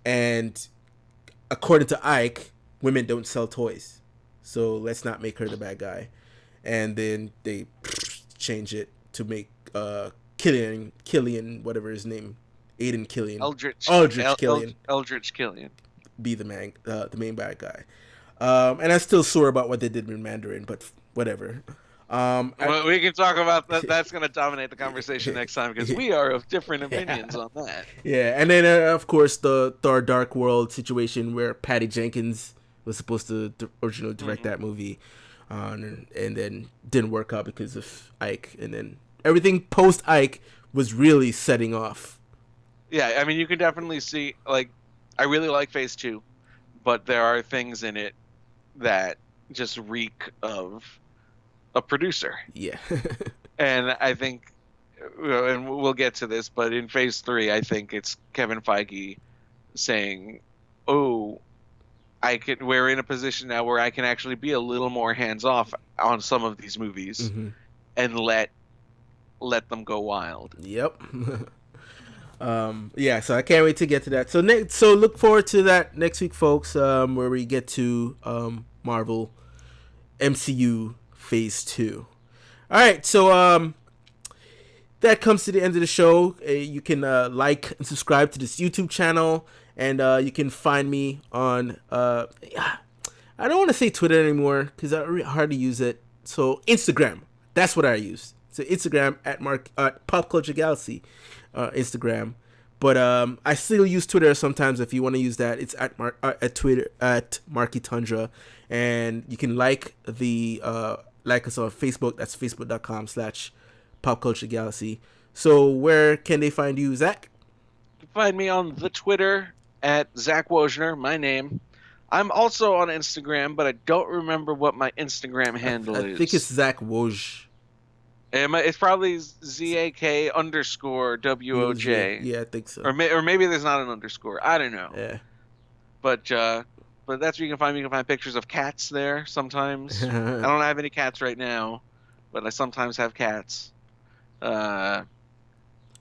and according to Ike, women don't sell toys, so let's not make her the bad guy. And then they change it to make Killian, whatever his name, Aiden Killian, Aldrich Killian, be the main bad guy. And I'm still sore about what they did with Mandarin, but whatever. Well, we can talk about that. That's going to dominate the conversation next time, because we are of different opinions on that. Yeah, and then of course the Thor: Dark World situation, where Patty Jenkins was supposed to originally direct that movie, and then didn't work out because of Ike, and then everything post Ike was really setting off. Yeah, I mean, you can definitely see, like, I really like Phase 2, but there are things in it that just reek of a producer. Yeah. And I think, and we'll get to this, but in Phase 3, I think it's Kevin Feige saying, oh, we're in a position now where I can actually be a little more hands-off on some of these movies and let them go wild. Yep. Yeah, so I can't wait to get to that. So look forward to that next week, folks, where we get to Marvel MCU Phase 2. All right, so that comes to the end of the show. You can like and subscribe to this YouTube channel, and you can find me on I don't want to say Twitter anymore because I hardly use it. So Instagram, that's what I use. So Instagram at Pop Culture Galaxy. Instagram, but I still use Twitter sometimes. If you want to use that, it's at Twitter at Marky Tundra, and you can like us on Facebook. That's facebook.com/Pop Culture Galaxy. So where can they find you, Zach? You can find me on the Twitter at Zach Wojner, my name. I'm also on Instagram, but I don't remember what my Instagram handle is. I think it's Zach Woj. It's probably ZAK_WOJ. Yeah, I think so. Or maybe there's not an underscore. I don't know. Yeah. But that's where you can find me. You can find pictures of cats there sometimes. I don't have any cats right now, but I sometimes have cats.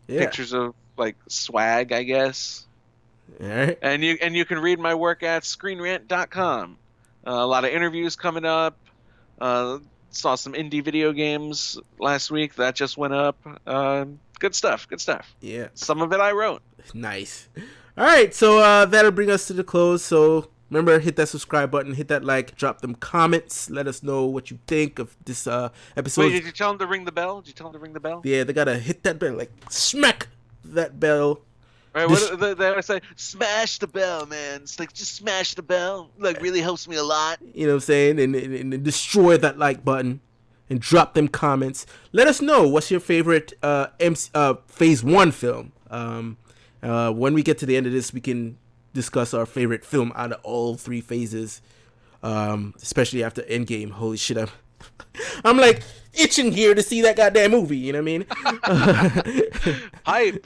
Pictures of like swag, I guess. All right. And you can read my work at screenrant.com. A lot of interviews coming up. Saw some indie video games last week that just went up. Good stuff. Yeah. Some of it I wrote. Nice. All right, so that'll bring us to the close. So remember, hit that subscribe button, hit that like, drop them comments. Let us know what you think of this episode. Wait, did you tell them to ring the bell? Yeah, they gotta hit that bell, like smack that bell. Right, what they always say, smash the bell, man. It's like, just smash the bell. Like, really helps me a lot. You know what I'm saying? And destroy that like button and drop them comments. Let us know what's your favorite Phase 1 film. When we get to the end of this, we can discuss our favorite film out of all 3 phases, especially after Endgame. Holy shit, I'm like, itching here to see that goddamn movie. You know what I mean? Hype.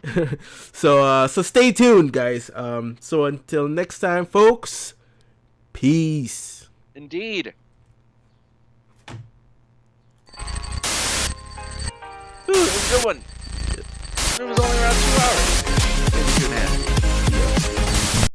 So stay tuned, guys. So until next time, folks. Peace. Indeed. Ooh, it was a good one. It was only